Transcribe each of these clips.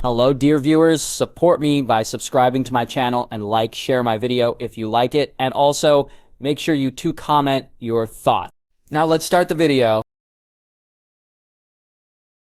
Hello, dear viewers. Support me by subscribing to my channel and share my video if you like it. And also, make sure you comment your thoughts. Now let's start the video.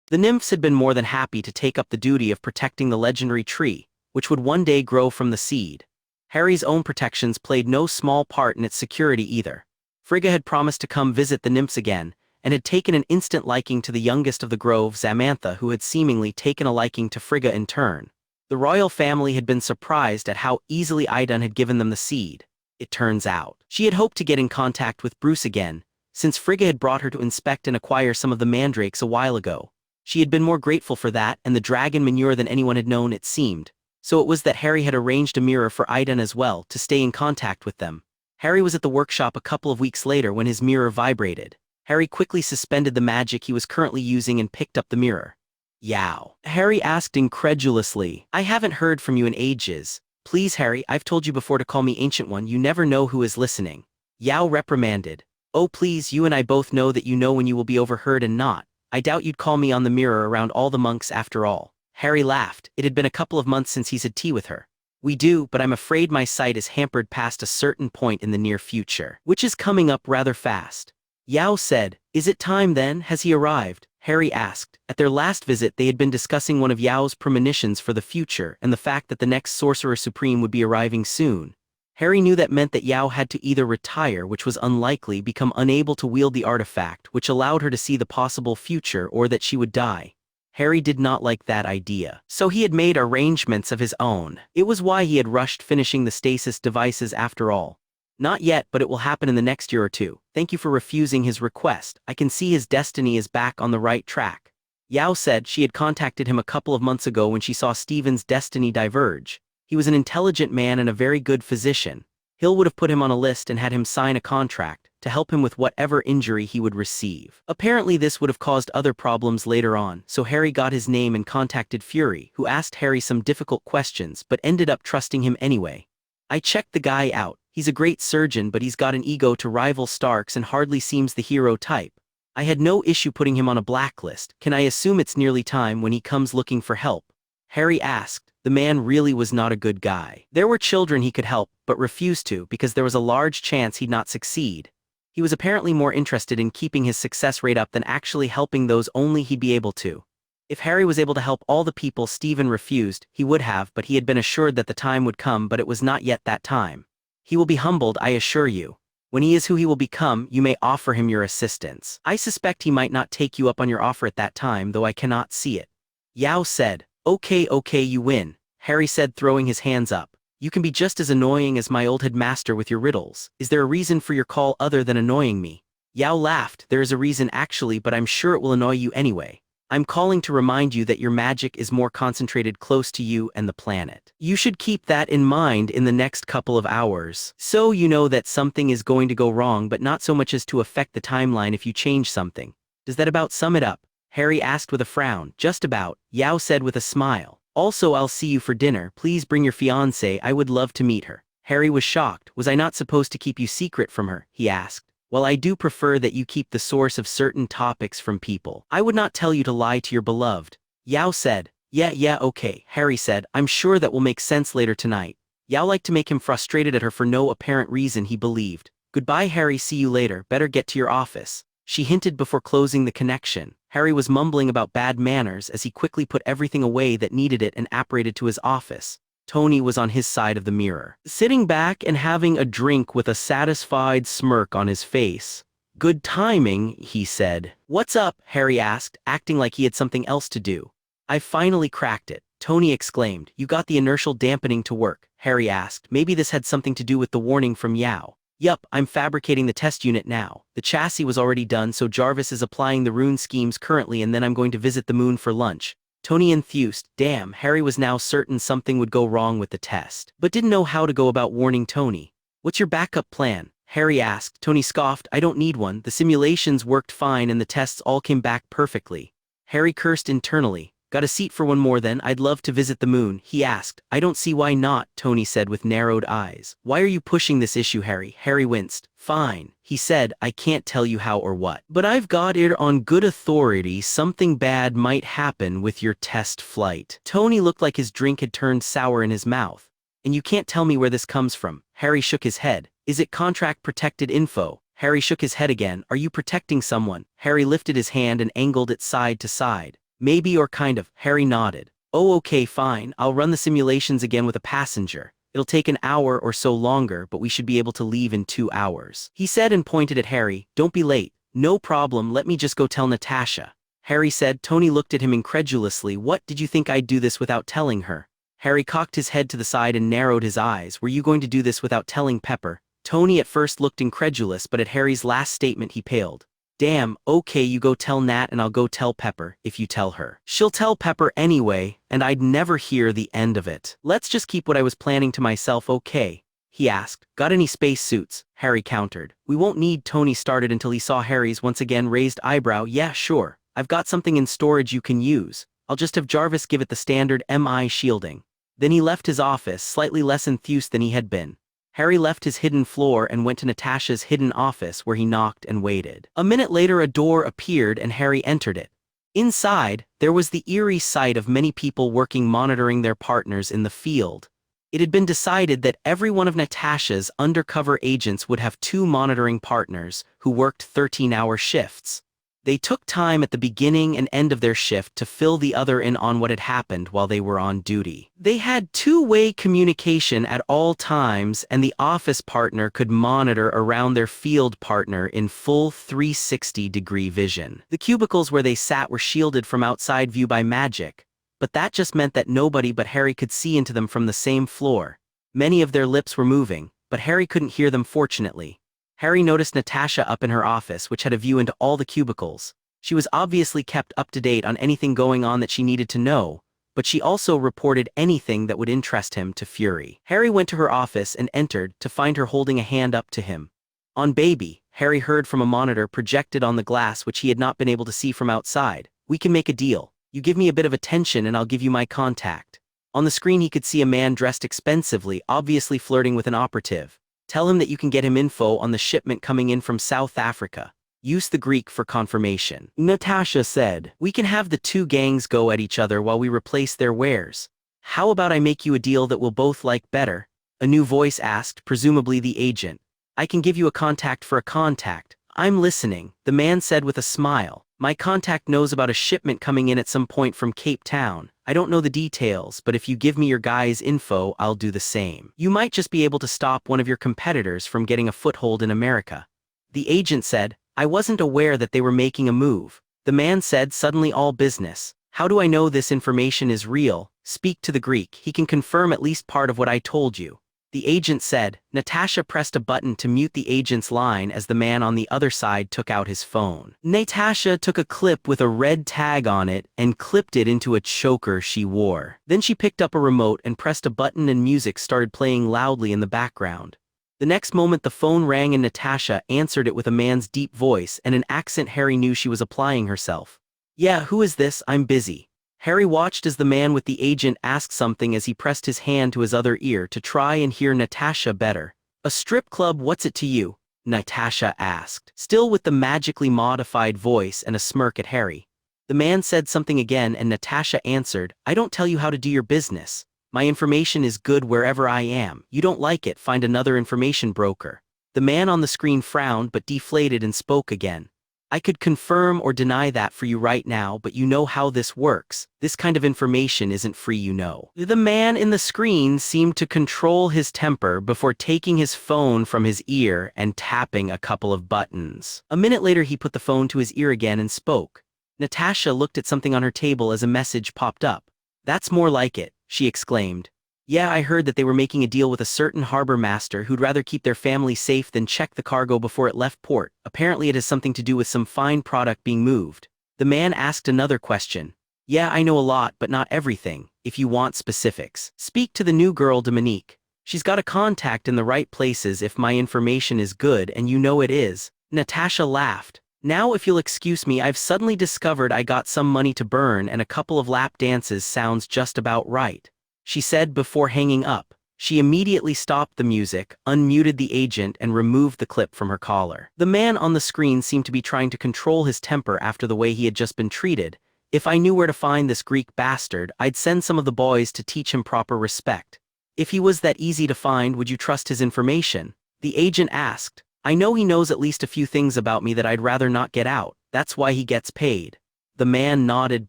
The nymphs had been more than happy to take up the duty of protecting the legendary tree, which would one day grow from the seed. Harry's own protections played no small part in its security either. Frigga had promised to come visit the nymphs again, and had taken an instant liking to the youngest of the grove, Samantha, who had seemingly taken a liking to Frigga in turn. The royal family had been surprised at how easily Idun had given them the seed. It turns out, she had hoped to get in contact with Bruce again, since Frigga had brought her to inspect and acquire some of the mandrakes a while ago. She had been more grateful for that and the dragon manure than anyone had known, it seemed. So it was that Harry had arranged a mirror for Idun as well to stay in contact with them. Harry was at the workshop a couple of weeks later when his mirror vibrated. Harry quickly suspended the magic he was currently using and picked up the mirror. "Yow?" Harry asked incredulously. "I haven't heard from you in ages. Please, Harry, I've told you before to call me Ancient One. You never know who is listening." Yow reprimanded. "Oh please, you and I both know that you know when you will be overheard and not. I doubt you'd call me on the mirror around all the monks after all." Harry laughed. It had been a couple of months since he's had tea with her. "We do, but I'm afraid my sight is hampered past a certain point in the near future, which is coming up rather fast." Yow said. "Is it time then? Has he arrived?" Harry asked. At their last visit they had been discussing one of Yow's premonitions for the future and the fact that the next Sorcerer Supreme would be arriving soon. Harry knew that meant that Yow had to either retire, which was unlikely, become unable to wield the artifact, which allowed her to see the possible future, or that she would die. Harry did not like that idea, so he had made arrangements of his own. It was why he had rushed finishing the stasis devices after all. "Not yet, but it will happen in the next year or two. Thank you for refusing his request. I can see his destiny is back on the right track." Yow said she had contacted him a couple of months ago when she saw Stephen's destiny diverge. He was an intelligent man and a very good physician. Hill would have put him on a list and had him sign a contract to help him with whatever injury he would receive. Apparently this would have caused other problems later on, so Harry got his name and contacted Fury, who asked Harry some difficult questions but ended up trusting him anyway. "I checked the guy out. He's a great surgeon, but he's got an ego to rival Stark's and hardly seems the hero type. I had no issue putting him on a blacklist. Can I assume it's nearly time when he comes looking for help?" Harry asked. The man really was not a good guy. There were children he could help, but refused to because there was a large chance he'd not succeed. He was apparently more interested in keeping his success rate up than actually helping those only he'd be able to. If Harry was able to help all the people Stephen refused, he would have, but he had been assured that the time would come, but it was not yet that time. "He will be humbled, I assure you. When he is who he will become, you may offer him your assistance. I suspect he might not take you up on your offer at that time, though I cannot see it." Yow said. Okay, you win," Harry said, throwing his hands up. "You can be just as annoying as my old headmaster with your riddles. Is there a reason for your call other than annoying me?" Yow laughed. "There is a reason actually, but I'm sure it will annoy you anyway. I'm calling to remind you that your magic is more concentrated close to you and the planet. You should keep that in mind in the next couple of hours. So you know that something is going to go wrong, but not so much as to affect the timeline if you change something. Does that about sum it up?" Harry asked with a frown. "Just about," Yow said with a smile. "Also, I'll see you for dinner. Please bring your fiancée. I would love to meet her." Harry was shocked. "Was I not supposed to keep you secret from her?" he asked. "Well, I do prefer that you keep the source of certain topics from people. I would not tell you to lie to your beloved." Yow said. Yeah, okay," Harry said. "I'm sure that will make sense later tonight." Yow liked to make him frustrated at her for no apparent reason, he believed. "Goodbye, Harry, see you later. Better get to your office," she hinted before closing the connection. Harry was mumbling about bad manners as he quickly put everything away that needed it and apparated to his office. Tony was on his side of the mirror, sitting back and having a drink with a satisfied smirk on his face. "Good timing," he said. "What's up?" Harry asked, acting like he had something else to do. "I finally cracked it," Tony exclaimed. "You got the inertial dampening to work?" Harry asked. Maybe this had something to do with the warning from Yow. "Yup, I'm fabricating the test unit now. The chassis was already done, so Jarvis is applying the rune schemes currently, and then I'm going to visit the moon for lunch." Tony enthused. Damn, Harry was now certain something would go wrong with the test, but didn't know how to go about warning Tony. "What's your backup plan?" Harry asked. Tony scoffed. "I don't need one. The simulations worked fine and the tests all came back perfectly." Harry cursed internally. Got a seat for one more then? I'd love to visit the moon, he asked. I don't see why not, Tony said with narrowed eyes. Why are you pushing this issue, Harry? Harry winced. Fine, he said, I can't tell you how or what. But I've got it on good authority something bad might happen with your test flight. Tony looked like his drink had turned sour in his mouth. And you can't tell me where this comes from. Harry shook his head. Is it contract protected info? Harry shook his head again. Are you protecting someone? Harry lifted his hand and angled it side to side. Maybe or kind of. Harry nodded. Oh, okay, fine. I'll run the simulations again with a passenger. It'll take an hour or so longer, but we should be able to leave in 2 hours. He said and pointed at Harry. Don't be late. No problem, let me just go tell Natasha. Harry said. Tony looked at him incredulously. What, did you think I'd do this without telling her? Harry cocked his head to the side and narrowed his eyes. Were you going to do this without telling Pepper? Tony at first looked incredulous, but at Harry's last statement he paled. Damn, okay, you go tell Nat and I'll go tell Pepper, if you tell her. She'll tell Pepper anyway, and I'd never hear the end of it. Let's just keep what I was planning to myself, okay? He asked. Got any space suits? Harry countered. We won't need. Tony started until he saw Harry's once again raised eyebrow. Yeah, sure. I've got something in storage you can use. I'll just have Jarvis give it the standard MI shielding. Then he left his office, slightly less enthused than he had been. Harry left his hidden floor and went to Natasha's hidden office where he knocked and waited. A minute later a door appeared and Harry entered it. Inside, there was the eerie sight of many people working monitoring their partners in the field. It had been decided that every one of Natasha's undercover agents would have 2 monitoring partners who worked 13-hour shifts. They took time at the beginning and end of their shift to fill the other in on what had happened while they were on duty. They had 2-way communication at all times, and the office partner could monitor around their field partner in full 360-degree vision. The cubicles where they sat were shielded from outside view by magic, but that just meant that nobody but Harry could see into them from the same floor. Many of their lips were moving, but Harry couldn't hear them fortunately. Harry noticed Natasha up in her office, which had a view into all the cubicles. She was obviously kept up to date on anything going on that she needed to know, but she also reported anything that would interest him to Fury. Harry went to her office and entered to find her holding a hand up to him. On baby, Harry heard from a monitor projected on the glass which he had not been able to see from outside. We can make a deal. You give me a bit of attention and I'll give you my contact. On the screen he could see a man dressed expensively, obviously flirting with an operative. Tell him that you can get him info on the shipment coming in from South Africa. Use the Greek for confirmation. Natasha said, we can have the 2 gangs go at each other while we replace their wares. How about I make you a deal that we'll both like better? A new voice asked, presumably the agent. I can give you a contact for a contact. I'm listening, the man said with a smile. My contact knows about a shipment coming in at some point from Cape Town. I don't know the details, but if you give me your guy's info, I'll do the same. You might just be able to stop one of your competitors from getting a foothold in America. The agent said, I wasn't aware that they were making a move. The man said, suddenly all business. How do I know this information is real? Speak to the Greek. He can confirm at least part of what I told you. The agent said. Natasha pressed a button to mute the agent's line as the man on the other side took out his phone. Natasha took a clip with a red tag on it and clipped it into a choker she wore. Then she picked up a remote and pressed a button and music started playing loudly in the background. The next moment the phone rang and Natasha answered it with a man's deep voice and an accent Harry knew she was applying herself. Yeah, who is this? I'm busy. Harry watched as the man with the agent asked something as he pressed his hand to his other ear to try and hear Natasha better. A strip club, what's it to you? Natasha asked, still with the magically modified voice and a smirk at Harry. The man said something again and Natasha answered, I don't tell you how to do your business. My information is good wherever I am. You don't like it, find another information broker. The man on the screen frowned but deflated and spoke again. I could confirm or deny that for you right now, but you know how this works. This kind of information isn't free, you know. The man in the screen seemed to control his temper before taking his phone from his ear and tapping a couple of buttons. A minute later he put the phone to his ear again and spoke. Natasha looked at something on her table as a message popped up. That's more like it, she exclaimed. Yeah, I heard that they were making a deal with a certain harbor master who'd rather keep their family safe than check the cargo before it left port. Apparently it has something to do with some fine product being moved. The man asked another question. Yeah, I know a lot, but not everything, if you want specifics. Speak to the new girl Dominique. She's got a contact in the right places if my information is good and you know it is. Natasha laughed. Now if you'll excuse me, I've suddenly discovered I got some money to burn and a couple of lap dances sounds just about right," she said before hanging up. She immediately stopped the music, unmuted the agent, and removed the clip from her collar. The man on the screen seemed to be trying to control his temper after the way he had just been treated. "If I knew where to find this Greek bastard, I'd send some of the boys to teach him proper respect." "If he was that easy to find, would you trust his information?" the agent asked. "I know he knows at least a few things about me that I'd rather not get out. That's why he gets paid." The man nodded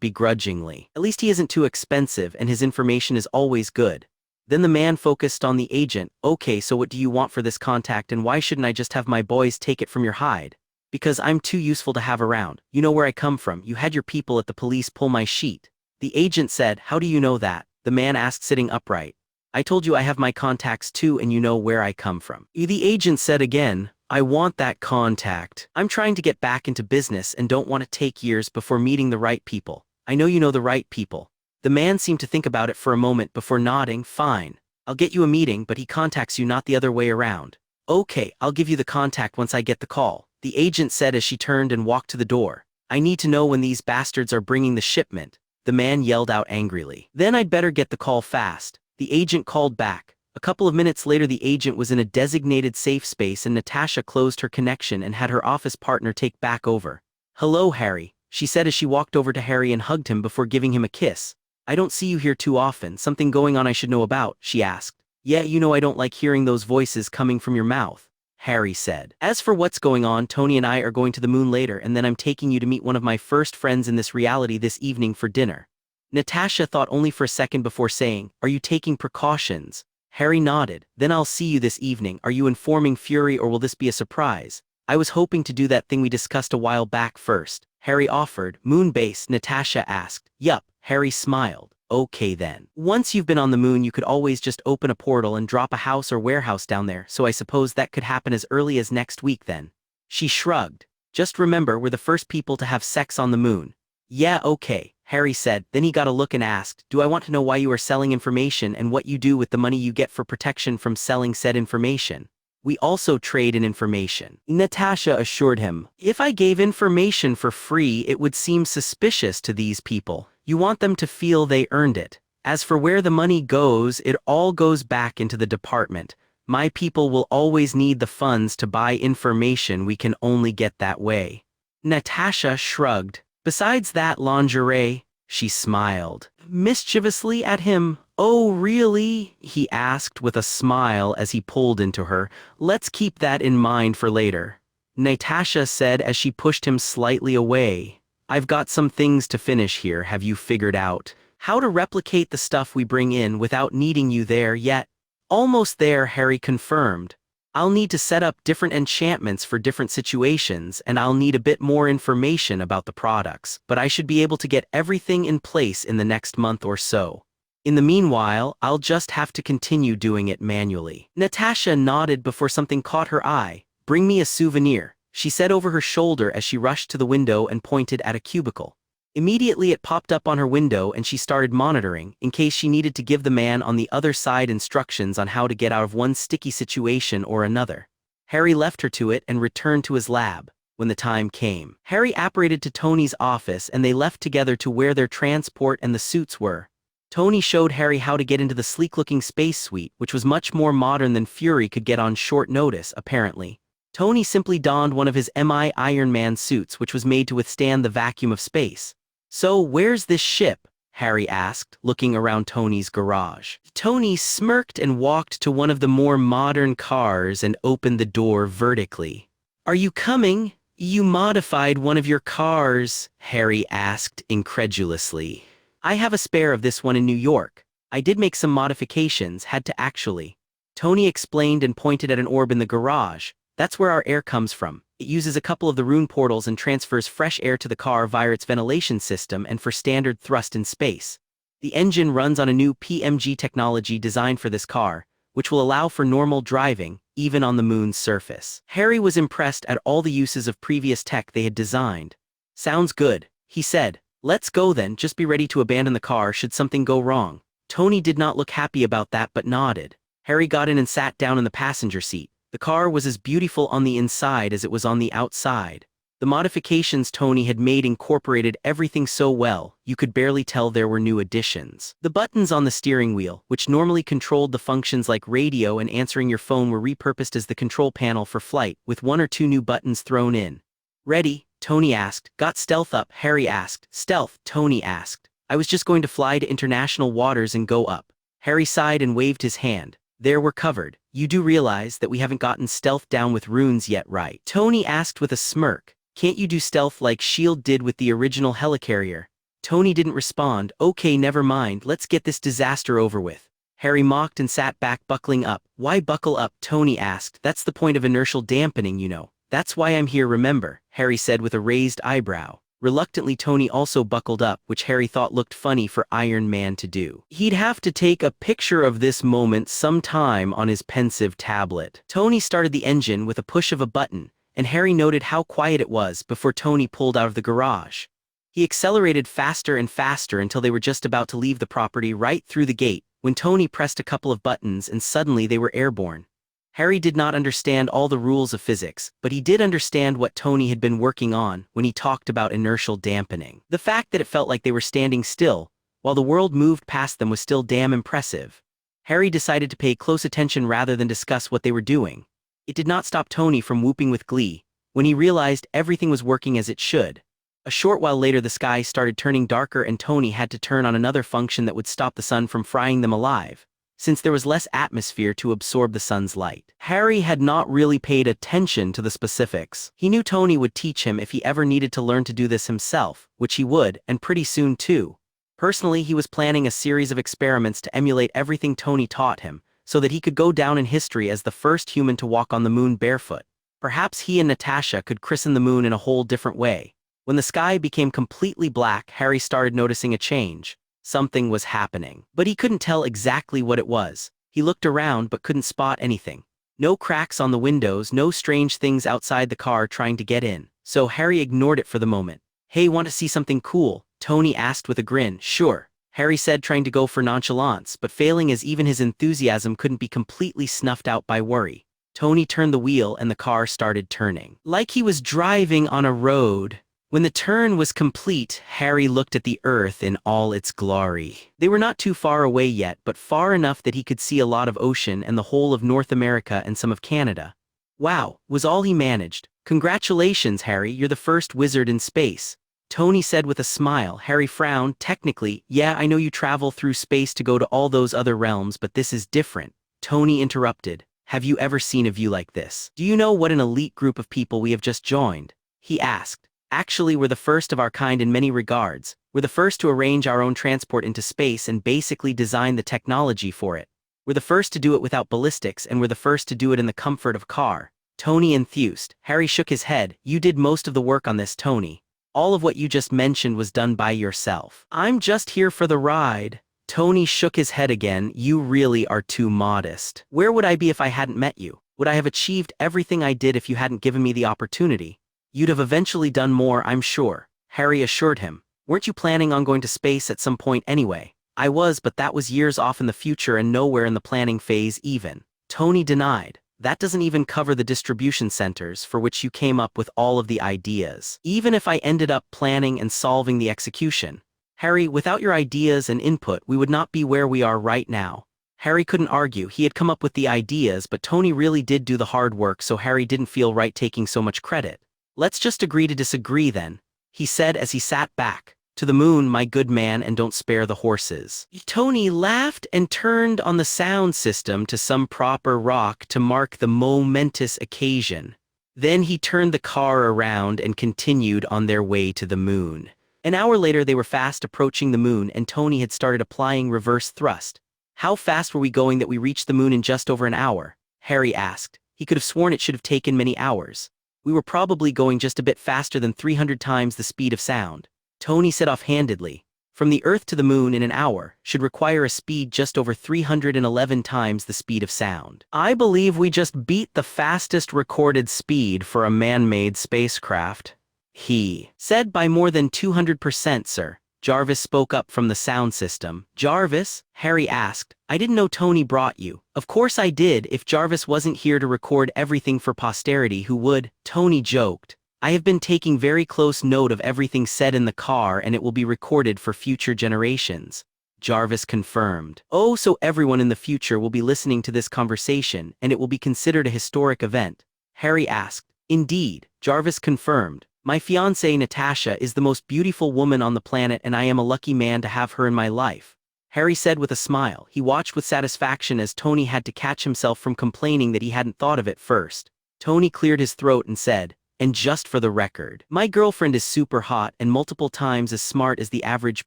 begrudgingly. "At least he isn't too expensive and his information is always good." Then the man focused on the agent. "Okay, so what do you want for this contact and why shouldn't I just have my boys take it from your hide?" "Because I'm too useful to have around. You know where I come from. You had your people at the police pull my sheet." The agent said. "How do you know that?" the man asked, sitting upright. "I told you I have my contacts too and you know where I come from." The agent said again. "I want that contact. I'm trying to get back into business and don't want to take years before meeting the right people. I know you know the right people." The man seemed to think about it for a moment before nodding. "Fine. I'll get you a meeting, but he contacts you, not the other way around." "Okay, I'll give you the contact once I get the call," the agent said as she turned and walked to the door. "I need to know when these bastards are bringing the shipment," the man yelled out angrily. "Then I'd better get the call fast," the agent called back. A couple of minutes later, the agent was in a designated safe space and Natasha closed her connection and had her office partner take back over. "Hello, Harry," she said as she walked over to Harry and hugged him before giving him a kiss. "I don't see you here too often. Something going on I should know about?" she asked. "Yeah, you know I don't like hearing those voices coming from your mouth," Harry said. "As for what's going on, Tony and I are going to the moon later and then I'm taking you to meet one of my first friends in this reality this evening for dinner." Natasha thought only for a second before saying, "Are you taking precautions?" Harry nodded. "Then I'll see you this evening. Are you informing Fury or will this be a surprise?" "I was hoping to do that thing we discussed a while back first," Harry offered. "Moon base?" Natasha asked. "Yup," Harry smiled. "Okay then. Once you've been on the moon you could always just open a portal and drop a house or warehouse down there, so I suppose that could happen as early as next week then." She shrugged. "Just remember, we're the first people to have sex on the moon." "Yeah, okay," Harry said. Then he got a look and asked, "Do I want to know why you are selling information and what you do with the money you get for protection from selling said information?" "We also trade in information," Natasha assured him. "If I gave information for free, it would seem suspicious to these people. You want them to feel they earned it. As for where the money goes, it all goes back into the department. My people will always need the funds to buy information we can only get that way." Natasha shrugged. "Besides that lingerie," she smiled mischievously at him. "Oh, really?" he asked with a smile as he pulled into her. "Let's keep that in mind for later," Natasha said as she pushed him slightly away. "I've got some things to finish here. Have you figured out how to replicate the stuff we bring in without needing you there yet?" "Almost there," Harry confirmed. "I'll need to set up different enchantments for different situations and I'll need a bit more information about the products, but I should be able to get everything in place in the next month or so. In the meanwhile, I'll just have to continue doing it manually." Natasha nodded before something caught her eye. "Bring me a souvenir," she said over her shoulder as she rushed to the window and pointed at a cubicle. Immediately it popped up on her window and she started monitoring, in case she needed to give the man on the other side instructions on how to get out of one sticky situation or another. Harry left her to it and returned to his lab. When the time came, Harry apparated to Tony's office and they left together to where their transport and the suits were. Tony showed Harry how to get into the sleek-looking space suite, which was much more modern than Fury could get on short notice, apparently. Tony simply donned one of his MI Iron Man suits, which was made to withstand the vacuum of space. "So where's this ship?" Harry asked, looking around Tony's garage. Tony smirked and walked to one of the more modern cars and opened the door vertically. "Are you coming? You modified one of your cars?" Harry asked incredulously. "I have a spare of this one in New York. I did make some modifications, had to actually." Tony explained and pointed at an orb in the garage. "That's where our air comes from. It uses a couple of the rune portals and transfers fresh air to the car via its ventilation system and for standard thrust in space. The engine runs on a new PMG technology designed for this car, which will allow for normal driving, even on the moon's surface." Harry was impressed at all the uses of previous tech they had designed. "Sounds good," he said. "Let's go then, just be ready to abandon the car should something go wrong." Tony did not look happy about that but nodded. Harry got in and sat down in the passenger seat. The car was as beautiful on the inside as it was on the outside. The modifications Tony had made incorporated everything so well, you could barely tell there were new additions. The buttons on the steering wheel, which normally controlled the functions like radio and answering your phone, were repurposed as the control panel for flight, with 1 or 2 new buttons thrown in. Ready? Tony asked. Got stealth up? Harry asked. Stealth? Tony asked. I was just going to fly to international waters and go up. Harry sighed and waved his hand. There, we're covered. You do realize that we haven't gotten stealth down with runes yet, right? Tony asked with a smirk. Can't you do stealth like S.H.I.E.L.D. did with the original helicarrier? Tony didn't respond. Okay, never mind, let's get this disaster over with. Harry mocked and sat back, buckling up. Why buckle up? Tony asked. That's the point of inertial dampening, you know. That's why I'm here, remember, Harry said with a raised eyebrow. Reluctantly, Tony also buckled up, which Harry thought looked funny for Iron Man to do. He'd have to take a picture of this moment sometime on his pensive tablet. Tony started the engine with a push of a button, and Harry noted how quiet it was before Tony pulled out of the garage. He accelerated faster and faster until they were just about to leave the property right through the gate, when Tony pressed a couple of buttons and suddenly they were airborne. Harry did not understand all the rules of physics, but he did understand what Tony had been working on when he talked about inertial dampening. The fact that it felt like they were standing still, while the world moved past them, was still damn impressive. Harry decided to pay close attention rather than discuss what they were doing. It did not stop Tony from whooping with glee when he realized everything was working as it should. A short while later, the sky started turning darker and Tony had to turn on another function that would stop the sun from frying them alive, since there was less atmosphere to absorb the sun's light. Harry had not really paid attention to the specifics. He knew Tony would teach him if he ever needed to learn to do this himself, which he would, and pretty soon too. Personally, he was planning a series of experiments to emulate everything Tony taught him, so that he could go down in history as the first human to walk on the moon barefoot. Perhaps he and Natasha could christen the moon in a whole different way. When the sky became completely black, Harry started noticing a change. Something was happening, but he couldn't tell exactly what it was. He looked around but couldn't spot anything. No cracks on the windows, no strange things outside the car trying to get in, so Harry ignored it for the moment. Hey, want to see something cool? Tony asked with a grin. Sure, Harry said, trying to go for nonchalance, but failing as even his enthusiasm couldn't be completely snuffed out by worry. Tony turned the wheel and the car started turning, like he was driving on a road. When the turn was complete, Harry looked at the earth in all its glory. They were not too far away yet, but far enough that he could see a lot of ocean and the whole of North America and some of Canada. Wow, was all he managed. Congratulations, Harry, you're the first wizard in space, Tony said with a smile. Harry frowned. Technically, yeah, I know you travel through space to go to all those other realms, but this is different. Tony interrupted. Have you ever seen a view like this? Do you know what an elite group of people we have just joined? He asked. Actually, we're the first of our kind in many regards. We're the first to arrange our own transport into space and basically design the technology for it. We're the first to do it without ballistics, and we're the first to do it in the comfort of a car. Tony enthused. Harry shook his head. You did most of the work on this, Tony. All of what you just mentioned was done by yourself. I'm just here for the ride. Tony shook his head again. You really are too modest. Where would I be if I hadn't met you? Would I have achieved everything I did if you hadn't given me the opportunity? You'd have eventually done more, I'm sure, Harry assured him. Weren't you planning on going to space at some point anyway? I was, but that was years off in the future and nowhere in the planning phase even. Tony denied. That doesn't even cover the distribution centers for which you came up with all of the ideas. Even if I ended up planning and solving the execution, Harry, without your ideas and input, we would not be where we are right now. Harry couldn't argue. He had come up with the ideas, but Tony really did do the hard work, so Harry didn't feel right taking so much credit. Let's just agree to disagree then, he said as he sat back. To the moon, my good man, and don't spare the horses. Tony laughed and turned on the sound system to some proper rock to mark the momentous occasion. Then he turned the car around and continued on their way to the moon. An hour later, they were fast approaching the moon, and Tony had started applying reverse thrust. How fast were we going that we reached the moon in just over an hour? Harry asked. He could have sworn it should have taken many hours. We were probably going just a bit faster than 300 times the speed of sound. Tony said offhandedly. From the Earth to the moon in an hour should require a speed just over 311 times the speed of sound. I believe we just beat the fastest recorded speed for a man-made spacecraft. He said by more than 200%, sir. Jarvis spoke up from the sound system. Jarvis? Harry asked. I didn't know Tony brought you. Of course I did. If Jarvis wasn't here to record everything for posterity, who would? Tony joked. I have been taking very close note of everything said in the car and it will be recorded for future generations. Jarvis confirmed. Oh, so everyone in the future will be listening to this conversation and it will be considered a historic event? Harry asked. Indeed, Jarvis confirmed. My fiancée Natasha is the most beautiful woman on the planet and I am a lucky man to have her in my life. Harry said with a smile. He watched with satisfaction as Tony had to catch himself from complaining that he hadn't thought of it first. Tony cleared his throat and said, and just for the record, my girlfriend is super hot and multiple times as smart as the average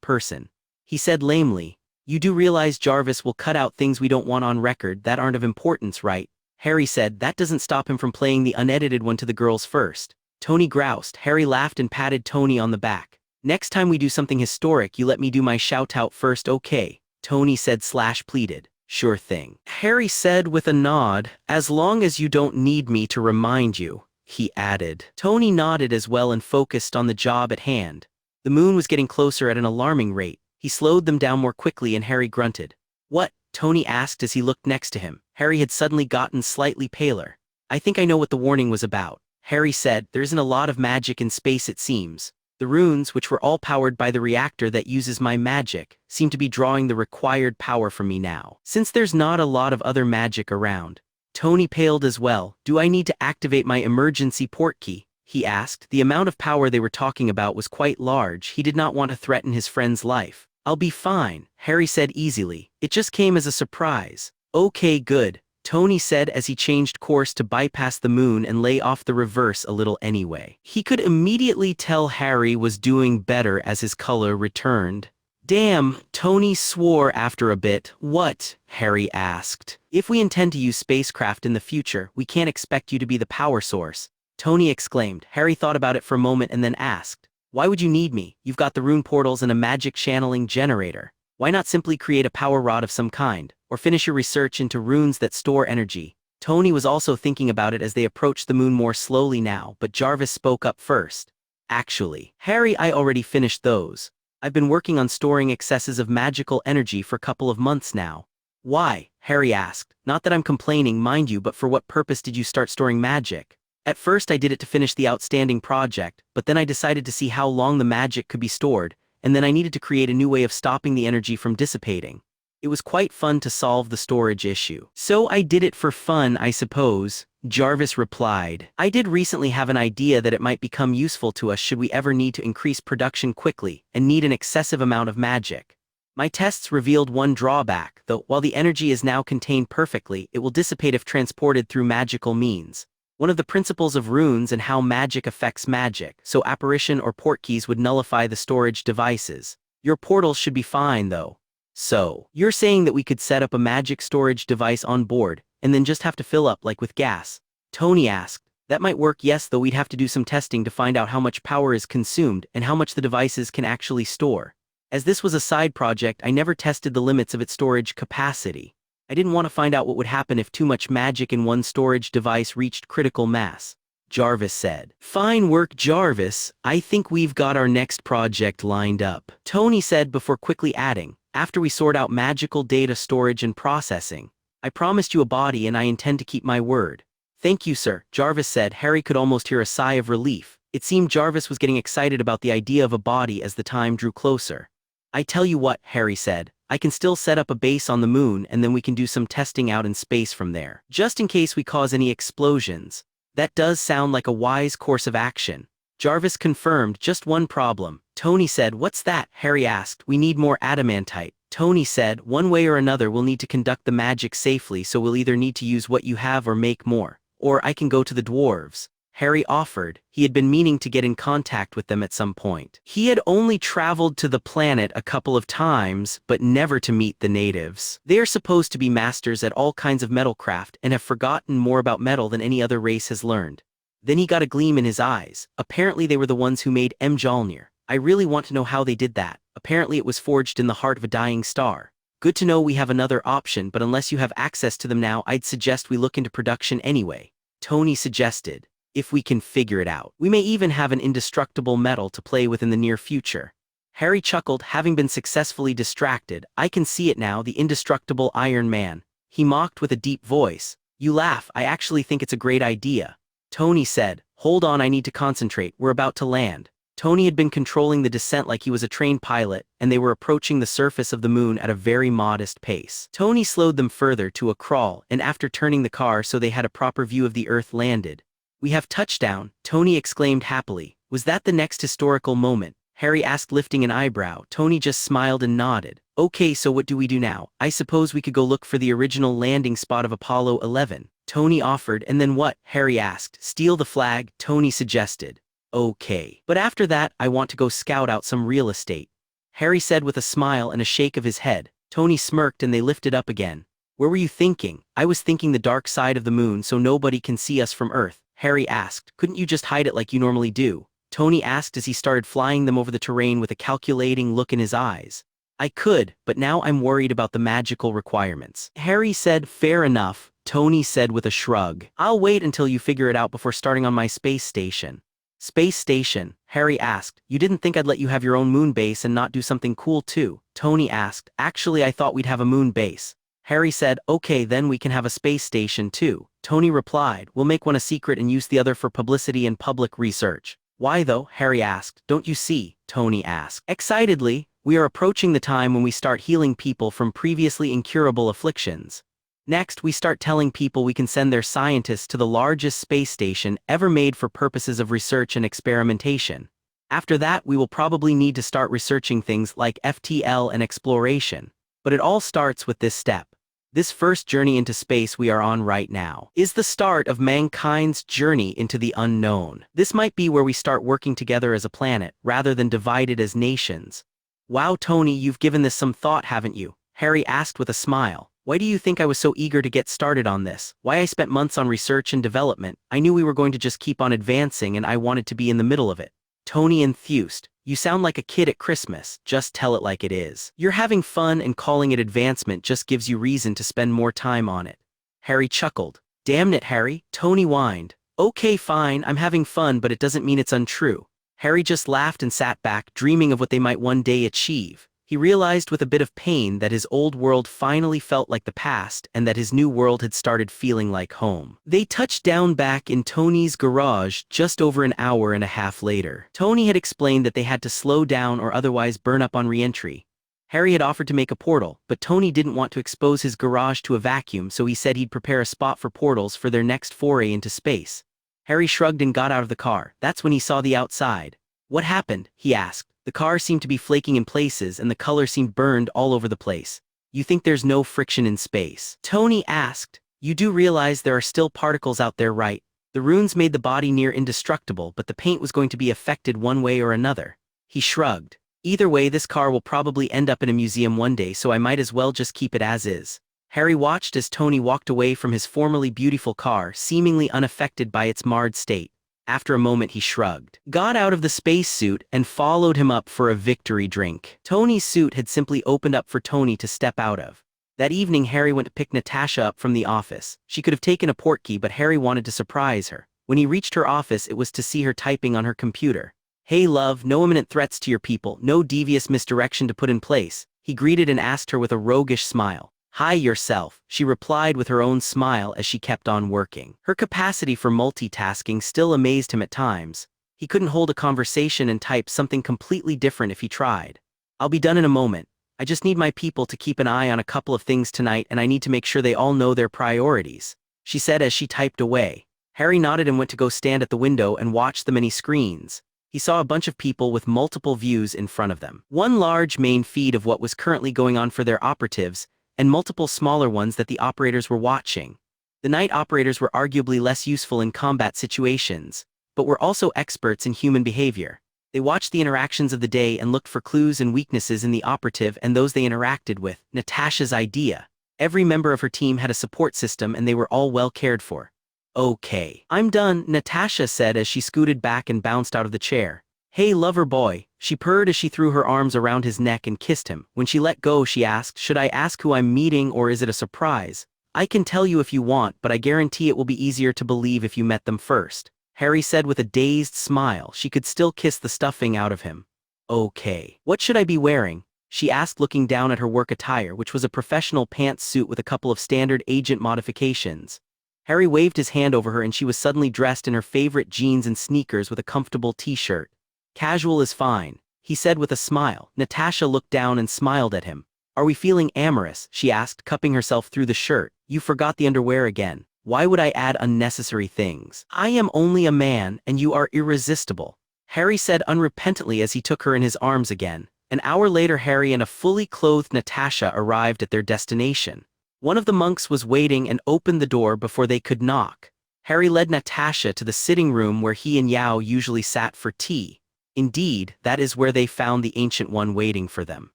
person. He said lamely, you do realize Jarvis will cut out things we don't want on record that aren't of importance, right? Harry said that doesn't stop him from playing the unedited one to the girls first. Tony groused. Harry laughed and patted Tony on the back. Next time we do something historic, you let me do my shout-out first, okay? Tony said / pleaded. Sure thing. Harry said with a nod, as long as you don't need me to remind you, he added. Tony nodded as well and focused on the job at hand. The moon was getting closer at an alarming rate. He slowed them down more quickly and Harry grunted. What? Tony asked as he looked next to him. Harry had suddenly gotten slightly paler. I think I know what the warning was about. Harry said, there isn't a lot of magic in space it seems. The runes, which were all powered by the reactor that uses my magic, seem to be drawing the required power from me now. Since there's not a lot of other magic around. Tony paled as well. Do I need to activate my emergency port key? He asked. The amount of power they were talking about was quite large. He did not want to threaten his friend's life. I'll be fine, Harry said easily. It just came as a surprise. Okay, good, Tony said as he changed course to bypass the moon and lay off the reverse a little anyway. He could immediately tell Harry was doing better as his color returned. Damn, Tony swore after a bit. What? Harry asked. If we intend to use spacecraft in the future, we can't expect you to be the power source, Tony exclaimed. Harry thought about it for a moment and then asked, why would you need me? You've got the rune portals and a magic channeling generator. Why not simply create a power rod of some kind, or finish your research into runes that store energy? Tony was also thinking about it as they approached the moon more slowly now, but Jarvis spoke up first. Actually, Harry, I already finished those. I've been working on storing excesses of magical energy for a couple of months now. Why? Harry asked. Not that I'm complaining, mind you, but for what purpose did you start storing magic? At first I did it to finish the outstanding project, but then I decided to see how long the magic could be stored, and then I needed to create a new way of stopping the energy from dissipating. It was quite fun to solve the storage issue. So I did it for fun, I suppose, Jarvis replied. I did recently have an idea that it might become useful to us should we ever need to increase production quickly and need an excessive amount of magic. My tests revealed one drawback, though while the energy is now contained perfectly, it will dissipate if transported through magical means. One of the principles of runes and how magic affects magic, so apparition or port keys would nullify the storage devices. Your portals should be fine though. So, you're saying that we could set up a magic storage device on board, and then just have to fill up like with gas? Tony asked. That might work, yes, though we'd have to do some testing to find out how much power is consumed and how much the devices can actually store. As this was a side project, I never tested the limits of its storage capacity. I didn't want to find out what would happen if too much magic in one storage device reached critical mass. Jarvis said. Fine work, Jarvis. I think we've got our next project lined up, Tony said before quickly adding, after we sort out magical data storage and processing. I promised you a body and I intend to keep my word. Thank you, sir, Jarvis said. Harry could almost hear a sigh of relief. It seemed Jarvis was getting excited about the idea of a body as the time drew closer. I tell you what, Harry said. I can still set up a base on the moon and then we can do some testing out in space from there, just in case we cause any explosions. That does sound like a wise course of action. Jarvis confirmed. Just one problem, Tony said. What's that? Harry asked. We need more adamantite. Tony said, one way or another we'll need to conduct the magic safely, so we'll either need to use what you have or make more. Or I can go to the dwarves, Harry offered. He had been meaning to get in contact with them at some point. He had only traveled to the planet a couple of times, but never to meet the natives. They are supposed to be masters at all kinds of metalcraft and have forgotten more about metal than any other race has learned. Then he got a gleam in his eyes. Apparently they were the ones who made Mjolnir. I really want to know how they did that. Apparently it was forged in the heart of a dying star. Good to know we have another option, but unless you have access to them now, I'd suggest we look into production anyway, Tony suggested. If we can figure it out. We may even have an indestructible metal to play with in the near future. Harry chuckled, having been successfully distracted. I can see it now, the indestructible Iron Man. He mocked with a deep voice. You laugh, I actually think it's a great idea. Tony said, "Hold on, I need to concentrate, we're about to land." Tony had been controlling the descent like he was a trained pilot, and they were approaching the surface of the moon at a very modest pace. Tony slowed them further to a crawl, and after turning the car so they had a proper view of the Earth, landed. "We have touchdown," Tony exclaimed happily. "Was that the next historical moment?" Harry asked, lifting an eyebrow. Tony just smiled and nodded. "Okay, so what do we do now? I suppose we could go look for the original landing spot of Apollo 11. Tony offered. "And then what?" Harry asked. "Steal the flag," Tony suggested. "Okay. But after that, I want to go scout out some real estate," Harry said with a smile and a shake of his head. Tony smirked and they lifted up again. "Where were you thinking?" "I was thinking the dark side of the moon so nobody can see us from Earth," Harry asked. "Couldn't you just hide it like you normally do?" Tony asked as he started flying them over the terrain with a calculating look in his eyes. "I could, but now I'm worried about the magical requirements," Harry said. "Fair enough," Tony said with a shrug. "I'll wait until you figure it out before starting on my space station." "Space station?" Harry asked. "You didn't think I'd let you have your own moon base and not do something cool too?" Tony asked. "Actually, I thought we'd have a moon base." Harry said. "Okay, then we can have a space station too." Tony replied. "We'll make one a secret and use the other for publicity and public research." "Why though?" Harry asked. "Don't you see?" Tony asked excitedly. "We are approaching the time when we start healing people from previously incurable afflictions. Next, we start telling people we can send their scientists to the largest space station ever made for purposes of research and experimentation. After that, we will probably need to start researching things like FTL and exploration. But it all starts with this step. This first journey into space we are on right now is the start of mankind's journey into the unknown. This might be where we start working together as a planet, rather than divided as nations." "Wow, Tony, you've given this some thought, haven't you?" Harry asked with a smile. "Why do you think I was so eager to get started on this? Why I spent months on research and development? I knew we were going to just keep on advancing and I wanted to be in the middle of it." Tony enthused. "You sound like a kid at Christmas. Just tell it like it is. You're having fun and calling it advancement just gives you reason to spend more time on it." Harry chuckled. "Damn it, Harry," Tony whined. "Okay, fine, I'm having fun, but it doesn't mean it's untrue." Harry just laughed and sat back, dreaming of what they might one day achieve. He realized with a bit of pain that his old world finally felt like the past and that his new world had started feeling like home. They touched down back in Tony's garage just over an hour and a half later. Tony had explained that they had to slow down or otherwise burn up on re-entry. Harry had offered to make a portal, but Tony didn't want to expose his garage to a vacuum, so he said he'd prepare a spot for portals for their next foray into space. Harry shrugged and got out of the car. That's when he saw the outside. "What happened?" he asked. The car seemed to be flaking in places and the color seemed burned all over the place. "You think there's no friction in space?" Tony asked. "You do realize there are still particles out there, right? The runes made the body near indestructible, but the paint was going to be affected one way or another." He shrugged. "Either way, this car will probably end up in a museum one day, so I might as well just keep it as is." Harry watched as Tony walked away from his formerly beautiful car, seemingly unaffected by its marred state. After a moment he shrugged, got out of the spacesuit, and followed him up for a victory drink. Tony's suit had simply opened up for Tony to step out of. That evening Harry went to pick Natasha up from the office. She could have taken a portkey, but Harry wanted to surprise her. When he reached her office, it was to see her typing on her computer. "Hey love, no imminent threats to your people, no devious misdirection to put in place," he greeted and asked her with a roguish smile. "Hi yourself," she replied with her own smile as she kept on working. Her capacity for multitasking still amazed him at times. He couldn't hold a conversation and type something completely different if he tried. "I'll be done in a moment. I just need my people to keep an eye on a couple of things tonight and I need to make sure they all know their priorities," she said as she typed away. Harry nodded and went to go stand at the window and watch the many screens. He saw a bunch of people with multiple views in front of them. One large main feed of what was currently going on for their operatives, and multiple smaller ones that the operators were watching. The night operators were arguably less useful in combat situations, but were also experts in human behavior. They watched the interactions of the day and looked for clues and weaknesses in the operative and those they interacted with. Natasha's idea. Every member of her team had a support system and they were all well cared for. "Okay, I'm done," Natasha said as she scooted back and bounced out of the chair. "Hey lover boy," she purred as she threw her arms around his neck and kissed him. When she let go, she asked, "Should I ask who I'm meeting or is it a surprise?" "I can tell you if you want, but I guarantee it will be easier to believe if you met them first," Harry said with a dazed smile. She could still kiss the stuffing out of him. "Okay. What should I be wearing?" she asked, looking down at her work attire, which was a professional pants suit with a couple of standard agent modifications. Harry waved his hand over her and she was suddenly dressed in her favorite jeans and sneakers with a comfortable t-shirt. Casual is fine, he said with a smile. Natasha looked down and smiled at him. Are we feeling amorous? She asked, cupping herself through the shirt. You forgot the underwear again. Why would I add unnecessary things? I am only a man and you are irresistible, Harry said unrepentantly as he took her in his arms again. An hour later, Harry and a fully clothed Natasha arrived at their destination. One of the monks was waiting and opened the door before they could knock. Harry led Natasha to the sitting room where he and Yao usually sat for tea. Indeed, that is where they found the Ancient One waiting for them.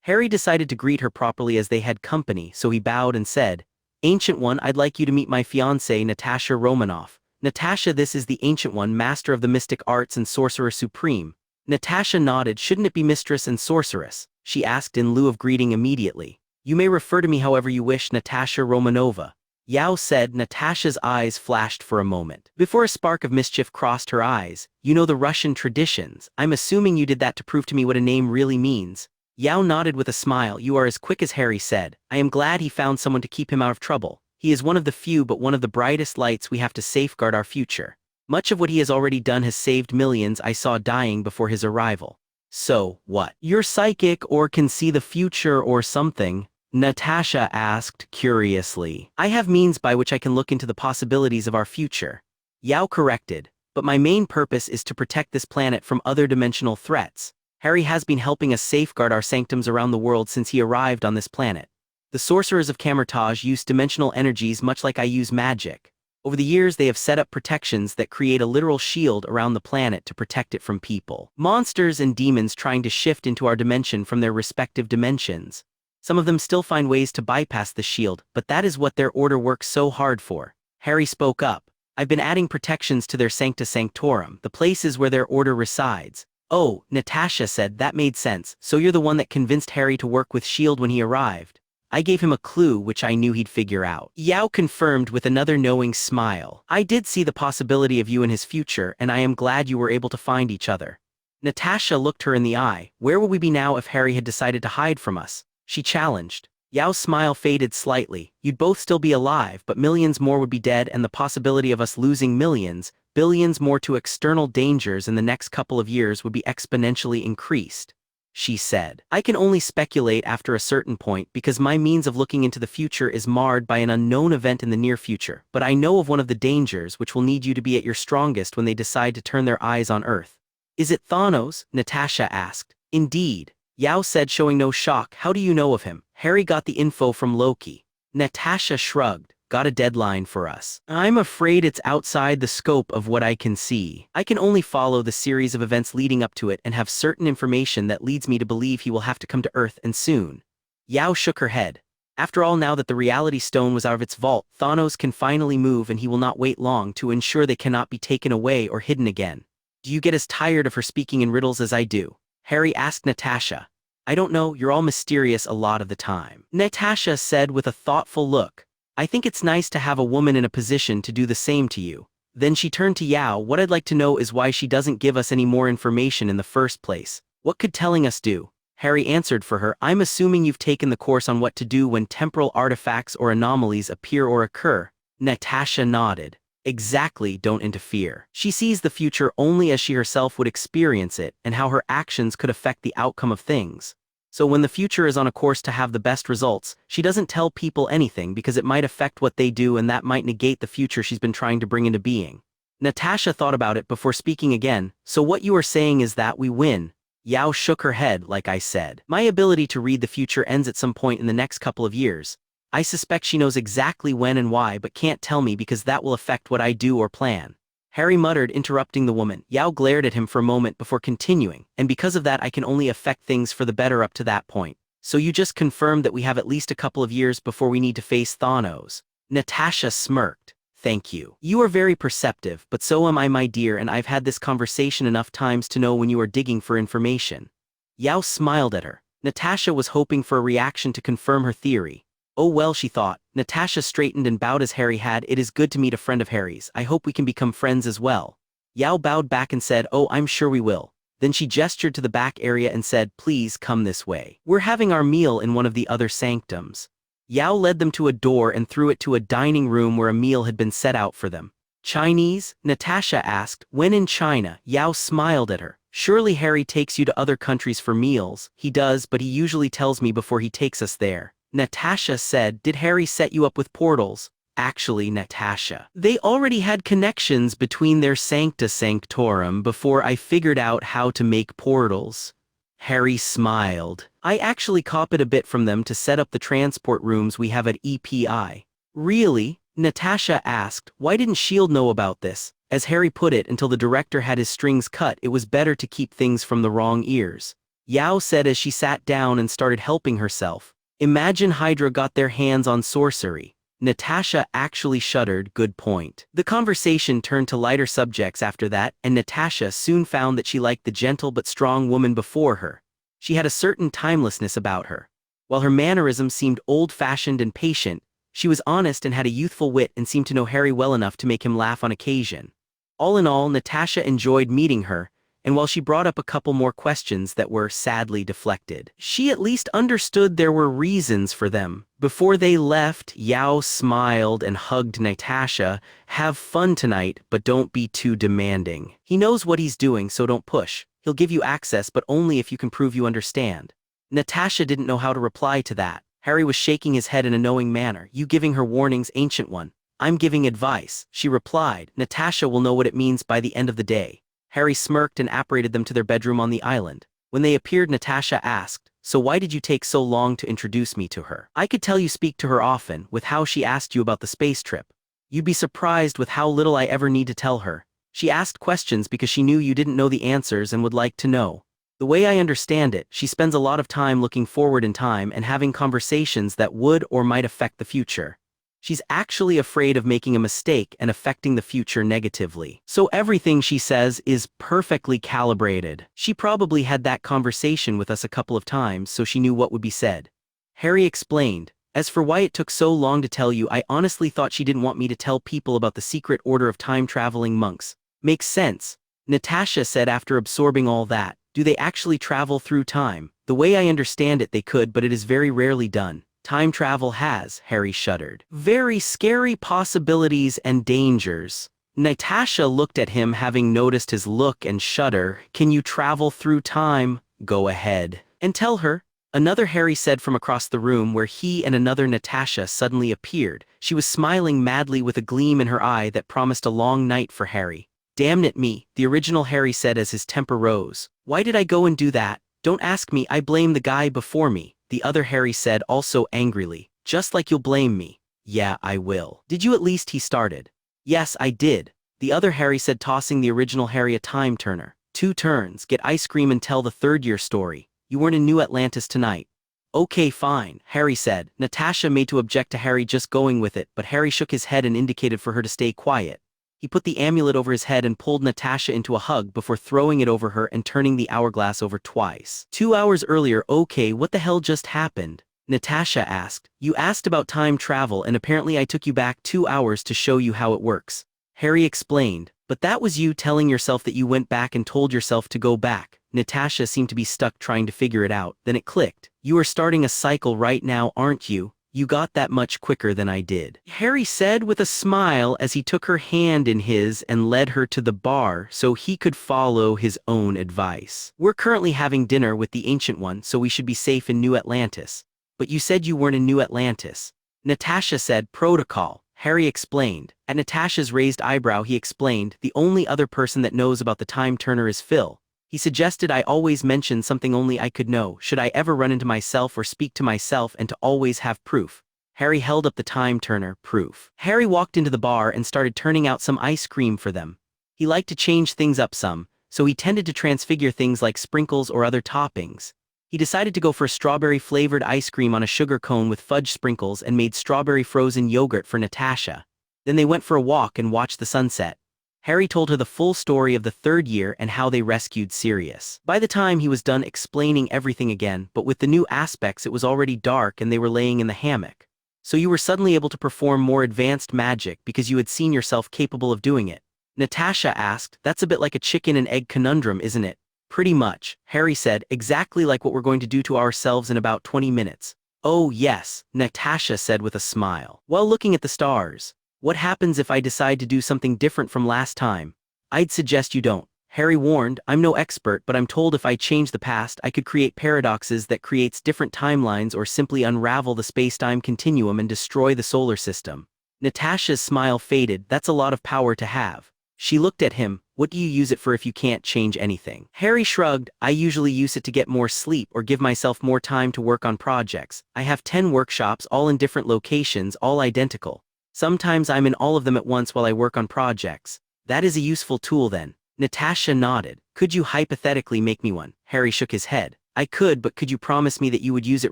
Harry decided to greet her properly as they had company, so he bowed and said, Ancient One, I'd like you to meet my fiancée, Natasha Romanoff. Natasha, this is the Ancient One, master of the mystic arts and sorcerer supreme. Natasha nodded. Shouldn't it be mistress and sorceress? She asked in lieu of greeting immediately. You may refer to me however you wish, Natasha Romanova. Yao said. Natasha's eyes flashed for a moment. Before a spark of mischief crossed her eyes. You know the Russian traditions. I'm assuming you did that to prove to me what a name really means. Yao nodded with a smile. You are as quick as Harry said. I am glad he found someone to keep him out of trouble. He is one of the few but one of the brightest lights. We have to safeguard our future. Much of what he has already done has saved millions I saw dying before his arrival. So, what? You're psychic or can see the future or something? Natasha asked curiously. I have means by which I can look into the possibilities of our future. Yao corrected, but my main purpose is to protect this planet from other dimensional threats. Harry has been helping us safeguard our sanctums around the world since he arrived on this planet. The sorcerers of Camertage use dimensional energies much like I use magic. Over the years they have set up protections that create a literal shield around the planet to protect it from people, monsters and demons trying to shift into our dimension from their respective dimensions. Some of them still find ways to bypass the shield, but that is what their order works so hard for. Harry spoke up. I've been adding protections to their Sancta Sanctorum, the places where their order resides. Oh, Natasha said, that made sense. So you're the one that convinced Harry to work with S.H.I.E.L.D. when he arrived. I gave him a clue which I knew he'd figure out. Yao confirmed with another knowing smile. I did see the possibility of you in his future, and I am glad you were able to find each other. Natasha looked her in the eye. Where would we be now if Harry had decided to hide from us? She challenged. Yao's smile faded slightly. You'd both still be alive, but millions more would be dead, and the possibility of us losing millions, billions more to external dangers in the next couple of years would be exponentially increased. She said. I can only speculate after a certain point because my means of looking into the future is marred by an unknown event in the near future, but I know of one of the dangers which will need you to be at your strongest when they decide to turn their eyes on Earth. Is it Thanos? Natasha asked. Indeed. Yao said, showing no shock. How do you know of him? Harry got the info from Loki. Natasha shrugged. Got a deadline for us. I'm afraid it's outside the scope of what I can see. I can only follow the series of events leading up to it and have certain information that leads me to believe he will have to come to Earth and soon. Yao shook her head. After all, now that the reality stone was out of its vault, Thanos can finally move and he will not wait long to ensure they cannot be taken away or hidden again. Do you get as tired of her speaking in riddles as I do? Harry asked Natasha. I don't know, you're all mysterious a lot of the time. Natasha said with a thoughtful look. I think it's nice to have a woman in a position to do the same to you. Then she turned to Yao. What I'd like to know is why she doesn't give us any more information in the first place. What could telling us do? Harry answered for her. I'm assuming you've taken the course on what to do when temporal artifacts or anomalies appear or occur. Natasha nodded. Exactly, don't interfere. She sees the future only as she herself would experience it and how her actions could affect the outcome of things. So when the future is on a course to have the best results, she doesn't tell people anything because it might affect what they do and that might negate the future she's been trying to bring into being. Natasha thought about it before speaking again. So what you are saying is that we win? Yao shook her head. Like I said, my ability to read the future ends at some point in the next couple of years. I suspect she knows exactly when and why but can't tell me because that will affect what I do or plan. Harry muttered, interrupting the woman. Yao glared at him for a moment before continuing, and because of that I can only affect things for the better up to that point. So you just confirmed that we have at least a couple of years before we need to face Thanos. Natasha smirked. Thank you. You are very perceptive, but so am I, my dear, and I've had this conversation enough times to know when you are digging for information. Yao smiled at her. Natasha was hoping for a reaction to confirm her theory. Oh well, she thought. Natasha straightened and bowed as Harry had. It is good to meet a friend of Harry's. I hope we can become friends as well. Yao bowed back and said, oh, I'm sure we will. Then she gestured to the back area and said, please come this way. We're having our meal in one of the other sanctums. Yao led them to a door and through it to a dining room where a meal had been set out for them. Chinese? Natasha asked. When in China, Yao smiled at her. Surely Harry takes you to other countries for meals. He does, but he usually tells me before he takes us there. Natasha said, did Harry set you up with portals? Actually, Natasha, they already had connections between their sancta sanctorum before I figured out how to make portals. Harry smiled. I actually copied a bit from them to set up the transport rooms we have at EPI. Really? Natasha asked. Why didn't S.H.I.E.L.D. know about this? As Harry put it, until the director had his strings cut, it was better to keep things from the wrong ears. Yao said as she sat down and started helping herself. Imagine Hydra got their hands on sorcery. Natasha actually shuddered. Good point. The conversation turned to lighter subjects after that, and Natasha soon found that she liked the gentle but strong woman before her. She had a certain timelessness about her. While her mannerisms seemed old-fashioned and patient, she was honest and had a youthful wit and seemed to know Harry well enough to make him laugh on occasion. All in all, Natasha enjoyed meeting her, and while she brought up a couple more questions that were sadly deflected, she at least understood there were reasons for them. Before they left, Yao smiled and hugged Natasha. Have fun tonight, but don't be too demanding. He knows what he's doing, so don't push. He'll give you access, but only if you can prove you understand. Natasha didn't know how to reply to that. Harry was shaking his head in a knowing manner. You giving her warnings, Ancient One. I'm giving advice, she replied. Natasha will know what it means by the end of the day. Harry smirked and apparated them to their bedroom on the island. When they appeared, Natasha asked, so why did you take so long to introduce me to her? I could tell you speak to her often, with how she asked you about the space trip. You'd be surprised with how little I ever need to tell her. She asked questions because she knew you didn't know the answers and would like to know. The way I understand it, she spends a lot of time looking forward in time and having conversations that would or might affect the future. She's actually afraid of making a mistake and affecting the future negatively. So everything she says is perfectly calibrated. She probably had that conversation with us a couple of times, so she knew what would be said. Harry explained, as for why it took so long to tell you, I honestly thought she didn't want me to tell people about the secret order of time-traveling monks. Makes sense. Natasha said after absorbing all that. Do they actually travel through time? The way I understand it, they could, but it is very rarely done. Time travel has, Harry shuddered, very scary possibilities and dangers. Natasha looked at him, having noticed his look and shudder. Can you travel through time? Go ahead. And tell her. Another Harry said from across the room where he and another Natasha suddenly appeared. She was smiling madly with a gleam in her eye that promised a long night for Harry. Damn it me, the original Harry said as his temper rose. Why did I go and do that? Don't ask me, I blame the guy before me. The other Harry said also angrily. Just like you'll blame me. Yeah, I will. Did you at least? He started. Yes, I did. The other Harry said, tossing the original Harry a time turner. 2 turns, get ice cream and tell the third-year story. You weren't in New Atlantis tonight. Okay, fine, Harry said. Natasha made to object to Harry just going with it, but Harry shook his head and indicated for her to stay quiet. He put the amulet over his head and pulled Natasha into a hug before throwing it over her and turning the hourglass over twice. 2 hours earlier. Okay, what the hell just happened? Natasha asked. You asked about time travel and apparently I took you back 2 hours to show you how it works. Harry explained. But that was you telling yourself that you went back and told yourself to go back. Natasha seemed to be stuck trying to figure it out. Then it clicked. You are starting a cycle right now, aren't you? You got that much quicker than I did, Harry said with a smile as he took her hand in his and led her to the bar so he could follow his own advice. We're currently having dinner with the Ancient One, so we should be safe in New Atlantis. But you said you weren't in New Atlantis. Natasha said. Protocol, Harry explained. At Natasha's raised eyebrow he explained, the only other person that knows about the time turner is Phil. He suggested I always mention something only I could know, should I ever run into myself or speak to myself, and to always have proof. Harry held up the time turner, proof. Harry walked into the bar and started turning out some ice cream for them. He liked to change things up some, so he tended to transfigure things like sprinkles or other toppings. He decided to go for a strawberry-flavored ice cream on a sugar cone with fudge sprinkles and made strawberry frozen yogurt for Natasha. Then they went for a walk and watched the sunset. Harry told her the full story of the 3rd year and how they rescued Sirius. By the time he was done explaining everything again, but with the new aspects, it was already dark and they were laying in the hammock. So you were suddenly able to perform more advanced magic because you had seen yourself capable of doing it. Natasha asked. That's a bit like a chicken and egg conundrum, isn't it? Pretty much, Harry said, exactly like what we're going to do to ourselves in about 20 minutes. Oh yes, Natasha said with a smile, while looking at the stars. What happens if I decide to do something different from last time? I'd suggest you don't. Harry warned, I'm no expert, but I'm told if I change the past, I could create paradoxes that creates different timelines or simply unravel the space-time continuum and destroy the solar system. Natasha's smile faded. That's a lot of power to have. She looked at him. What do you use it for if you can't change anything? Harry shrugged. I usually use it to get more sleep or give myself more time to work on projects. I have 10 workshops, all in different locations, all identical. Sometimes I'm in all of them at once while I work on projects. That is a useful tool then. Natasha nodded. Could you hypothetically make me one? Harry shook his head. I could, but could you promise me that you would use it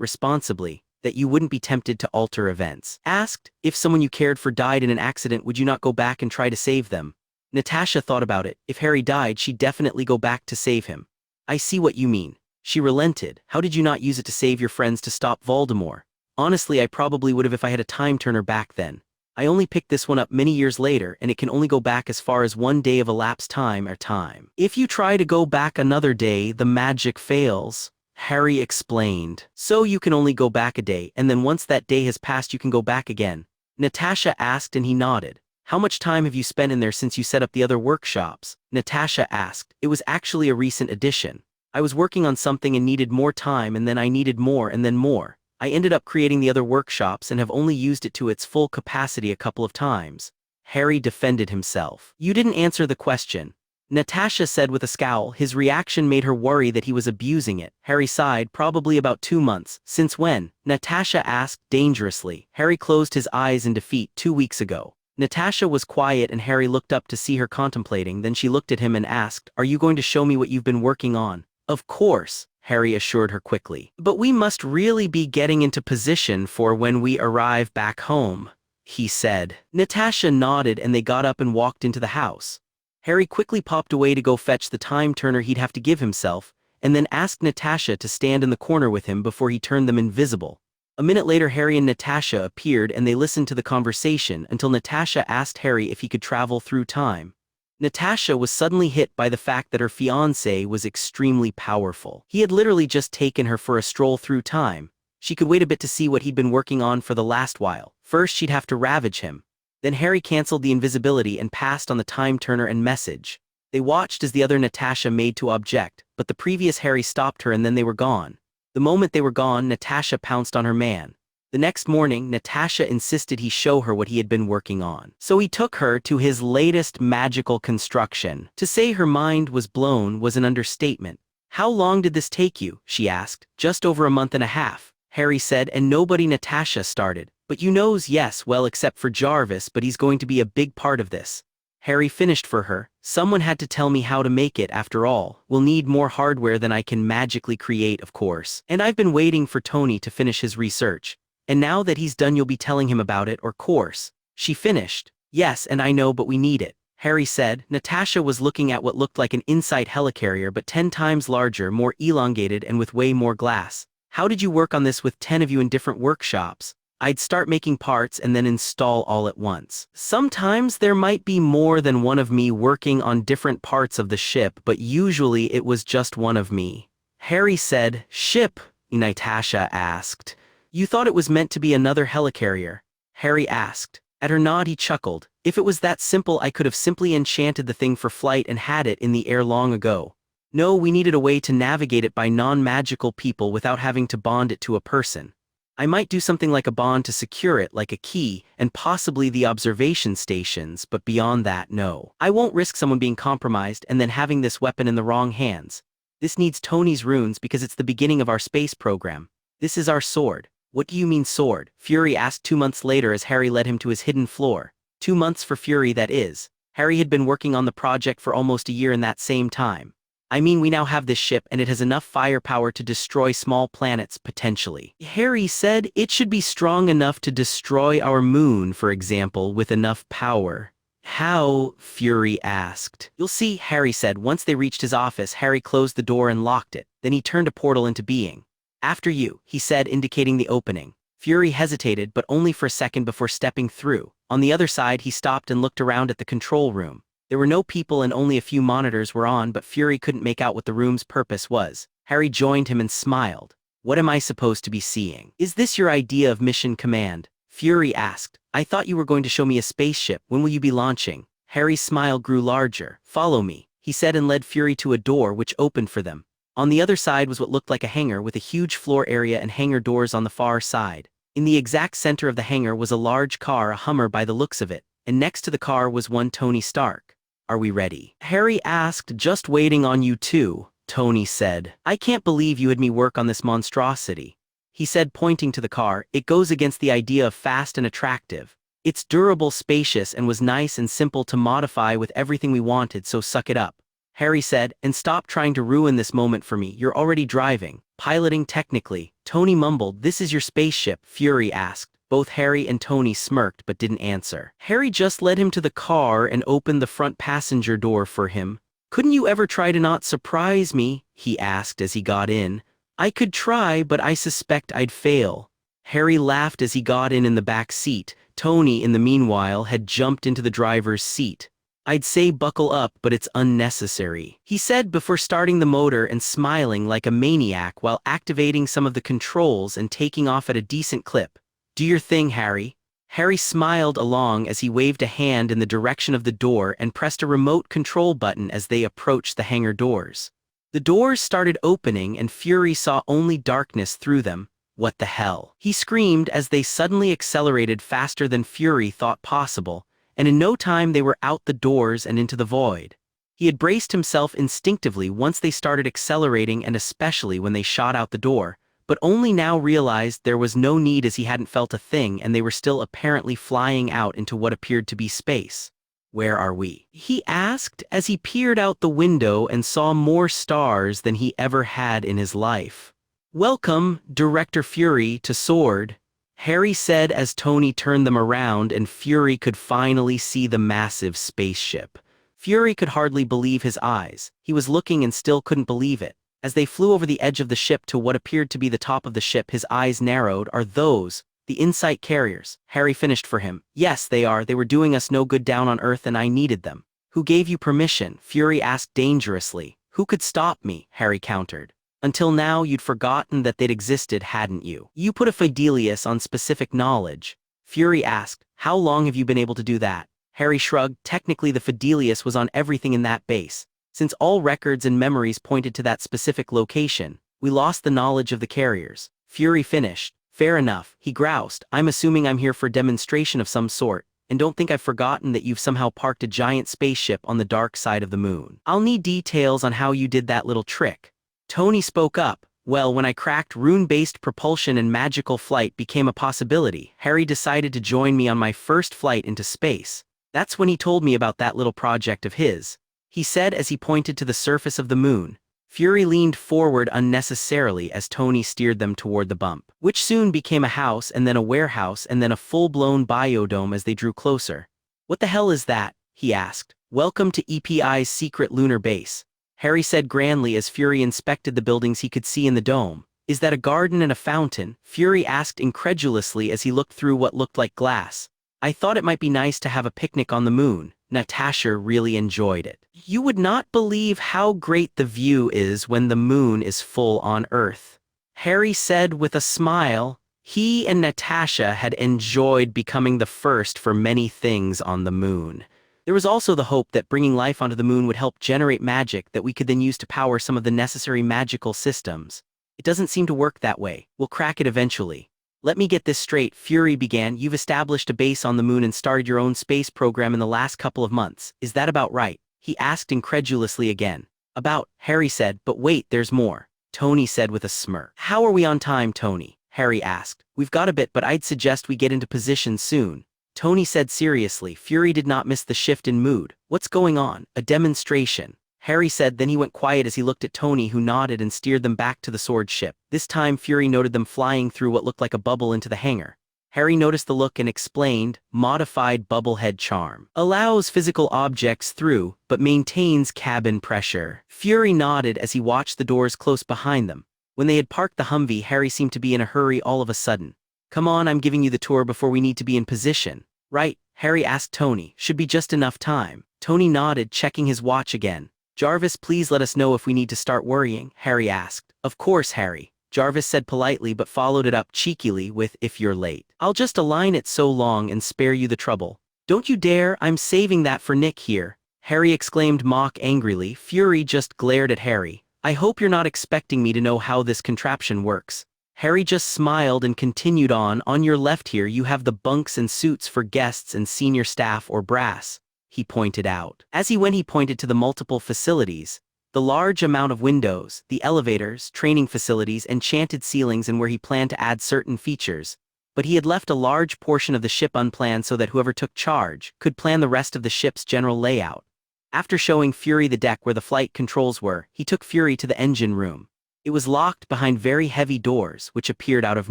responsibly, that you wouldn't be tempted to alter events? Asked, if someone you cared for died in an accident, would you not go back and try to save them? Natasha thought about it. If Harry died, she'd definitely go back to save him. I see what you mean. She relented. How did you not use it to save your friends to stop Voldemort? Honestly, I probably would have if I had a time turner back then. I only picked this one up many years later, and it can only go back as far as 1 day of elapsed time or time. If you try to go back another day, the magic fails, Harry explained. So you can only go back a day, and then once that day has passed you can go back again. Natasha asked, and he nodded. How much time have you spent in there since you set up the other workshops? Natasha asked. It was actually a recent addition. I was working on something and needed more time, and then I needed more and then more. I ended up creating the other workshops and have only used it to its full capacity a couple of times. Harry defended himself. You didn't answer the question. Natasha said with a scowl. His reaction made her worry that he was abusing it. Harry sighed. Probably about 2 months. Since when? Natasha asked dangerously. Harry closed his eyes in defeat. 2 weeks ago. Natasha was quiet and Harry looked up to see her contemplating. Then she looked at him and asked, Are you going to show me what you've been working on? Of course, Harry assured her quickly. But we must really be getting into position for when we arrive back home, he said. Natasha nodded and they got up and walked into the house. Harry quickly popped away to go fetch the time turner he'd have to give himself, and then asked Natasha to stand in the corner with him before he turned them invisible. A minute later Harry and Natasha appeared and they listened to the conversation until Natasha asked Harry if he could travel through time. Natasha was suddenly hit by the fact that her fiancé was extremely powerful. He had literally just taken her for a stroll through time. She could wait a bit to see what he'd been working on for the last while. First she'd have to ravage him. Then Harry cancelled the invisibility and passed on the time turner and message. They watched as the other Natasha made to object, but the previous Harry stopped her and then they were gone. The moment they were gone, Natasha pounced on her man. The next morning, Natasha insisted he show her what he had been working on. So he took her to his latest magical construction. To say her mind was blown was an understatement. How long did this take you? She asked. Just over a month and a half, Harry said, and nobody. Natasha started. But you knows, yes, well, except for Jarvis, but he's going to be a big part of this. Harry finished for her. Someone had to tell me how to make it after all. We'll need more hardware than I can magically create, of course. And I've been waiting for Tony to finish his research. And now that he's done you'll be telling him about it, or course. She finished. Yes, and I know, but we need it, Harry said. Natasha was looking at what looked like an Insight helicarrier but 10 times larger, more elongated and with way more glass. How did you work on this with 10 of you in different workshops? I'd start making parts and then install all at once. Sometimes there might be more than one of me working on different parts of the ship, but usually it was just one of me. Harry said. Ship? Natasha asked. You thought it was meant to be another helicarrier? Harry asked. At her nod he chuckled. If it was that simple I could have simply enchanted the thing for flight and had it in the air long ago. No, we needed a way to navigate it by non-magical people without having to bond it to a person. I might do something like a bond to secure it, like a key, and possibly the observation stations, but beyond that, no. I won't risk someone being compromised and then having this weapon in the wrong hands. This needs Tony's runes because it's the beginning of our space program. This is our sword. What do you mean sword? Fury asked 2 months later as Harry led him to his hidden floor. 2 months for Fury, that is. Harry had been working on the project for almost a year in that same time. I mean, we now have this ship and it has enough firepower to destroy small planets, potentially. Harry said it should be strong enough to destroy our moon, for example, with enough power. How? Fury asked. You'll see, Harry said. Once they reached his office, Harry closed the door and locked it. Then he turned a portal into being. After you, he said, indicating the opening. Fury hesitated, but only for a second before stepping through. On the other side, he stopped and looked around at the control room. There were no people and only a few monitors were on, but Fury couldn't make out what the room's purpose was. Harry joined him and smiled. What am I supposed to be seeing? Is this your idea of mission command? Fury asked. I thought you were going to show me a spaceship. When will you be launching? Harry's smile grew larger. Follow me, he said and led Fury to a door which opened for them. On the other side was what looked like a hangar with a huge floor area and hangar doors on the far side. In the exact center of the hangar was a large car, a Hummer by the looks of it, and next to the car was one Tony Stark. Are we ready? Harry asked. Just waiting on you too, Tony said. I can't believe you had me work on this monstrosity, he said, pointing to the car. It goes against the idea of fast and attractive. It's durable, spacious, and was nice and simple to modify with everything we wanted, so suck it up, Harry said, and stop trying to ruin this moment for me. You're already driving, piloting technically. Tony mumbled. This is your spaceship? Fury asked. Both Harry and Tony smirked but didn't answer. Harry just led him to the car and opened the front passenger door for him. Couldn't you ever try to not surprise me? He asked as he got in. I could try, but I suspect I'd fail. Harry laughed as he got in the back seat. Tony, in the meanwhile, had jumped into the driver's seat. I'd say buckle up, but it's unnecessary, he said before starting the motor and smiling like a maniac while activating some of the controls and taking off at a decent clip. Do your thing, Harry. Harry smiled along as he waved a hand in the direction of the door and pressed a remote control button as they approached the hangar doors. The doors started opening and Fury saw only darkness through them. What the hell? He screamed as they suddenly accelerated faster than Fury thought possible, and in no time they were out the doors and into the void. He had braced himself instinctively once they started accelerating and especially when they shot out the door, but only now realized there was no need as he hadn't felt a thing and they were still apparently flying out into what appeared to be space. Where are we? He asked as he peered out the window and saw more stars than he ever had in his life. Welcome, Director Fury, to Sword, Harry said as Tony turned them around and Fury could finally see the massive spaceship. Fury could hardly believe his eyes. He was looking and still couldn't believe it. As they flew over the edge of the ship to what appeared to be the top of the ship, his eyes narrowed. Are those the Insight carriers? Harry finished for him. Yes, they are. They were doing us no good down on Earth and I needed them. Who gave you permission? Fury asked dangerously. Who could stop me? Harry countered. Until now you'd forgotten that they'd existed, hadn't you? You put a fidelius on specific knowledge. Fury asked. How long have you been able to do that? Harry shrugged. Technically the fidelius was on everything in that base. Since all records and memories pointed to that specific location, we lost the knowledge of the carriers. Fury finished. Fair enough, he groused. I'm assuming I'm here for a demonstration of some sort, and don't think I've forgotten that you've somehow parked a giant spaceship on the dark side of the moon. I'll need details on how you did that little trick. Tony spoke up. Well, when I cracked rune-based propulsion and magical flight became a possibility, Harry decided to join me on my first flight into space. That's when he told me about that little project of his, he said as he pointed to the surface of the moon. Fury leaned forward unnecessarily as Tony steered them toward the bump, which soon became a house and then a warehouse and then a full-blown biodome as they drew closer. What the hell is that? He asked. Welcome to EPI's secret lunar base, Harry said grandly as Fury inspected the buildings he could see in the dome. Is that a garden and a fountain? Fury asked incredulously as he looked through what looked like glass. I thought it might be nice to have a picnic on the moon. Natasha really enjoyed it. You would not believe how great the view is when the moon is full on Earth, Harry said with a smile. He and Natasha had enjoyed becoming the first for many things on the moon. There was also the hope that bringing life onto the moon would help generate magic that we could then use to power some of the necessary magical systems. It doesn't seem to work that way. We'll crack it eventually. Let me get this straight, Fury began. You've established a base on the moon and started your own space program in the last couple of months. Is that about right? He asked incredulously again. About, Harry said, but wait, there's more, Tony said with a smirk. How are we on time, Tony? Harry asked. We've got a bit, but I'd suggest we get into position soon, Tony said seriously. Fury did not miss the shift in mood. What's going on? A demonstration, Harry said. Then he went quiet as he looked at Tony, who nodded and steered them back to the sword ship. This time Fury noted them flying through what looked like a bubble into the hangar. Harry noticed the look and explained. Modified bubblehead charm. Allows physical objects through, but maintains cabin pressure. Fury nodded as he watched the doors close behind them. When they had parked the Humvee, Harry seemed to be in a hurry all of a sudden. Come on, I'm giving you the tour before we need to be in position. Right? Harry asked Tony. Should be just enough time. Tony nodded, checking his watch again. Jarvis, please let us know if we need to start worrying, Harry asked. Of course, Harry. Jarvis said politely but followed it up cheekily with, "If you're late, I'll just align it so long and spare you the trouble." "Don't you dare, I'm saving that for Nick here," Harry exclaimed mock angrily. Fury just glared at Harry. "I hope you're not expecting me to know how this contraption works." Harry just smiled and continued on your left here you have the bunks and suits for guests and senior staff or brass," he pointed out. As he went he pointed to the multiple facilities, the large amount of windows, the elevators, training facilities, enchanted ceilings, and where he planned to add certain features. But he had left a large portion of the ship unplanned so that whoever took charge could plan the rest of the ship's general layout. After showing Fury the deck where the flight controls were, he took Fury to the engine room. It was locked behind very heavy doors, which appeared out of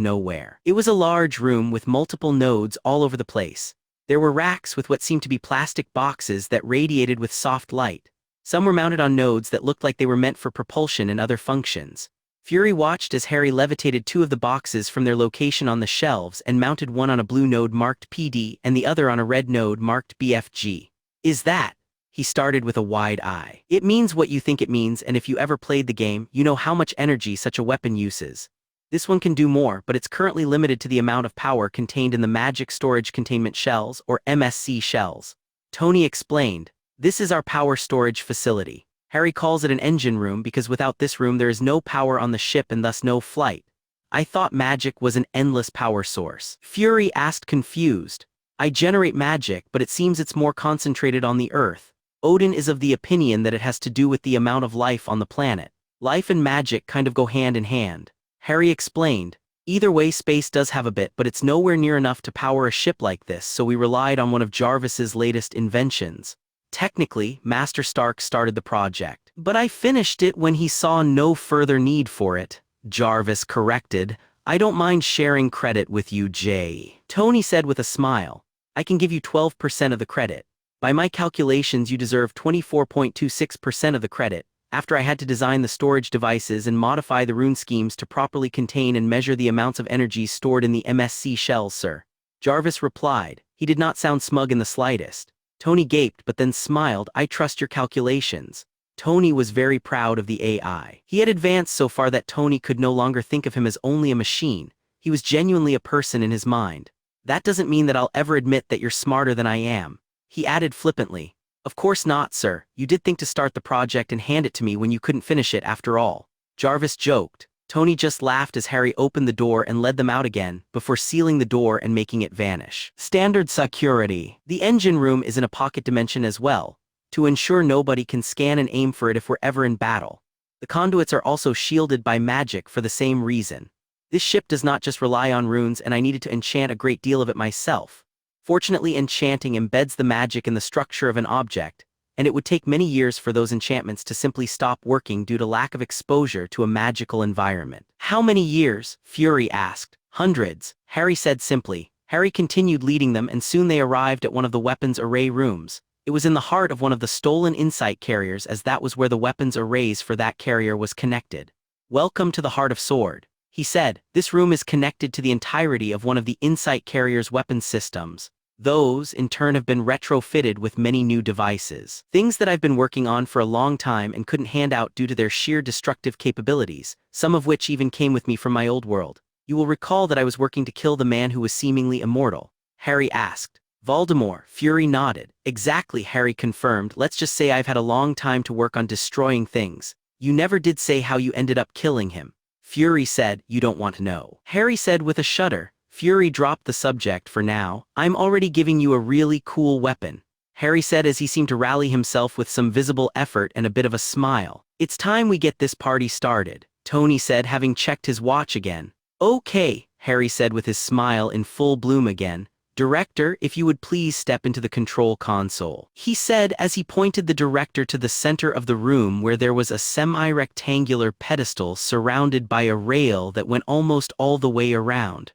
nowhere. It was a large room with multiple nodes all over the place. There were racks with what seemed to be plastic boxes that radiated with soft light. Some were mounted on nodes that looked like they were meant for propulsion and other functions. Fury watched as Harry levitated two of the boxes from their location on the shelves and mounted one on a blue node marked PD and the other on a red node marked BFG. "Is that?" He started with a wide eye. "It means what you think it means, and if you ever played the game, you know how much energy such a weapon uses. This one can do more, but it's currently limited to the amount of power contained in the Magic Storage Containment Shells, or MSC shells." Tony explained, "This is our power storage facility. Harry calls it an engine room because without this room there is no power on the ship and thus no flight. I thought magic was an endless power source." Fury asked confused. "I generate magic, but it seems it's more concentrated on the Earth. Odin is of the opinion that it has to do with the amount of life on the planet. Life and magic kind of go hand in hand." Harry explained, "Either way space does have a bit, but it's nowhere near enough to power a ship like this, so we relied on one of Jarvis's latest inventions. Technically, Master Stark started the project, but I finished it when he saw no further need for it," Jarvis corrected. "I don't mind sharing credit with you, Jay," Tony said with a smile. "I can give you 12% of the credit. By my calculations you deserve 24.26% of the credit, after I had to design the storage devices and modify the rune schemes to properly contain and measure the amounts of energy stored in the MSC shells, sir," Jarvis replied. He did not sound smug in the slightest. Tony gaped but then smiled. "I trust your calculations." Tony was very proud of the AI. He had advanced so far that Tony could no longer think of him as only a machine. He was genuinely a person in his mind. "That doesn't mean that I'll ever admit that you're smarter than I am," he added flippantly. "Of course not, sir. You did think to start the project and hand it to me when you couldn't finish it after all," Jarvis joked. Tony just laughed as Harry opened the door and led them out again, before sealing the door and making it vanish. Standard security. The engine room is in a pocket dimension as well, to ensure nobody can scan and aim for it if we're ever in battle. The conduits are also shielded by magic for the same reason. This ship does not just rely on runes, and I needed to enchant a great deal of it myself. Fortunately, enchanting embeds the magic in the structure of an object, and it would take many years for those enchantments to simply stop working due to lack of exposure to a magical environment. "How many years?" Fury asked. "Hundreds," Harry said simply. Harry continued leading them and soon they arrived at one of the weapons array rooms. It was in the heart of one of the stolen insight carriers, as that was where the weapons arrays for that carrier was connected. "Welcome to the Heart of Sword," he said. "This room is connected to the entirety of one of the insight carrier's weapon systems. Those, in turn, have been retrofitted with many new devices. Things that I've been working on for a long time and couldn't hand out due to their sheer destructive capabilities, some of which even came with me from my old world. You will recall that I was working to kill the man who was seemingly immortal," Harry asked. "Voldemort," Fury nodded. "Exactly," Harry confirmed. "Let's just say I've had a long time to work on destroying things. You never did say how you ended up killing him," Fury said. "You don't want to know," Harry said with a shudder. Fury dropped the subject for now. "I'm already giving you a really cool weapon," Harry said as he seemed to rally himself with some visible effort and a bit of a smile. "It's time we get this party started," Tony said, having checked his watch again. "Okay," Harry said with his smile in full bloom again. "Director, if you would please step into the control console," he said as he pointed the director to the center of the room where there was a semi-rectangular pedestal surrounded by a rail that went almost all the way around.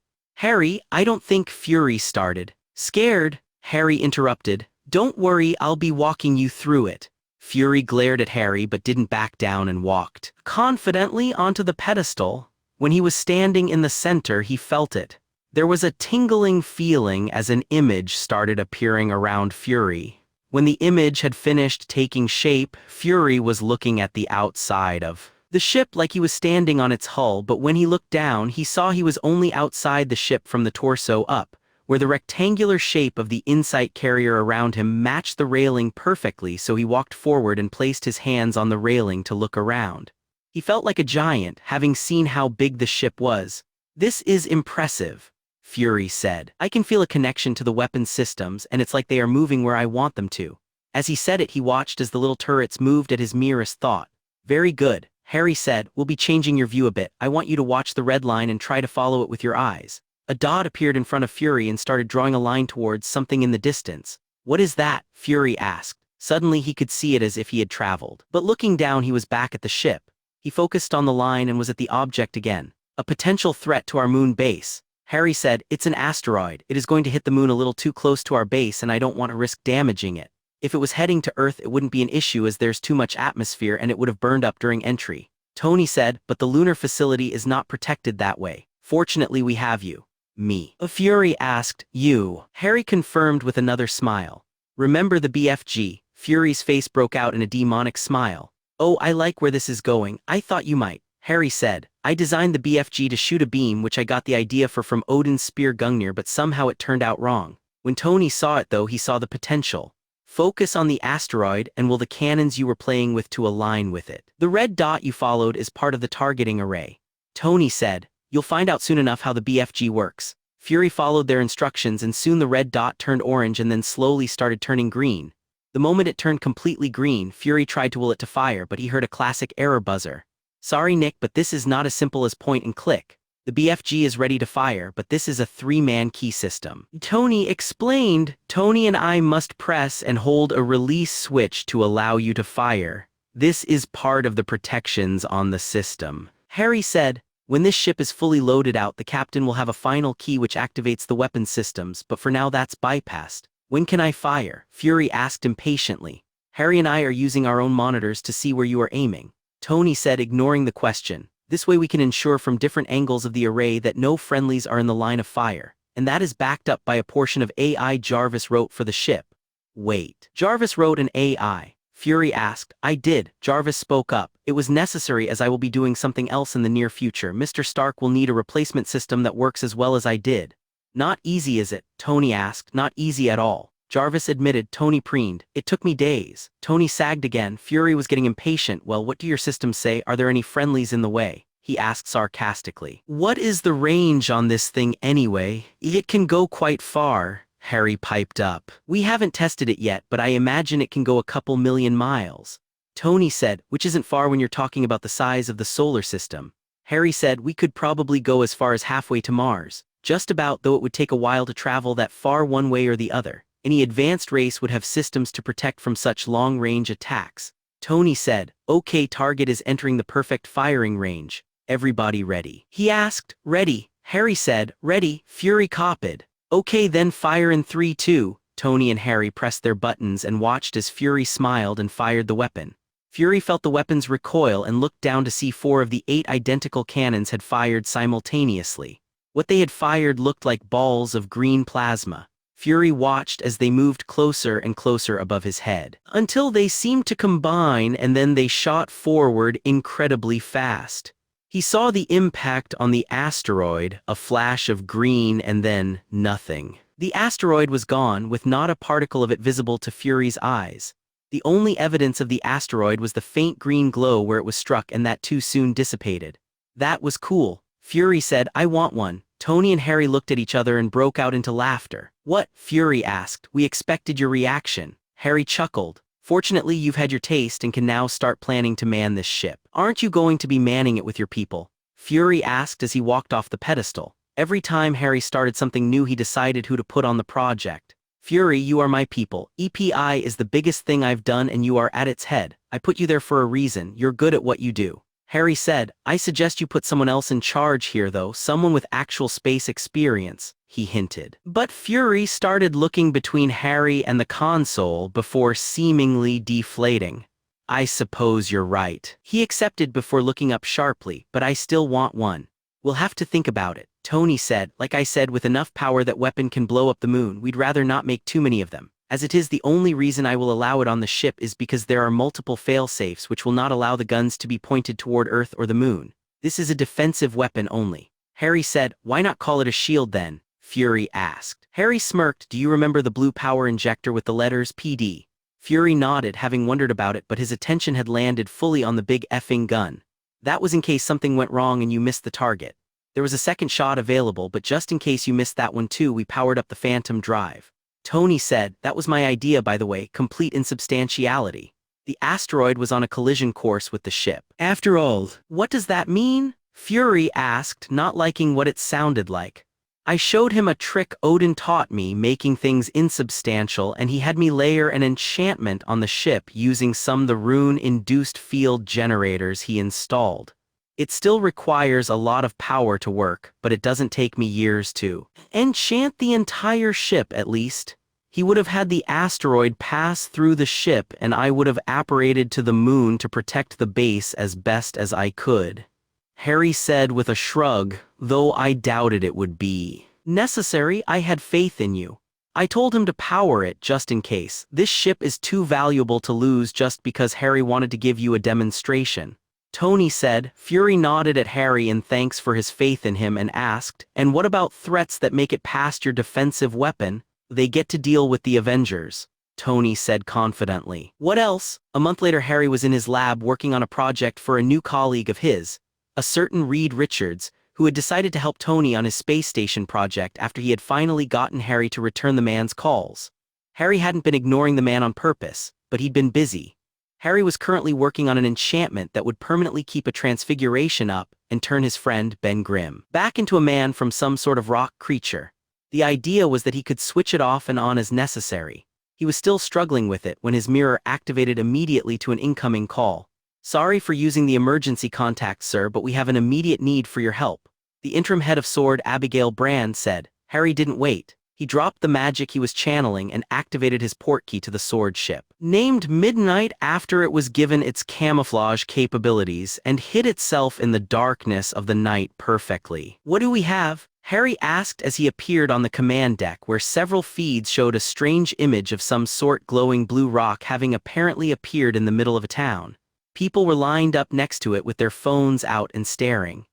"Harry, I don't think," Fury started. "Scared?" Harry interrupted. "Don't worry, I'll be walking you through it." Fury glared at Harry but didn't back down and walked confidently onto the pedestal. When he was standing in the center, he felt it. There was a tingling feeling as an image started appearing around Fury. When the image had finished taking shape, Fury was looking at the outside of the ship like he was standing on its hull, but when he looked down he saw he was only outside the ship from the torso up, where the rectangular shape of the insight carrier around him matched the railing perfectly, so he walked forward and placed his hands on the railing to look around. He felt like a giant, having seen how big the ship was. "This is impressive," Fury said. "I can feel a connection to the weapon systems, and it's like they are moving where I want them to." As he said it, he watched as the little turrets moved at his merest thought. "Very good," Harry said. "We'll be changing your view a bit. I want you to watch the red line and try to follow it with your eyes." A dot appeared in front of Fury and started drawing a line towards something in the distance. "What is that?" Fury asked. Suddenly he could see it as if he had traveled. But looking down, he was back at the ship. He focused on the line and was at the object again. "A potential threat to our moon base," Harry said. "It's an asteroid. It is going to hit the moon a little too close to our base, and I don't want to risk damaging it. If it was heading to Earth, it wouldn't be an issue as there's too much atmosphere and it would have burned up during entry." Tony said, "But the lunar facility is not protected that way. Fortunately, we have you." "Me?" Fury asked. "You." Harry confirmed with another smile. "Remember the BFG?" Fury's face broke out in a demonic smile. "Oh, I like where this is going. I thought you might," Harry said. "I designed the BFG to shoot a beam which I got the idea from Odin's spear Gungnir, but somehow it turned out wrong. When Tony saw it though, he saw the potential. Focus on the asteroid and will the cannons you were playing with to align with it. The red dot you followed is part of the targeting array." Tony said. "You'll find out soon enough how the BFG works." Fury followed their instructions and soon the red dot turned orange and then slowly started turning green. The moment it turned completely green, Fury tried to will it to fire, but he heard a classic error buzzer. "Sorry Nick, but this is not as simple as point and click. The BFG is ready to fire, but this is a 3-man key system." Tony explained. "Tony and I must press and hold a release switch to allow you to fire. This is part of the protections on the system." Harry said. "When this ship is fully loaded out, the captain will have a final key which activates the weapon systems, but for now that's bypassed." "When can I fire?" Fury asked impatiently. "Harry and I are using our own monitors to see where you are aiming," Tony said, ignoring the question. "This way we can ensure from different angles of the array that no friendlies are in the line of fire, and that is backed up by a portion of AI Jarvis wrote for the ship." "Wait, Jarvis wrote an AI?" Fury asked. "I did," Jarvis spoke up. "It was necessary as I will be doing something else in the near future. Mr. Stark will need a replacement system that works as well as I did." "Not easy, is it?" Tony asked. "Not easy at all," Jarvis admitted. Tony preened. "It took me days." Tony sagged again. Fury was getting impatient. "Well, what do your systems say? Are there any friendlies in the way?" he asked sarcastically. "What is the range on this thing anyway?" "It can go quite far," Harry piped up. "We haven't tested it yet, but I imagine it can go a couple million miles." Tony said, "Which isn't far when you're talking about the size of the solar system." Harry said, "We could probably go as far as halfway to Mars. Just about, though it would take a while to travel that far one way or the other. Any advanced race would have systems to protect from such long-range attacks." Tony said, "Okay, target is entering the perfect firing range. Everybody ready?" he asked. "Ready," Harry said. "Ready," Fury copied. "Okay, then fire in 3, 2. Tony and Harry pressed their buttons and watched as Fury smiled and fired the weapon. Fury felt the weapons recoil and looked down to see 4 of the 8 identical cannons had fired simultaneously. What they had fired looked like balls of green plasma. Fury watched as they moved closer and closer above his head, until they seemed to combine, and then they shot forward incredibly fast. He saw the impact on the asteroid, a flash of green and then nothing. The asteroid was gone, with not a particle of it visible to Fury's eyes. The only evidence of the asteroid was the faint green glow where it was struck, and that too soon dissipated. "That was cool," Fury said. "I want one." Tony and Harry looked at each other and broke out into laughter. "What?" Fury asked. "We expected your reaction." Harry chuckled. "Fortunately, you've had your taste and can now start planning to man this ship. Aren't you going to be manning it with your people?" Fury asked as he walked off the pedestal. Every time Harry started something new, he decided who to put on the project. "Fury, you are my people. EPI is the biggest thing I've done and you are at its head. I put you there for a reason. You're good at what you do." Harry said, "I suggest you put someone else in charge here though, someone with actual space experience," he hinted. But Fury started looking between Harry and the console before seemingly deflating. "I suppose you're right," he accepted before looking up sharply, "but I still want one." "We'll have to think about it," Tony said. "Like I said, with enough power that weapon can blow up the moon, we'd rather not make too many of them." As it is, the only reason I will allow it on the ship is because there are multiple failsafes which will not allow the guns to be pointed toward Earth or the moon. This is a defensive weapon only. Harry said, "Why not call it a shield then?" Fury asked. Harry smirked. "Do you remember the blue power injector with the letters PD?" Fury nodded, having wondered about it, but his attention had landed fully on the big effing gun. That was in case something went wrong and you missed the target. There was a second shot available, but just in case you missed that one too, we powered up the Phantom drive. Tony said, "That was my idea, by the way, complete insubstantiality." The asteroid was on a collision course with the ship. "After all, what does that mean?" Fury asked, not liking what it sounded like. "I showed him a trick Odin taught me, making things insubstantial, and he had me layer an enchantment on the ship using some the rune-induced field generators he installed. It still requires a lot of power to work, but it doesn't take me years to enchant the entire ship, at least. He would have had the asteroid pass through the ship, and I would have apparated to the moon to protect the base as best as I could." Harry said with a shrug, "Though I doubted it would be necessary. I had faith in you. I told him to power it just in case. This ship is too valuable to lose just because Harry wanted to give you a demonstration." Tony said. Fury nodded at Harry in thanks for his faith in him and asked, "And what about threats that make it past your defensive weapon?" "They get to deal with the Avengers," Tony said confidently. "What else?" A month later, Harry was in his lab working on a project for a new colleague of his, a certain Reed Richards, who had decided to help Tony on his space station project after he had finally gotten Harry to return the man's calls. Harry hadn't been ignoring the man on purpose, but he'd been busy. Harry was currently working on an enchantment that would permanently keep a transfiguration up and turn his friend, Ben Grimm, back into a man from some sort of rock creature. The idea was that he could switch it off and on as necessary. He was still struggling with it when his mirror activated immediately to an incoming call. "Sorry for using the emergency contact, sir, but we have an immediate need for your help," the interim head of SWORD, Abigail Brand, said. Harry didn't wait. He dropped the magic he was channeling and activated his portkey to the SWORD ship. Named Midnight after it was given its camouflage capabilities and hid itself in the darkness of the night perfectly. "What do we have?" Harry asked as he appeared on the command deck, where several feeds showed a strange image of some sort glowing blue rock having apparently appeared in the middle of a town. People were lined up next to it with their phones out and staring.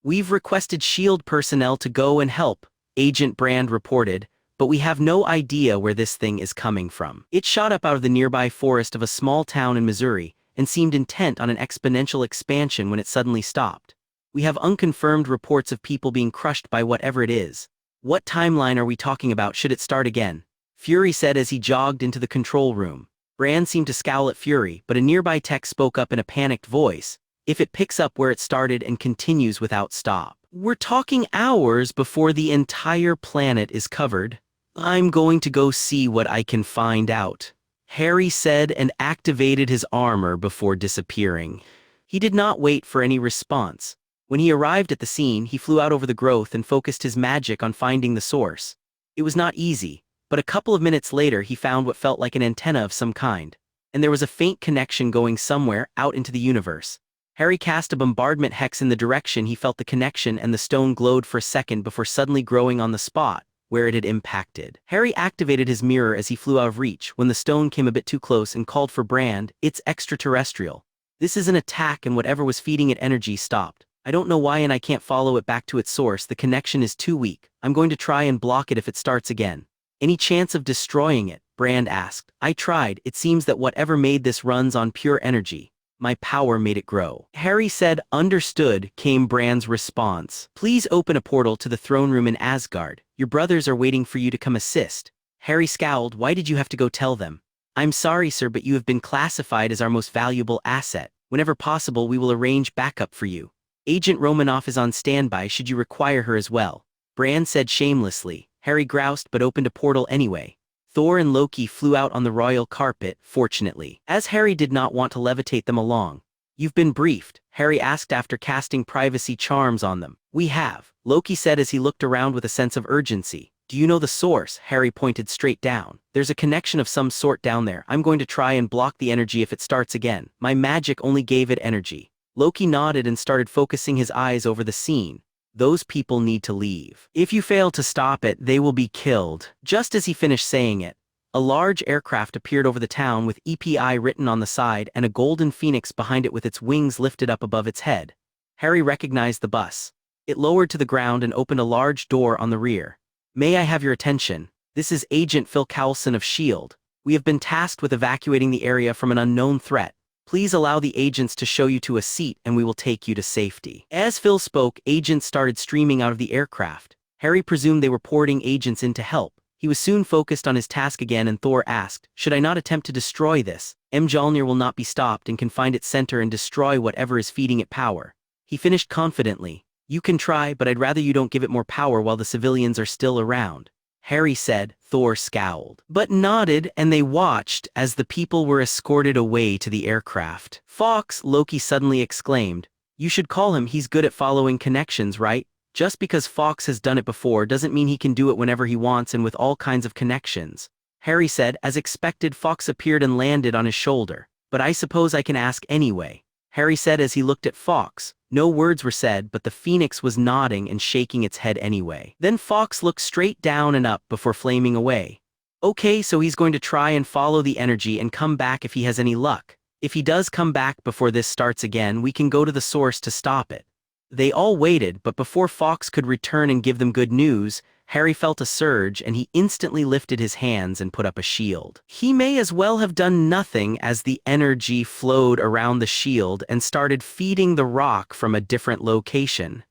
"We've requested SHIELD personnel to go and help," Agent Brand reported, "but we have no idea where this thing is coming from." It shot up out of the nearby forest of a small town in Missouri and seemed intent on an exponential expansion when it suddenly stopped. "We have unconfirmed reports of people being crushed by whatever it is. What timeline are we talking about? Should it start again?" Fury said as he jogged into the control room. Brand seemed to scowl at Fury, but a nearby tech spoke up in a panicked voice. "If it picks up where it started and continues without stop, we're talking hours before the entire planet is covered. I'm going to go see what I can find out," Harry said and activated his armor before disappearing. He did not wait for any response. When he arrived at the scene, he flew out over the growth and focused his magic on finding the source. It was not easy, but a couple of minutes later he found what felt like an antenna of some kind, and there was a faint connection going somewhere out into the universe. Harry cast a bombardment hex in the direction he felt the connection, and the stone glowed for a second before suddenly growing on the spot where it had impacted. Harry activated his mirror as he flew out of reach when the stone came a bit too close and called for Brand. "It's extraterrestrial. This is an attack, and whatever was feeding it energy stopped. I don't know why, and I can't follow it back to its source. The connection is too weak. I'm going to try and block it if it starts again." "Any chance of destroying it?" Brand asked. "I tried. It seems that whatever made this runs on pure energy. My power made it grow." Harry said. "Understood," came Brand's response. "Please open a portal to the throne room in Asgard. Your brothers are waiting for you to come assist." Harry scowled. "Why did you have to go tell them?" "I'm sorry, sir, but you have been classified as our most valuable asset. Whenever possible, we will arrange backup for you. Agent Romanoff is on standby should you require her as well," Brand said shamelessly. Harry groused but opened a portal anyway. Thor and Loki flew out on the royal carpet, fortunately, as Harry did not want to levitate them along. "You've been briefed?" Harry asked after casting privacy charms on them. "We have," Loki said as he looked around with a sense of urgency. "Do you know the source?" Harry pointed straight down. "There's a connection of some sort down there. I'm going to try and block the energy if it starts again. My magic only gave it energy." Loki nodded and started focusing his eyes over the scene. "Those people need to leave. If you fail to stop it, they will be killed." Just as he finished saying it, A large aircraft appeared over the town with EPI written on the side and a golden phoenix behind it with its wings lifted up above its head. Harry recognized the bus. It lowered to the ground and opened a large door on the rear. "May I have your attention? This is Agent Phil Coulson of S.H.I.E.L.D. We have been tasked with evacuating the area from an unknown threat. Please allow the agents to show you to a seat and we will take you to safety." As Phil spoke, agents started streaming out of the aircraft. Harry presumed they were porting agents in to help. He was soon focused on his task again, and Thor asked, "Should I not attempt to destroy this? Mjolnir will not be stopped and can find its center and destroy whatever is feeding it power." He finished confidently, "You can try, but I'd rather you don't give it more power while the civilians are still around." Harry said. Thor scowled, but nodded, and they watched as the people were escorted away to the aircraft. "Fox," Loki suddenly exclaimed. "You should call him. He's good at following connections, right? Just because Fox has done it before doesn't mean he can do it whenever he wants and with all kinds of connections." Harry said. As expected, Fox appeared and landed on his shoulder. "But I suppose I can ask anyway," Harry said as he looked at Fox. No words were said, but the phoenix was nodding and shaking its head anyway. Then Fox looked straight down and up before flaming away. "Okay, so he's going to try and follow the energy and come back if he has any luck. If he does come back before this starts again, we can go to the source to stop it." They all waited, but before Fox could return and give them good news, Harry felt a surge and he instantly lifted his hands and put up a shield. He may as well have done nothing as the energy flowed around the shield and started feeding the rock from a different location.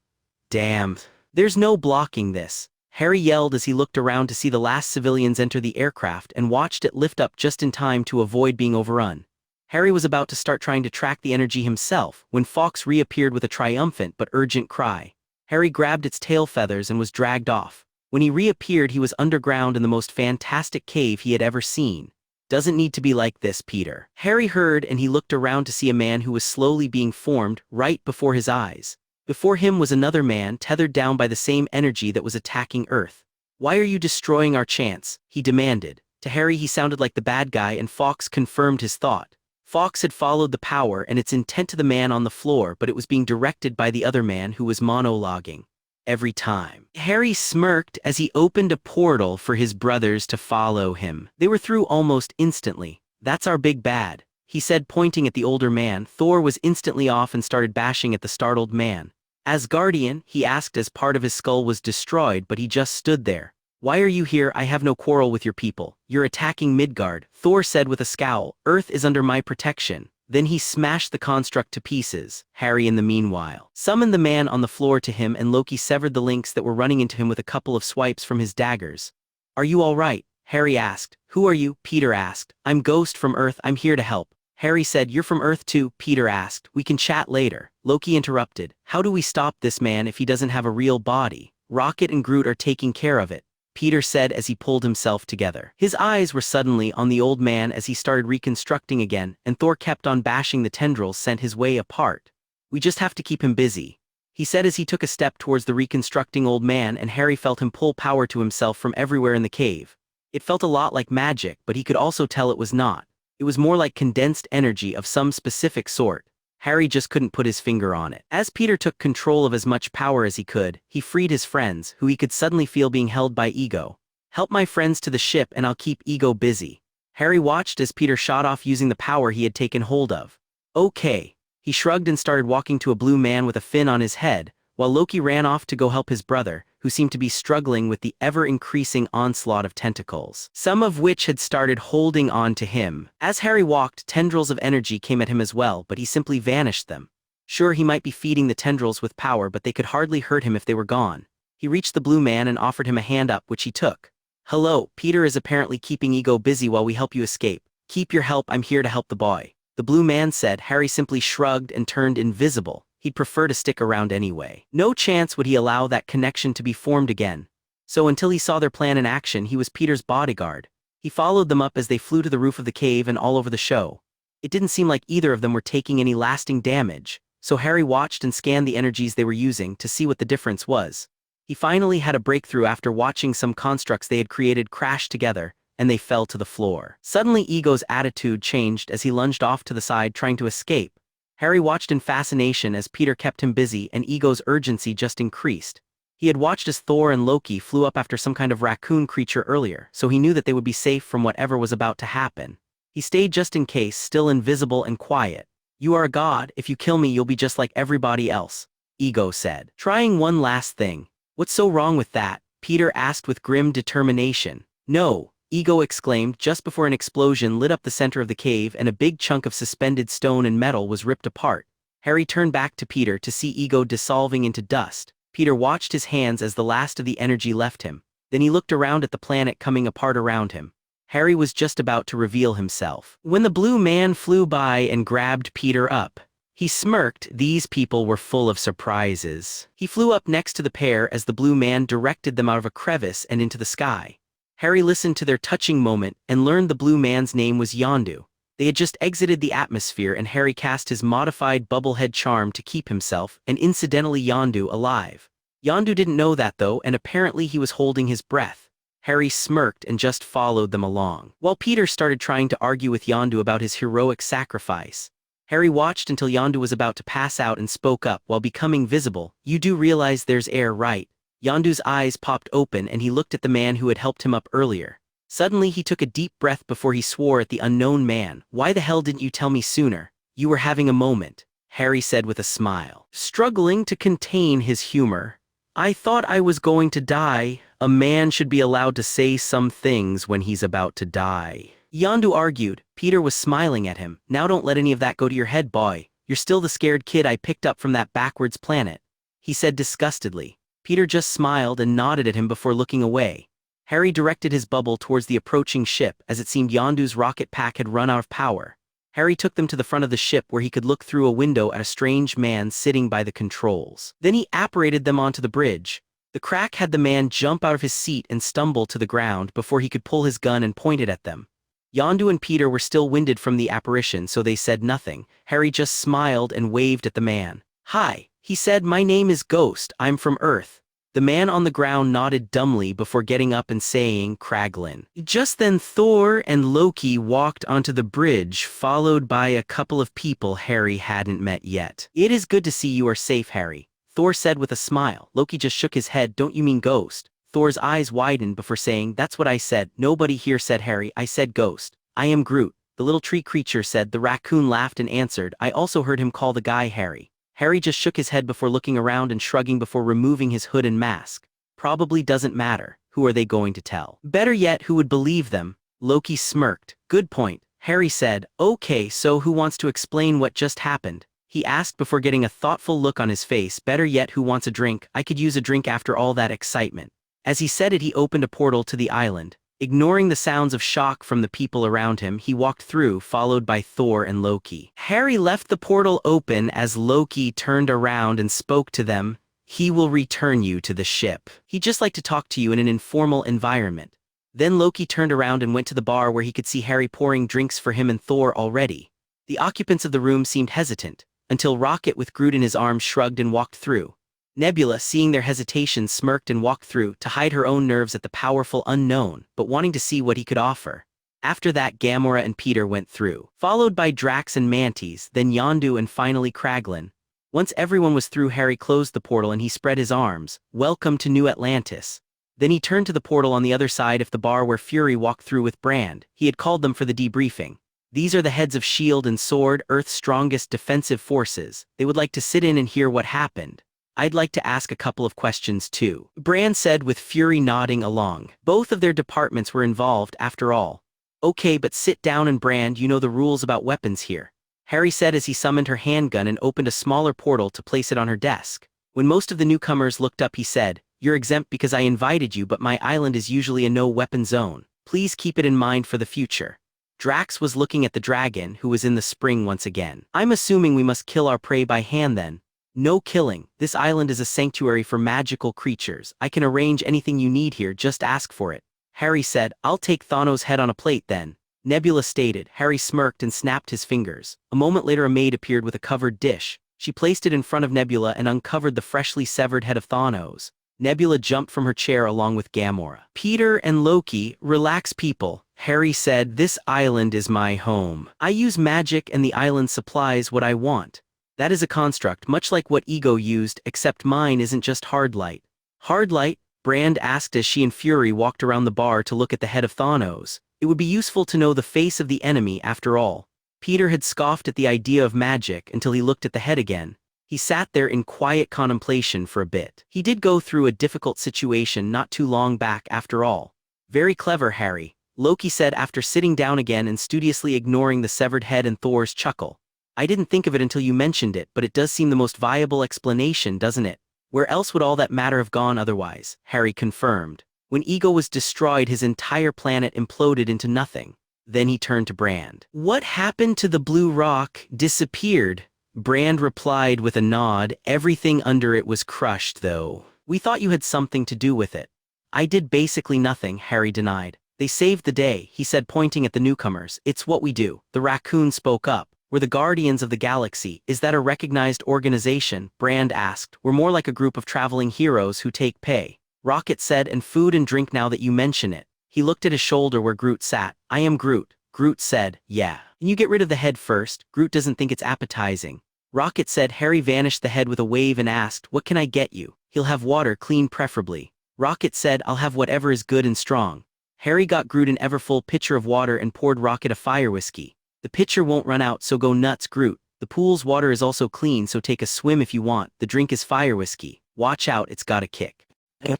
"Damn, there's no blocking this," Harry yelled as he looked around to see the last civilians enter the aircraft and watched it lift up just in time to avoid being overrun. Harry was about to start trying to track the energy himself when Fox reappeared with a triumphant but urgent cry. Harry grabbed its tail feathers and was dragged off. When he reappeared, he was underground in the most fantastic cave he had ever seen. "Doesn't need to be like this, Peter," Harry heard, and he looked around to see a man who was slowly being formed right before his eyes. Before him was another man tethered down by the same energy that was attacking Earth. "Why are you destroying our chance?" he demanded. To Harry he sounded like the bad guy, and Fox confirmed his thought. Fox had followed the power and its intent to the man on the floor, but it was being directed by the other man who was monologuing. "Every time." Harry smirked as he opened a portal for his brothers to follow him. They were through almost instantly. "That's our big bad," he said, pointing at the older man. Thor was instantly off and started bashing at the startled man. "Asgardian?" he asked as part of his skull was destroyed, but he just stood there. "Why are you here? I have no quarrel with your people. You're attacking Midgard," Thor said with a scowl. "Earth is under my protection." Then he smashed the construct to pieces. Harry, in the meanwhile, summoned the man on the floor to him, and Loki severed the links that were running into him with a couple of swipes from his daggers. "Are you all right?" Harry asked. "Who are you?" Peter asked. "I'm Ghost from Earth. I'm here to help." Harry said. "You're from Earth too?" Peter asked. "We can chat later." Loki interrupted. "How do we stop this man if he doesn't have a real body? Rocket and Groot are taking care of it," Peter said as he pulled himself together. His eyes were suddenly on the old man as he started reconstructing again, and Thor kept on bashing the tendrils sent his way apart. "We just have to keep him busy," he said as he took a step towards the reconstructing old man, and Harry felt him pull power to himself from everywhere in the cave. It felt a lot like magic, but he could also tell it was not. It was more like condensed energy of some specific sort. Harry just couldn't put his finger on it. As Peter took control of as much power as he could, he freed his friends, who he could suddenly feel being held by Ego. "Help my friends to the ship and I'll keep Ego busy." Harry watched as Peter shot off using the power he had taken hold of. "Okay." He shrugged and started walking to a blue man with a fin on his head, while Loki ran off to go help his brother, who seemed to be struggling with the ever-increasing onslaught of tentacles, some of which had started holding on to him. As Harry walked, tendrils of energy came at him as well, but he simply vanished them. Sure, he might be feeding the tendrils with power, but they could hardly hurt him if they were gone. He reached the blue man and offered him a hand up, which he took. "Hello, Peter is apparently keeping Ego busy while we help you escape. Keep your help, I'm here to help the boy," the blue man said. Harry simply shrugged and turned invisible. He'd prefer to stick around anyway. No chance would he allow that connection to be formed again. So until he saw their plan in action, he was Peter's bodyguard. He followed them up as they flew to the roof of the cave and all over the show. It didn't seem like either of them were taking any lasting damage, so Harry watched and scanned the energies they were using to see what the difference was. He finally had a breakthrough after watching some constructs they had created crash together, and they fell to the floor. Suddenly Ego's attitude changed as he lunged off to the side trying to escape. Harry watched in fascination as Peter kept him busy and Ego's urgency just increased. He He had watched as Thor and Loki flew up after some kind of raccoon creature earlier, so he knew that they would be safe from whatever was about to happen. He stayed just in case, still invisible and quiet. "You are a god. If you kill me, you'll be just like everybody else," Ego said. "Trying one last thing." "What's so wrong with that?" Peter asked with grim determination. "No," Ego exclaimed just before an explosion lit up the center of the cave and a big chunk of suspended stone and metal was ripped apart. Harry turned back to Peter to see Ego dissolving into dust. Peter watched his hands as the last of the energy left him. Then he looked around at the planet coming apart around him. Harry was just about to reveal himself when the blue man flew by and grabbed Peter up. He smirked. These people were full of surprises. He flew up next to the pair as the blue man directed them out of a crevice and into the sky. Harry listened to their touching moment and learned the blue man's name was Yondu. They had just exited the atmosphere and Harry cast his modified bubblehead charm to keep himself, and incidentally Yondu, alive. Yondu didn't know that though, and apparently he was holding his breath. Harry smirked and just followed them along. While Peter started trying to argue with Yondu about his heroic sacrifice, Harry watched until Yondu was about to pass out and spoke up while becoming visible. "You do realize there's air, right?" Yondu's eyes popped open and he looked at the man who had helped him up earlier. Suddenly he took a deep breath before he swore at the unknown man. "Why the hell didn't you tell me sooner?" "You were having a moment," Harry said with a smile, struggling to contain his humor. "I thought I was going to die. A man should be allowed to say some things when he's about to die," Yondu argued. Peter was smiling at him. "Now don't let any of that go to your head, boy. You're still the scared kid I picked up from that backwards planet," he said disgustedly. Peter just smiled and nodded at him before looking away. Harry directed his bubble towards the approaching ship as it seemed Yondu's rocket pack had run out of power. Harry took them to the front of the ship where he could look through a window at a strange man sitting by the controls. Then he apparated them onto the bridge. The crack had the man jump out of his seat and stumble to the ground before he could pull his gun and point it at them. Yondu and Peter were still winded from the apparition, so they said nothing. Harry just smiled and waved at the man. "Hi," he said, "my name is Ghost. I'm from Earth." The man on the ground nodded dumbly before getting up and saying, "Kraglin." Just then Thor and Loki walked onto the bridge, followed by a couple of people Harry hadn't met yet. "It is good to see you are safe, Harry," Thor said with a smile. Loki just shook his head. "Don't you mean Ghost?" Thor's eyes widened before saying, "That's what I said." "Nobody here said Harry. I said Ghost." "I am Groot," the little tree creature said. The raccoon laughed and answered, "I also heard him call the guy Harry." Harry just shook his head before looking around and shrugging before removing his hood and mask. "Probably doesn't matter. Who are they going to tell? Better yet, who would believe them?" Loki smirked. "Good point," Harry said. "Okay, so who wants to explain what just happened?" he asked before getting a thoughtful look on his face. "Better yet, who wants a drink? I could use a drink after all that excitement." As he said it, he opened a portal to the island. Ignoring the sounds of shock from the people around him, he walked through, followed by Thor and Loki. Harry left the portal open as Loki turned around and spoke to them. "He will return you to the ship. He'd just like to talk to you in an informal environment." Then Loki turned around and went to the bar where he could see Harry pouring drinks for him and Thor already. The occupants of the room seemed hesitant, until Rocket with Groot in his arms shrugged and walked through. Nebula, seeing their hesitation, smirked and walked through to hide her own nerves at the powerful unknown, but wanting to see what he could offer. After that, Gamora and Peter went through, followed by Drax and Mantis, then Yondu and finally Kraglin. Once everyone was through, Harry closed the portal and he spread his arms. "Welcome to New Atlantis." Then he turned to the portal on the other side of the bar where Fury walked through with Brand. He had called them for the debriefing. "These are the heads of S.H.I.E.L.D. and SWORD, Earth's strongest defensive forces. They would like to sit in and hear what happened." "I'd like to ask a couple of questions too," Brand said with Fury nodding along. Both of their departments were involved after all. "Okay, but sit down, and Brand, you know the rules about weapons here," Harry said as he summoned her handgun and opened a smaller portal to place it on her desk. When most of the newcomers looked up, he said, "You're exempt because I invited you, but my island is usually a no-weapon zone. Please keep it in mind for the future." Drax was looking at the dragon, who was in the spring once again. "I'm assuming we must kill our prey by hand then." "No killing. This island is a sanctuary for magical creatures. I can arrange anything you need here, just ask for it," Harry said. "I'll take Thanos' head on a plate then," Nebula stated. Harry smirked and snapped his fingers. A moment later, a maid appeared with a covered dish. She placed it in front of Nebula and uncovered the freshly severed head of Thanos. Nebula jumped from her chair along with Gamora. "Peter and Loki, relax people," Harry said. "This island is my home. I use magic and the island supplies what I want. That is a construct much like what Ego used, except mine isn't just hard light. Hard light? Brand asked as she and Fury walked around the bar to look at the head of Thanos. It would be useful to know the face of the enemy after all. Peter had scoffed at the idea of magic until he looked at the head again. He sat there in quiet contemplation for a bit. He did go through a difficult situation not too long back after all. Very clever, Harry, Loki said after sitting down again and studiously ignoring the severed head and Thor's chuckle. I didn't think of it until you mentioned it, but it does seem the most viable explanation, doesn't it? Where else would all that matter have gone otherwise? Harry confirmed. When Ego was destroyed, his entire planet imploded into nothing. Then he turned to Brand. What happened to the blue rock? Disappeared. Brand replied with a nod. Everything under it was crushed, though. We thought you had something to do with it. I did basically nothing, Harry denied. They saved the day, he said, pointing at the newcomers. It's what we do. The raccoon spoke up. We're the Guardians of the Galaxy. Is that a recognized organization? Brand asked. We're more like a group of traveling heroes who take pay. Rocket said, and food and drink now that you mention it. He looked at his shoulder where Groot sat. I am Groot. Groot said, yeah. Can you get rid of the head first? Groot doesn't think it's appetizing. Rocket said. Harry vanished the head with a wave and asked, what can I get you? He'll have water, clean preferably. Rocket said, I'll have whatever is good and strong. Harry got Groot an ever-full pitcher of water and poured Rocket a fire whiskey. The pitcher won't run out, so go nuts, Groot. The pool's water is also clean, so take a swim if you want. The drink is fire whiskey. Watch out, it's got a kick.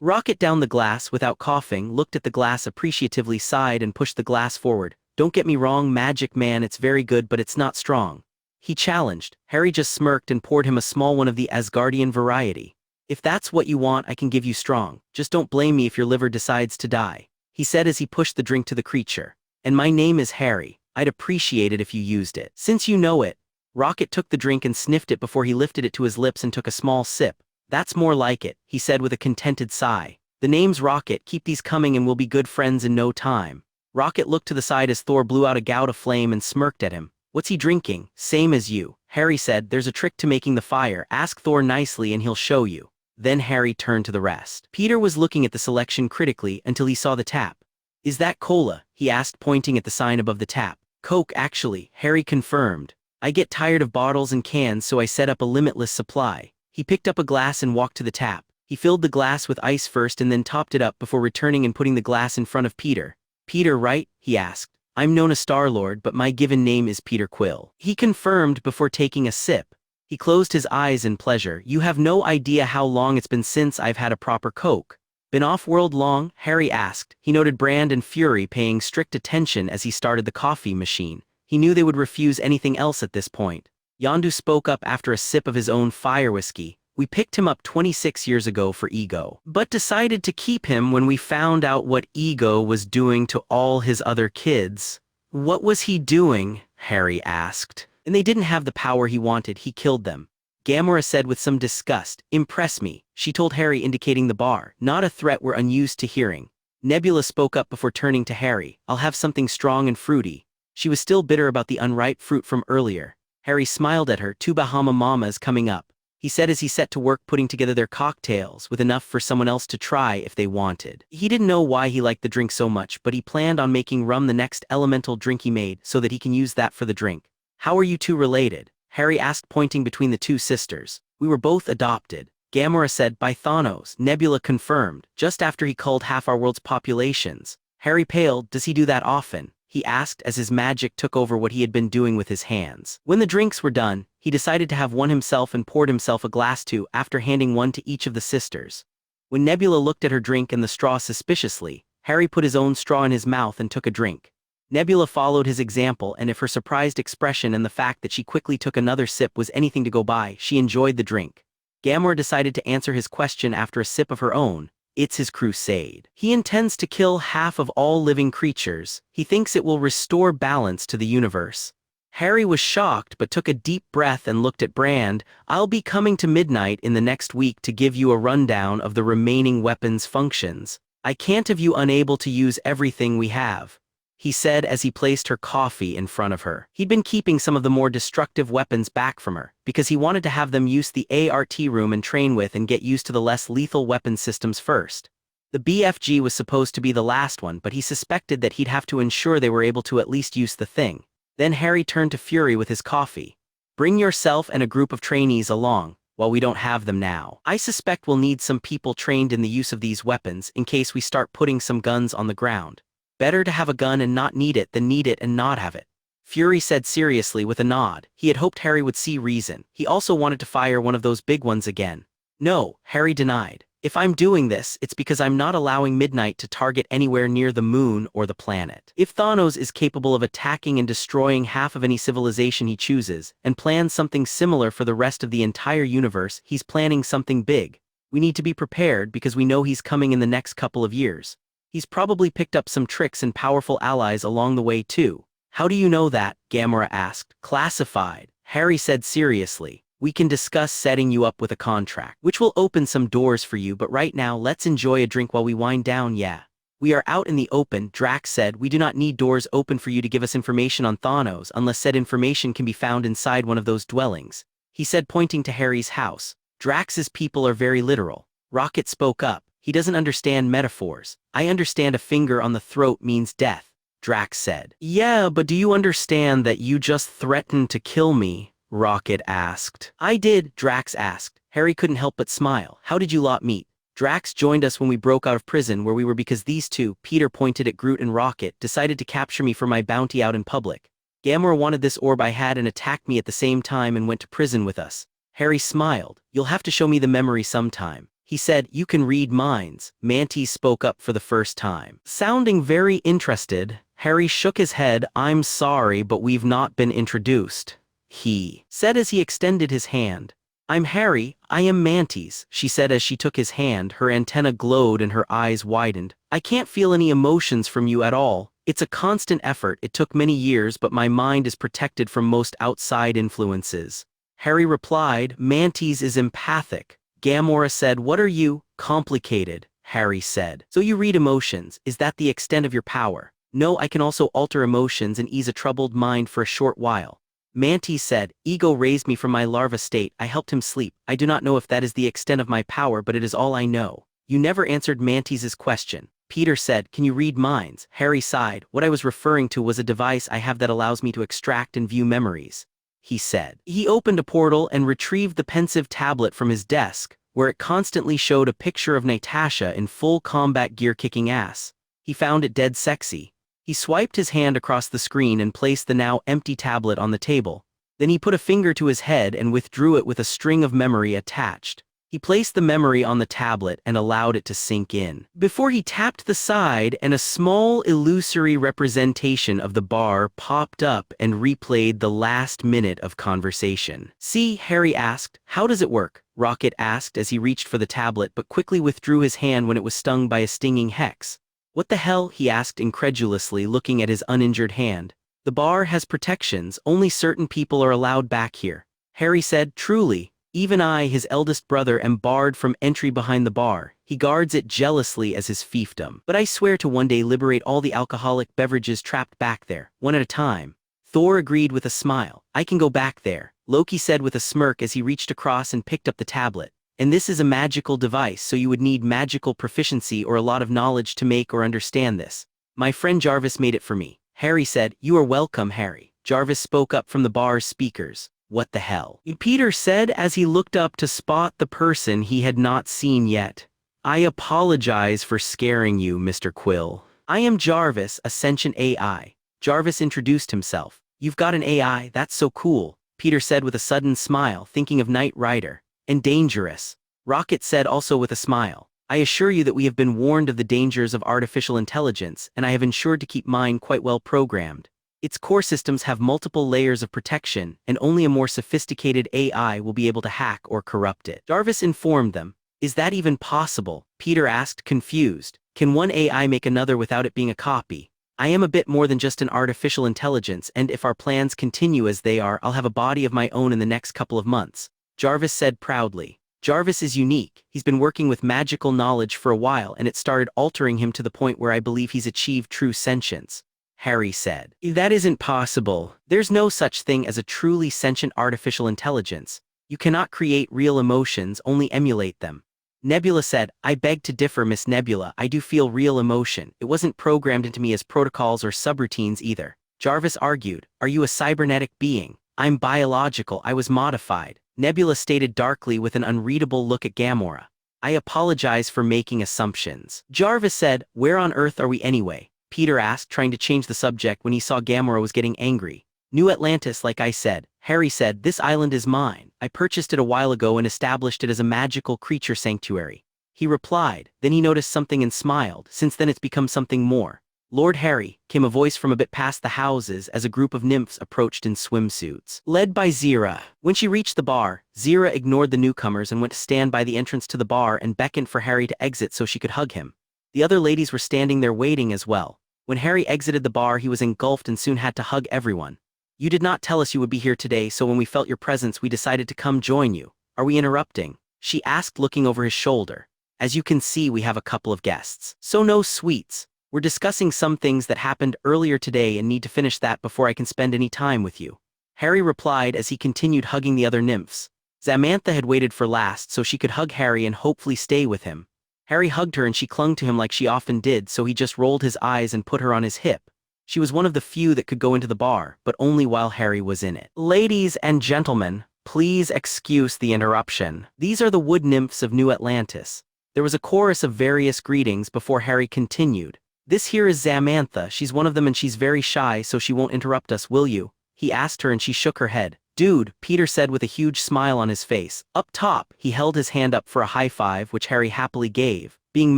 Rocket downed the glass without coughing, looked at the glass appreciatively, sighed and pushed the glass forward. Don't get me wrong, Magic Man, it's very good, but it's not strong. He challenged. Harry just smirked and poured him a small one of the Asgardian variety. If that's what you want, I can give you strong. Just don't blame me if your liver decides to die, he said as he pushed the drink to the creature. And my name is Harry. I'd appreciate it if you used it. Since you know it. Rocket took the drink and sniffed it before he lifted it to his lips and took a small sip. That's more like it, he said with a contented sigh. The name's Rocket, keep these coming and we'll be good friends in no time. Rocket looked to the side as Thor blew out a gout of flame and smirked at him. What's he drinking? Same as you. Harry said, there's a trick to making the fire. Ask Thor nicely and he'll show you. Then Harry turned to the rest. Peter was looking at the selection critically until he saw the tap. Is that cola? He asked, pointing at the sign above the tap. Coke, actually, Harry confirmed. I get tired of bottles and cans, so I set up a limitless supply. He picked up a glass and walked to the tap. He filled the glass with ice first and then topped it up before returning and putting the glass in front of Peter. Peter, right? He asked. I'm known as Star-Lord, but my given name is Peter Quill. He confirmed before taking a sip. He closed his eyes in pleasure. You have no idea how long it's been since I've had a proper Coke. Been off-world long? Harry asked. He noted Brand and Fury paying strict attention as he started the coffee machine. He knew they would refuse anything else at this point. Yondu spoke up after a sip of his own fire whiskey. We picked him up 26 years ago for Ego, but decided to keep him when we found out what Ego was doing to all his other kids. What was he doing? Harry asked. And they didn't have the power he wanted, he killed them. Gamora said with some disgust. Impress me, she told Harry, indicating the bar. Not a threat we're unused to hearing. Nebula spoke up before turning to Harry. I'll have something strong and fruity. She was still bitter about the unripe fruit from earlier. Harry smiled at her. 2 Bahama Mamas coming up, he said as he set to work putting together their cocktails, with enough for someone else to try if they wanted. He didn't know why he liked the drink so much, but he planned on making rum the next elemental drink he made so that he can use that for the drink. How are you two related? Harry asked, pointing between the 2 sisters. We were both adopted, Gamora said, by Thanos. Nebula confirmed, just after he culled half our world's populations. Harry paled. Does he do that often? He asked as his magic took over what he had been doing with his hands. When the drinks were done, he decided to have one himself and poured himself a glass too, after handing one to each of the sisters. When Nebula looked at her drink and the straw suspiciously, Harry put his own straw in his mouth and took a drink. Nebula followed his example, and if her surprised expression and the fact that she quickly took another sip was anything to go by, she enjoyed the drink. Gamora decided to answer his question after a sip of her own. It's his crusade. He intends to kill half of all living creatures. He thinks it will restore balance to the universe. Harry was shocked but took a deep breath and looked at Brand. I'll be coming to midnight in the next week to give you a rundown of the remaining weapons' functions. I can't have you unable to use everything we have, he said as he placed her coffee in front of her. He'd been keeping some of the more destructive weapons back from her, because he wanted to have them use the ART room and train with and get used to the less lethal weapon systems first. The BFG was supposed to be the last one, but he suspected that he'd have to ensure they were able to at least use the thing. Then Harry turned to Fury with his coffee. Bring yourself and a group of trainees along. While we don't have them now, I suspect we'll need some people trained in the use of these weapons in case we start putting some guns on the ground. Better to have a gun and not need it than need it and not have it. Fury said seriously with a nod. He had hoped Harry would see reason. He also wanted to fire one of those big ones again. No, Harry denied. If I'm doing this, it's because I'm not allowing Midnight to target anywhere near the moon or the planet. If Thanos is capable of attacking and destroying half of any civilization he chooses, and plans something similar for the rest of the entire universe, he's planning something big. We need to be prepared because we know he's coming in the next couple of years. He's probably picked up some tricks and powerful allies along the way too. How do you know that? Gamora asked. Classified. Harry said seriously. We can discuss setting you up with a contract, which will open some doors for you, but right now let's enjoy a drink while we wind down. Yeah. We are out in the open, Drax said. We do not need doors open for you to give us information on Thanos unless said information can be found inside one of those dwellings. He said, pointing to Harry's house. Drax's people are very literal. Rocket spoke up. He doesn't understand metaphors. I understand a finger on the throat means death, Drax said. Yeah, but do you understand that you just threatened to kill me? Rocket asked. I did, Drax asked. Harry couldn't help but smile. How did you lot meet? Drax joined us when we broke out of prison where we were because these two, Peter pointed at Groot and Rocket, decided to capture me for my bounty out in public. Gamora wanted this orb I had and attacked me at the same time and went to prison with us. Harry smiled. You'll have to show me the memory sometime. He said, you can read minds. Mantis spoke up for the first time. Sounding very interested, Harry shook his head. I'm sorry, but we've not been introduced. He said as he extended his hand. I'm Harry, I am Mantis, she said as she took his hand. Her antenna glowed and her eyes widened. I can't feel any emotions from you at all. It's a constant effort. It took many years, but my mind is protected from most outside influences. Harry replied, Mantis is empathic. Gamora said, what are you? Complicated, Harry said. So you read emotions. Is that the extent of your power? No, I can also alter emotions and ease a troubled mind for a short while. Mantis said, Ego raised me from my larva state. I helped him sleep. I do not know if that is the extent of my power, but it is all I know. You never answered Mantis's question. Peter said, can you read minds? Harry sighed. What I was referring to was a device I have that allows me to extract and view memories. He said. He opened a portal and retrieved the pensive tablet from his desk, where it constantly showed a picture of Natasha in full combat gear kicking ass. He found it dead sexy. He swiped his hand across the screen and placed the now empty tablet on the table. Then he put a finger to his head and withdrew it with a string of memory attached. He placed the memory on the tablet and allowed it to sink in. Before he tapped the side and a small illusory representation of the bar popped up and replayed the last minute of conversation. See, Harry asked. How does it work? Rocket asked as he reached for the tablet but quickly withdrew his hand when it was stung by a stinging hex. What the hell? He asked incredulously, looking at his uninjured hand. The bar has protections. Only certain people are allowed back here. Harry said, truly. Even I, his eldest brother, am barred from entry behind the bar. He guards it jealously as his fiefdom. But I swear to one day liberate all the alcoholic beverages trapped back there, one at a time. Thor agreed with a smile. I can go back there, Loki said with a smirk as he reached across and picked up the tablet. And this is a magical device, so you would need magical proficiency or a lot of knowledge to make or understand this. My friend Jarvis made it for me. Harry said, you are welcome, Harry. Jarvis spoke up from the bar's speakers. What the hell? Peter said as he looked up to spot the person he had not seen yet. I apologize for scaring you, Mr. Quill. I am Jarvis, a sentient AI. Jarvis introduced himself. You've got an AI, that's so cool, Peter said with a sudden smile, thinking of Knight Rider. And dangerous, Rocket said also with a smile. I assure you that we have been warned of the dangers of artificial intelligence, and I have ensured to keep mine quite well programmed. Its core systems have multiple layers of protection, and only a more sophisticated AI will be able to hack or corrupt it. Jarvis informed them. Is that even possible? Peter asked, confused. Can one AI make another without it being a copy? I am a bit more than just an artificial intelligence, and if our plans continue as they are, I'll have a body of my own in the next couple of months. Jarvis said proudly. Jarvis is unique. He's been working with magical knowledge for a while, and it started altering him to the point where I believe he's achieved true sentience. Harry said. That isn't possible. There's no such thing as a truly sentient artificial intelligence. You cannot create real emotions, only emulate them. Nebula said, I beg to differ, Miss Nebula. I do feel real emotion. It wasn't programmed into me as protocols or subroutines either. Jarvis argued, are you a cybernetic being? I'm biological. I was modified. Nebula stated darkly with an unreadable look at Gamora. I apologize for making assumptions. Jarvis said, where on earth are we anyway? Peter asked, trying to change the subject when he saw Gamora was getting angry. New Atlantis, like I said. Harry said, this island is mine. I purchased it a while ago and established it as a magical creature sanctuary. He replied, then he noticed something and smiled. Since then it's become something more. Lord Harry, came a voice from a bit past the houses as a group of nymphs approached in swimsuits. Led by Zira. When she reached the bar, Zira ignored the newcomers and went to stand by the entrance to the bar and beckoned for Harry to exit so she could hug him. The other ladies were standing there waiting as well. When Harry exited the bar, he was engulfed and soon had to hug everyone. You did not tell us you would be here today, so when we felt your presence we decided to come join you. Are we interrupting? She asked, looking over his shoulder. As you can see, we have a couple of guests. So no sweets. We're discussing some things that happened earlier today and need to finish that before I can spend any time with you. Harry replied as he continued hugging the other nymphs. Samantha had waited for last so she could hug Harry and hopefully stay with him. Harry hugged her and she clung to him like she often did, so he just rolled his eyes and put her on his hip. She was one of the few that could go into the bar, but only while Harry was in it. Ladies and gentlemen, please excuse the interruption. These are the wood nymphs of New Atlantis. There was a chorus of various greetings before Harry continued. This here is Samantha. She's one of them and she's very shy, so she won't interrupt us, will you? He asked her and she shook her head. Dude, Peter said with a huge smile on his face. Up top, he held his hand up for a high five, which Harry happily gave. Being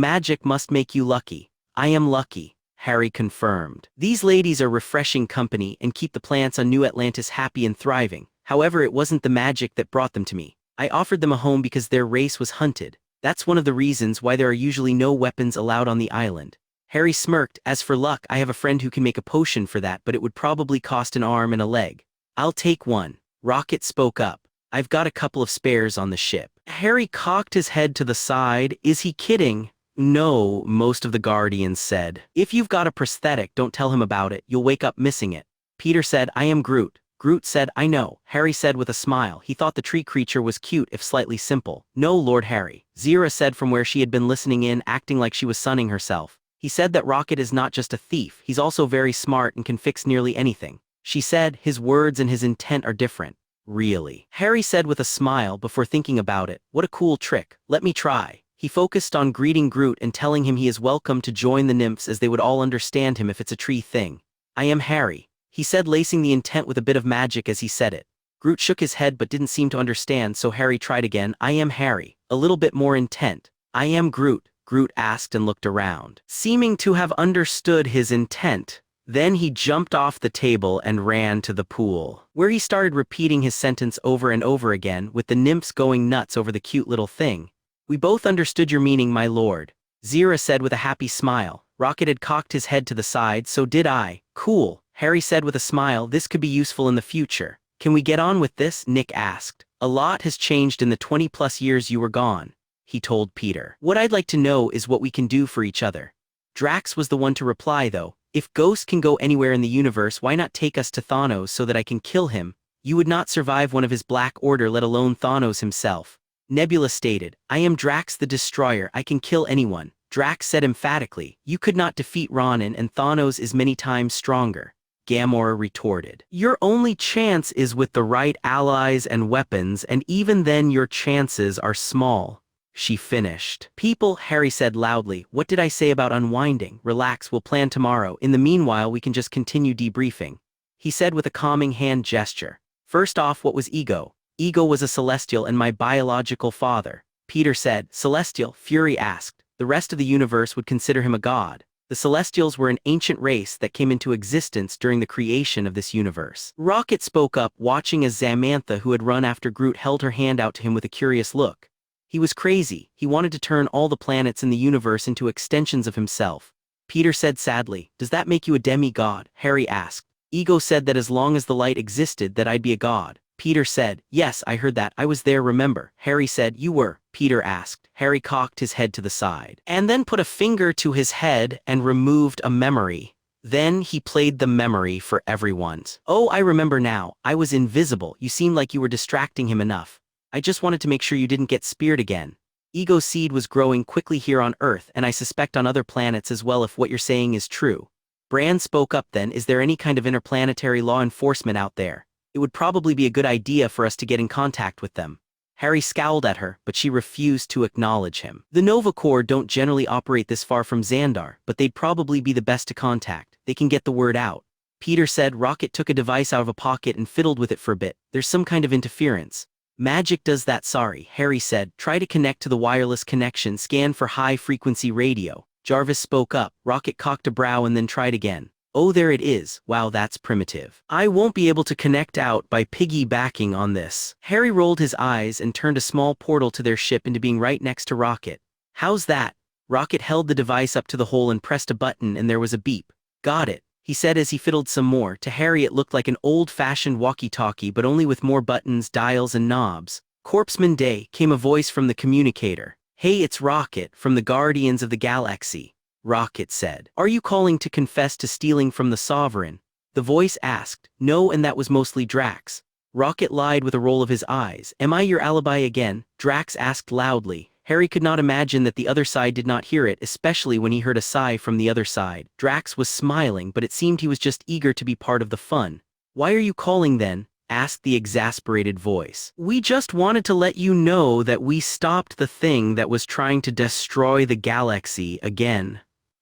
magic must make you lucky. I am lucky, Harry confirmed. These ladies are refreshing company and keep the plants on New Atlantis happy and thriving. However, it wasn't the magic that brought them to me. I offered them a home because their race was hunted. That's one of the reasons why there are usually no weapons allowed on the island. Harry smirked. As for luck, I have a friend who can make a potion for that, but it would probably cost an arm and a leg. I'll take one. Rocket spoke up. I've got a couple of spares on the ship. Harry cocked his head to the side. Is he kidding? No, most of the Guardians said. If you've got a prosthetic, don't tell him about it. You'll wake up missing it. Peter said, I am Groot. Groot said, I know. Harry said with a smile. He thought the tree creature was cute if slightly simple. No, Lord Harry. Zira said from where she had been listening in, acting like she was sunning herself. He said that Rocket is not just a thief, he's also very smart and can fix nearly anything. She said, his words and his intent are different. Really? Harry said with a smile before thinking about it. What a cool trick. Let me try. He focused on greeting Groot and telling him he is welcome to join the nymphs as they would all understand him if it's a tree thing. I am Harry. He said, lacing the intent with a bit of magic as he said it. Groot shook his head but didn't seem to understand, so Harry tried again. I am Harry. A little bit more intent. I am Groot. Groot asked and looked around, seeming to have understood his intent. Then he jumped off the table and ran to the pool, where he started repeating his sentence over and over again, with the nymphs going nuts over the cute little thing. We both understood your meaning, my lord, Zira said with a happy smile. Rocket had cocked his head to the side. So did I. Cool, Harry said with a smile. This could be useful in the future. Can we get on with this? Nick asked. A lot has changed in the 20+ years you were gone, he told Peter. What I'd like to know is what we can do for each other. Drax was the one to reply though. If Ghost can go anywhere in the universe, why not take us to Thanos so that I can kill him? You would not survive one of his Black Order, let alone Thanos himself. Nebula stated, I am Drax the Destroyer, I can kill anyone. Drax said emphatically, you could not defeat Ronan and Thanos is many times stronger. Gamora retorted, your only chance is with the right allies and weapons, and even then your chances are small. She finished. People, Harry said loudly, what did I say about unwinding? Relax, we'll plan tomorrow. In the meanwhile, we can just continue debriefing. He said with a calming hand gesture. First off, what was Ego? Ego was a Celestial and my biological father. Peter said, Celestial? Fury asked. The rest of the universe would consider him a god. The Celestials were an ancient race that came into existence during the creation of this universe. Rocket spoke up, watching as Samantha, who had run after Groot, held her hand out to him with a curious look. He was crazy. He wanted to turn all the planets in the universe into extensions of himself. Peter said sadly, does that make you a demigod? Harry asked. Ego said that as long as the light existed that I'd be a god. Peter said, yes, I heard that. I was there, remember? Harry said, you were? Peter asked. Harry cocked his head to the side, and then put a finger to his head and removed a memory. Then he played the memory for everyone's. Oh, I remember now. I was invisible. You seemed like you were distracting him enough. I just wanted to make sure you didn't get speared again. Ego's seed was growing quickly here on Earth, and I suspect on other planets as well if what you're saying is true. Bran spoke up then, is there any kind of interplanetary law enforcement out there? It would probably be a good idea for us to get in contact with them. Harry scowled at her, but she refused to acknowledge him. The Nova Corps don't generally operate this far from Xandar, but they'd probably be the best to contact. They can get the word out. Peter said. Rocket took a device out of a pocket and fiddled with it for a bit. There's some kind of interference. Magic does that. Sorry, Harry said. Try to connect to the wireless connection. Scan for high-frequency radio. Jarvis spoke up. Rocket cocked a brow and then tried again. Oh, there it is. Wow, that's primitive. I won't be able to connect out by piggybacking on this. Harry rolled his eyes and turned a small portal to their ship into being right next to Rocket. How's that? Rocket held the device up to the hole and pressed a button and there was a beep. Got it, he said as he fiddled some more. To Harry it looked like an old-fashioned walkie-talkie but only with more buttons, dials and knobs. Corpseman Day, came a voice from the communicator. Hey, it's Rocket, from the Guardians of the Galaxy. Rocket said. Are you calling to confess to stealing from the Sovereign? The voice asked. No, and that was mostly Drax. Rocket lied with a roll of his eyes. Am I your alibi again? Drax asked loudly. Harry could not imagine that the other side did not hear it, especially when he heard a sigh from the other side. Drax was smiling, but it seemed he was just eager to be part of the fun. Why are you calling then? Asked the exasperated voice. We just wanted to let you know that we stopped the thing that was trying to destroy the galaxy again.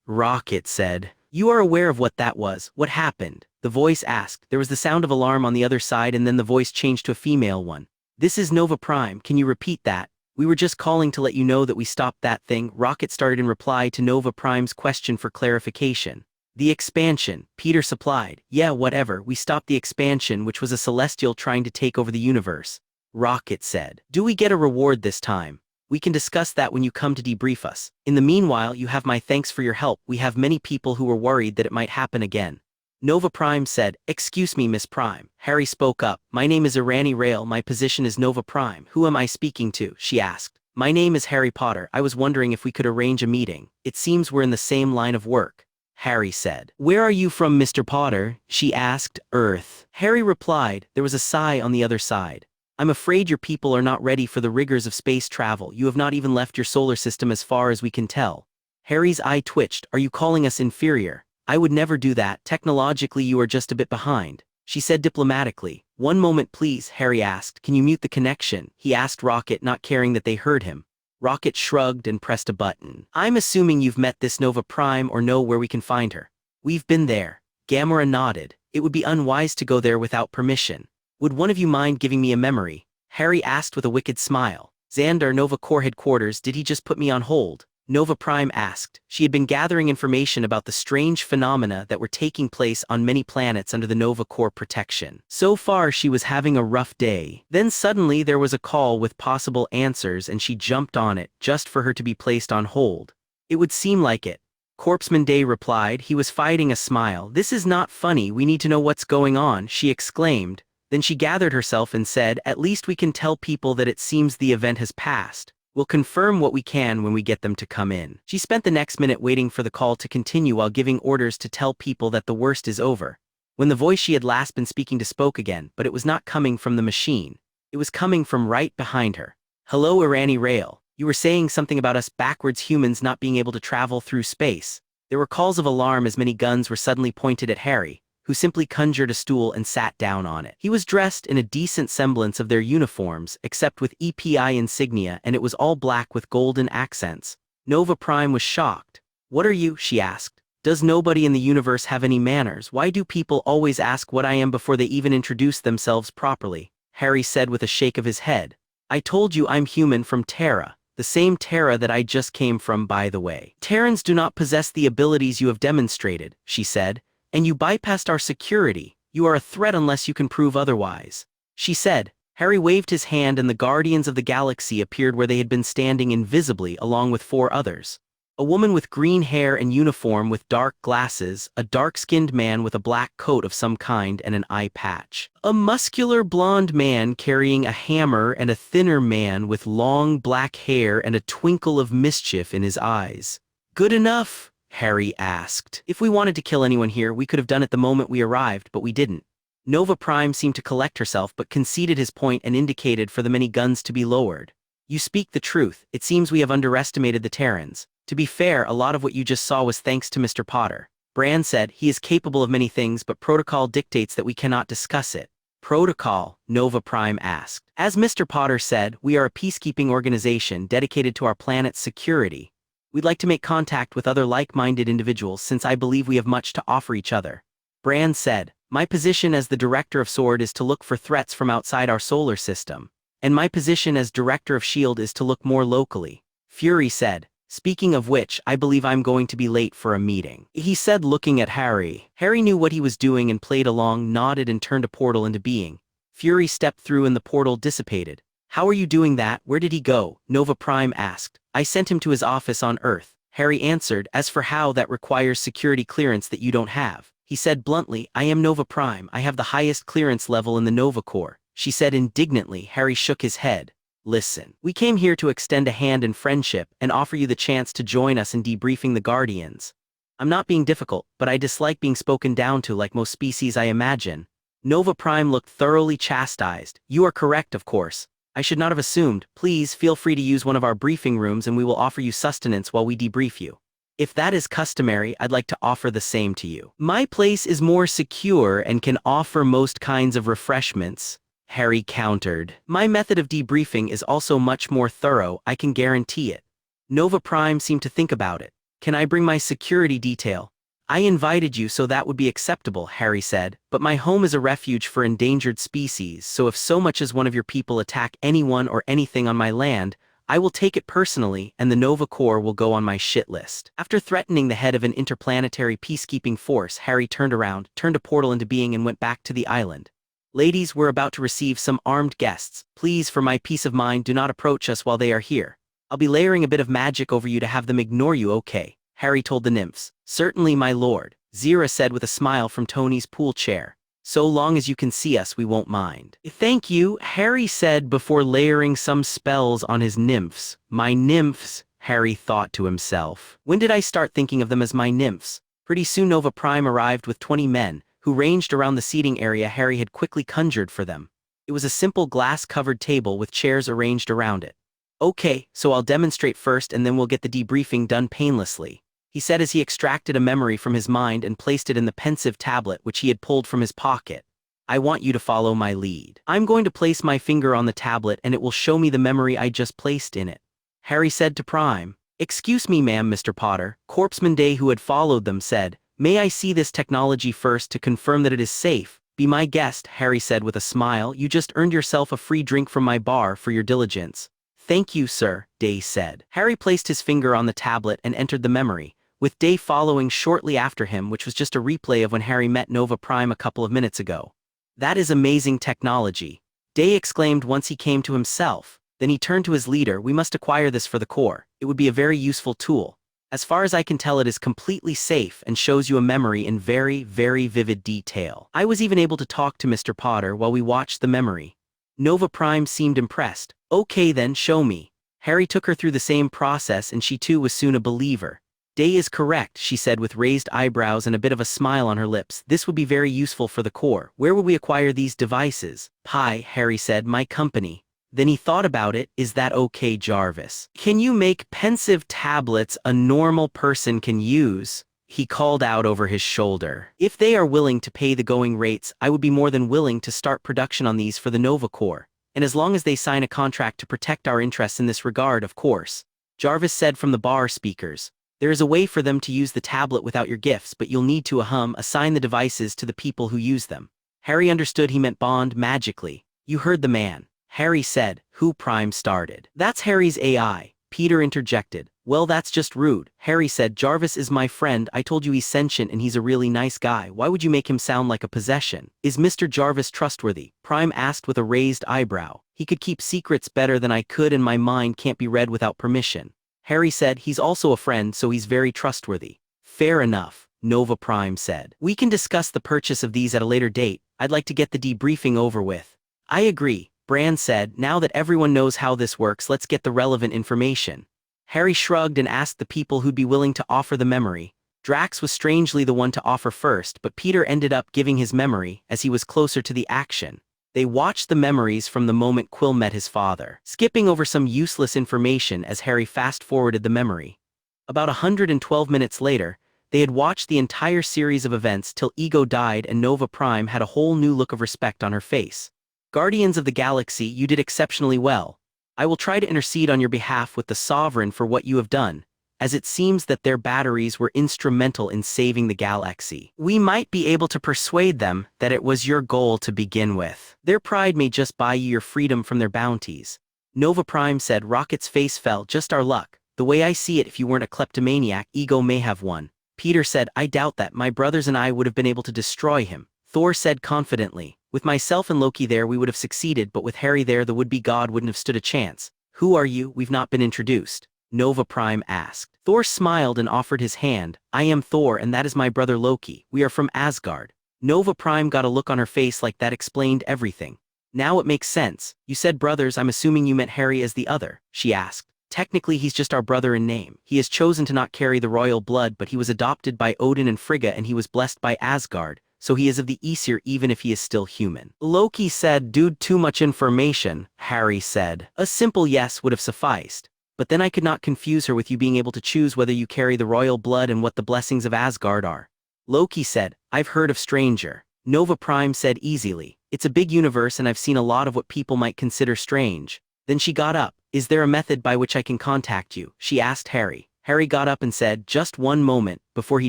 Rocket said. You are aware of what that was. What happened? The voice asked. There was the sound of alarm on the other side and then the voice changed to a female one. This is Nova Prime. Can you repeat that? We were just calling to let you know that we stopped that thing. Rocket started in reply to Nova Prime's question for clarification. The expansion, Peter supplied. Yeah, whatever. We stopped the expansion, which was a celestial trying to take over the universe. Rocket said. Do we get a reward this time? We can discuss that when you come to debrief us. In the meanwhile, you have my thanks for your help. We have many people who were worried that it might happen again. Nova Prime said. Excuse me, Miss Prime. Harry spoke up. My name is Irani Rail. My position is Nova Prime. Who am I speaking to? She asked. My name is Harry Potter. I was wondering if we could arrange a meeting. It seems we're in the same line of work. Harry said. Where are you from, Mr. Potter? She asked. Earth. Harry replied. There was a sigh on the other side. I'm afraid your people are not ready for the rigors of space travel. You have not even left your solar system as far as we can tell. Harry's eye twitched. Are you calling us inferior? I would never do that. Technologically you are just a bit behind. She said diplomatically. One moment please, Harry asked. Can you mute the connection? He asked Rocket, not caring that they heard him. Rocket shrugged and pressed a button. I'm assuming you've met this Nova Prime or know where we can find her. We've been there. Gamora nodded. It would be unwise to go there without permission. Would one of you mind giving me a memory? Harry asked with a wicked smile. Xandar, Nova Corps headquarters, did he just put me on hold? Nova Prime asked. She had been gathering information about the strange phenomena that were taking place on many planets under the Nova Corps protection. So far she was having a rough day. Then suddenly there was a call with possible answers and she jumped on it, just for her to be placed on hold. It would seem like it. Corpseman Day replied. He was fighting a smile. This is not funny, we need to know what's going on, she exclaimed. Then she gathered herself and said, at least we can tell people that it seems the event has passed. We'll confirm what we can when we get them to come in. She spent the next minute waiting for the call to continue while giving orders to tell people that the worst is over. When the voice she had last been speaking to spoke again, but it was not coming from the machine. It was coming from right behind her. Hello, Irani Rail. You were saying something about us backwards humans not being able to travel through space. There were calls of alarm as many guns were suddenly pointed at Harry, who simply conjured a stool and sat down on it. He was dressed in a decent semblance of their uniforms, except with EPI insignia, and it was all black with golden accents. Nova Prime was shocked. What are you? She asked. Does nobody in the universe have any manners? Why do people always ask what I am before they even introduce themselves properly? Harry said with a shake of his head. I told you I'm human from Terra, the same Terra that I just came from, by the way. Terrans do not possess the abilities you have demonstrated, she said. And you bypassed our security. You are a threat unless you can prove otherwise. She said. Harry waved his hand and the Guardians of the Galaxy appeared where they had been standing invisibly along with 4 others. A woman with green hair and uniform with dark glasses, a dark-skinned man with a black coat of some kind and an eye patch. A muscular blonde man carrying a hammer and a thinner man with long black hair and a twinkle of mischief in his eyes. Good enough? Harry asked. If we wanted to kill anyone here, we could have done it the moment we arrived, but we didn't. Nova Prime seemed to collect herself but conceded his point and indicated for the many guns to be lowered. You speak the truth. It seems we have underestimated the Terrans. To be fair, a lot of what you just saw was thanks to Mr. Potter. Bran said, he is capable of many things but protocol dictates that we cannot discuss it. Protocol? Nova Prime asked. As Mr. Potter said, we are a peacekeeping organization dedicated to our planet's security. We'd like to make contact with other like-minded individuals since I believe we have much to offer each other. Brand said, my position as the Director of SWORD is to look for threats from outside our solar system. And my position as Director of SHIELD is to look more locally. Fury said, speaking of which, I believe I'm going to be late for a meeting. He said looking at Harry. Harry knew what he was doing and played along, nodded and turned a portal into being. Fury stepped through and the portal dissipated. How are you doing that? Where did he go? Nova Prime asked. I sent him to his office on Earth. Harry answered, as for how that requires security clearance that you don't have. He said bluntly, I am Nova Prime, I have the highest clearance level in the Nova Corps. She said indignantly. Harry shook his head. Listen, we came here to extend a hand in friendship and offer you the chance to join us in debriefing the Guardians. I'm not being difficult, but I dislike being spoken down to like most species I imagine. Nova Prime looked thoroughly chastised. You are correct, of course. I should not have assumed. Please feel free to use one of our briefing rooms and we will offer you sustenance while we debrief you. If that is customary, I'd like to offer the same to you. My place is more secure and can offer most kinds of refreshments, Harry countered. My method of debriefing is also much more thorough, I can guarantee it. Nova Prime seemed to think about it. Can I bring my security detail? I invited you so that would be acceptable, Harry said, but my home is a refuge for endangered species, so if so much as one of your people attack anyone or anything on my land, I will take it personally and the Nova Corps will go on my shit list. After threatening the head of an interplanetary peacekeeping force, Harry turned around, turned a portal into being and went back to the island. Ladies, we're about to receive some armed guests. Please, for my peace of mind, do not approach us while they are here. I'll be layering a bit of magic over you to have them ignore you, okay? Harry told the nymphs. Certainly, my lord, Zira said with a smile from Tony's pool chair. So long as you can see us, we won't mind. Thank you, Harry said before layering some spells on his nymphs. My nymphs, Harry thought to himself. When did I start thinking of them as my nymphs? Pretty soon Nova Prime arrived with 20 men, who ranged around the seating area Harry had quickly conjured for them. It was a simple glass-covered table with chairs arranged around it. Okay, so I'll demonstrate first and then we'll get the debriefing done painlessly, he said as he extracted a memory from his mind and placed it in the pensive tablet which he had pulled from his pocket. I want you to follow my lead. I'm going to place my finger on the tablet and it will show me the memory I just placed in it. Harry said to Prime. Excuse me, ma'am, Mr. Potter, Corpseman Day, who had followed them, said. May I see this technology first to confirm that it is safe? Be my guest, Harry said with a smile. You just earned yourself a free drink from my bar for your diligence. Thank you, sir, Day said. Harry placed his finger on the tablet and entered the memory, with Day following shortly after him, which was just a replay of when Harry met Nova Prime a couple of minutes ago. That is amazing technology, Day exclaimed once he came to himself. Then he turned to his leader. We must acquire this for the Corps. It would be a very useful tool. As far as I can tell, it is completely safe and shows you a memory in very, very vivid detail. I was even able to talk to Mr. Potter while we watched the memory. Nova Prime seemed impressed. Okay then, show me. Harry took her through the same process and she too was soon a believer. Day is correct, she said with raised eyebrows and a bit of a smile on her lips. This would be very useful for the Corps. Where will we acquire these devices? Pi, Harry said, my company. Then he thought about it. Is that okay, Jarvis? Can you make pensive tablets a normal person can use? He called out over his shoulder. If they are willing to pay the going rates, I would be more than willing to start production on these for the Nova Corps. And as long as they sign a contract to protect our interests in this regard, of course. Jarvis said from the bar speakers. There is a way for them to use the tablet without your gifts, but you'll need to assign the devices to the people who use them. Harry understood he meant bond magically. You heard the man. Harry said, who Prime started. That's Harry's AI, Peter interjected. Well, that's just rude, Harry said. Jarvis is my friend. I told you he's sentient and he's a really nice guy. Why would you make him sound like a possession? Is Mr. Jarvis trustworthy? Prime asked with a raised eyebrow. He could keep secrets better than I could and my mind can't be read without permission. Harry said, he's also a friend, so he's very trustworthy. Fair enough, Nova Prime said. We can discuss the purchase of these at a later date. I'd like to get the debriefing over with. I agree, Brand said. Now that everyone knows how this works, let's get the relevant information. Harry shrugged and asked the people who'd be willing to offer the memory. Drax was strangely the one to offer first, but Peter ended up giving his memory as he was closer to the action. They watched the memories from the moment Quill met his father, skipping over some useless information as Harry fast-forwarded the memory. About 112 minutes later, They had watched the entire series of events till Ego died and Nova Prime had a whole new look of respect on her face. Guardians of the Galaxy, you did exceptionally well. I will try to intercede on your behalf with the Sovereign for what you have done, as it seems that their batteries were instrumental in saving the galaxy. We might be able to persuade them that it was your goal to begin with. Their pride may just buy you your freedom from their bounties. Nova Prime said. Rocket's face fell. Just our luck. The way I see it, if you weren't a kleptomaniac, Ego may have won. Peter said, I doubt that. My brothers and I would have been able to destroy him. Thor said confidently, with myself and Loki there we would have succeeded, but with Harry there the would-be god wouldn't have stood a chance. Who are you? We've not been introduced. Nova Prime asked. Thor smiled and offered his hand. I am Thor and that is my brother Loki. We are from Asgard. Nova Prime got a look on her face like that explained everything. Now it makes sense. You said brothers, I'm assuming you meant Harry as the other, she asked. Technically he's just our brother in name. He has chosen to not carry the royal blood, but he was adopted by Odin and Frigga and he was blessed by Asgard, so he is of the Aesir even if he is still human. Loki said, dude, too much information, Harry said. A simple yes would have sufficed. But then I could not confuse her with you being able to choose whether you carry the royal blood and what the blessings of Asgard are. Loki said, I've heard of Stranger. Nova Prime said easily, it's a big universe and I've seen a lot of what people might consider strange. Then she got up. Is there a method by which I can contact you? She asked Harry. Harry got up and said, just one moment, before he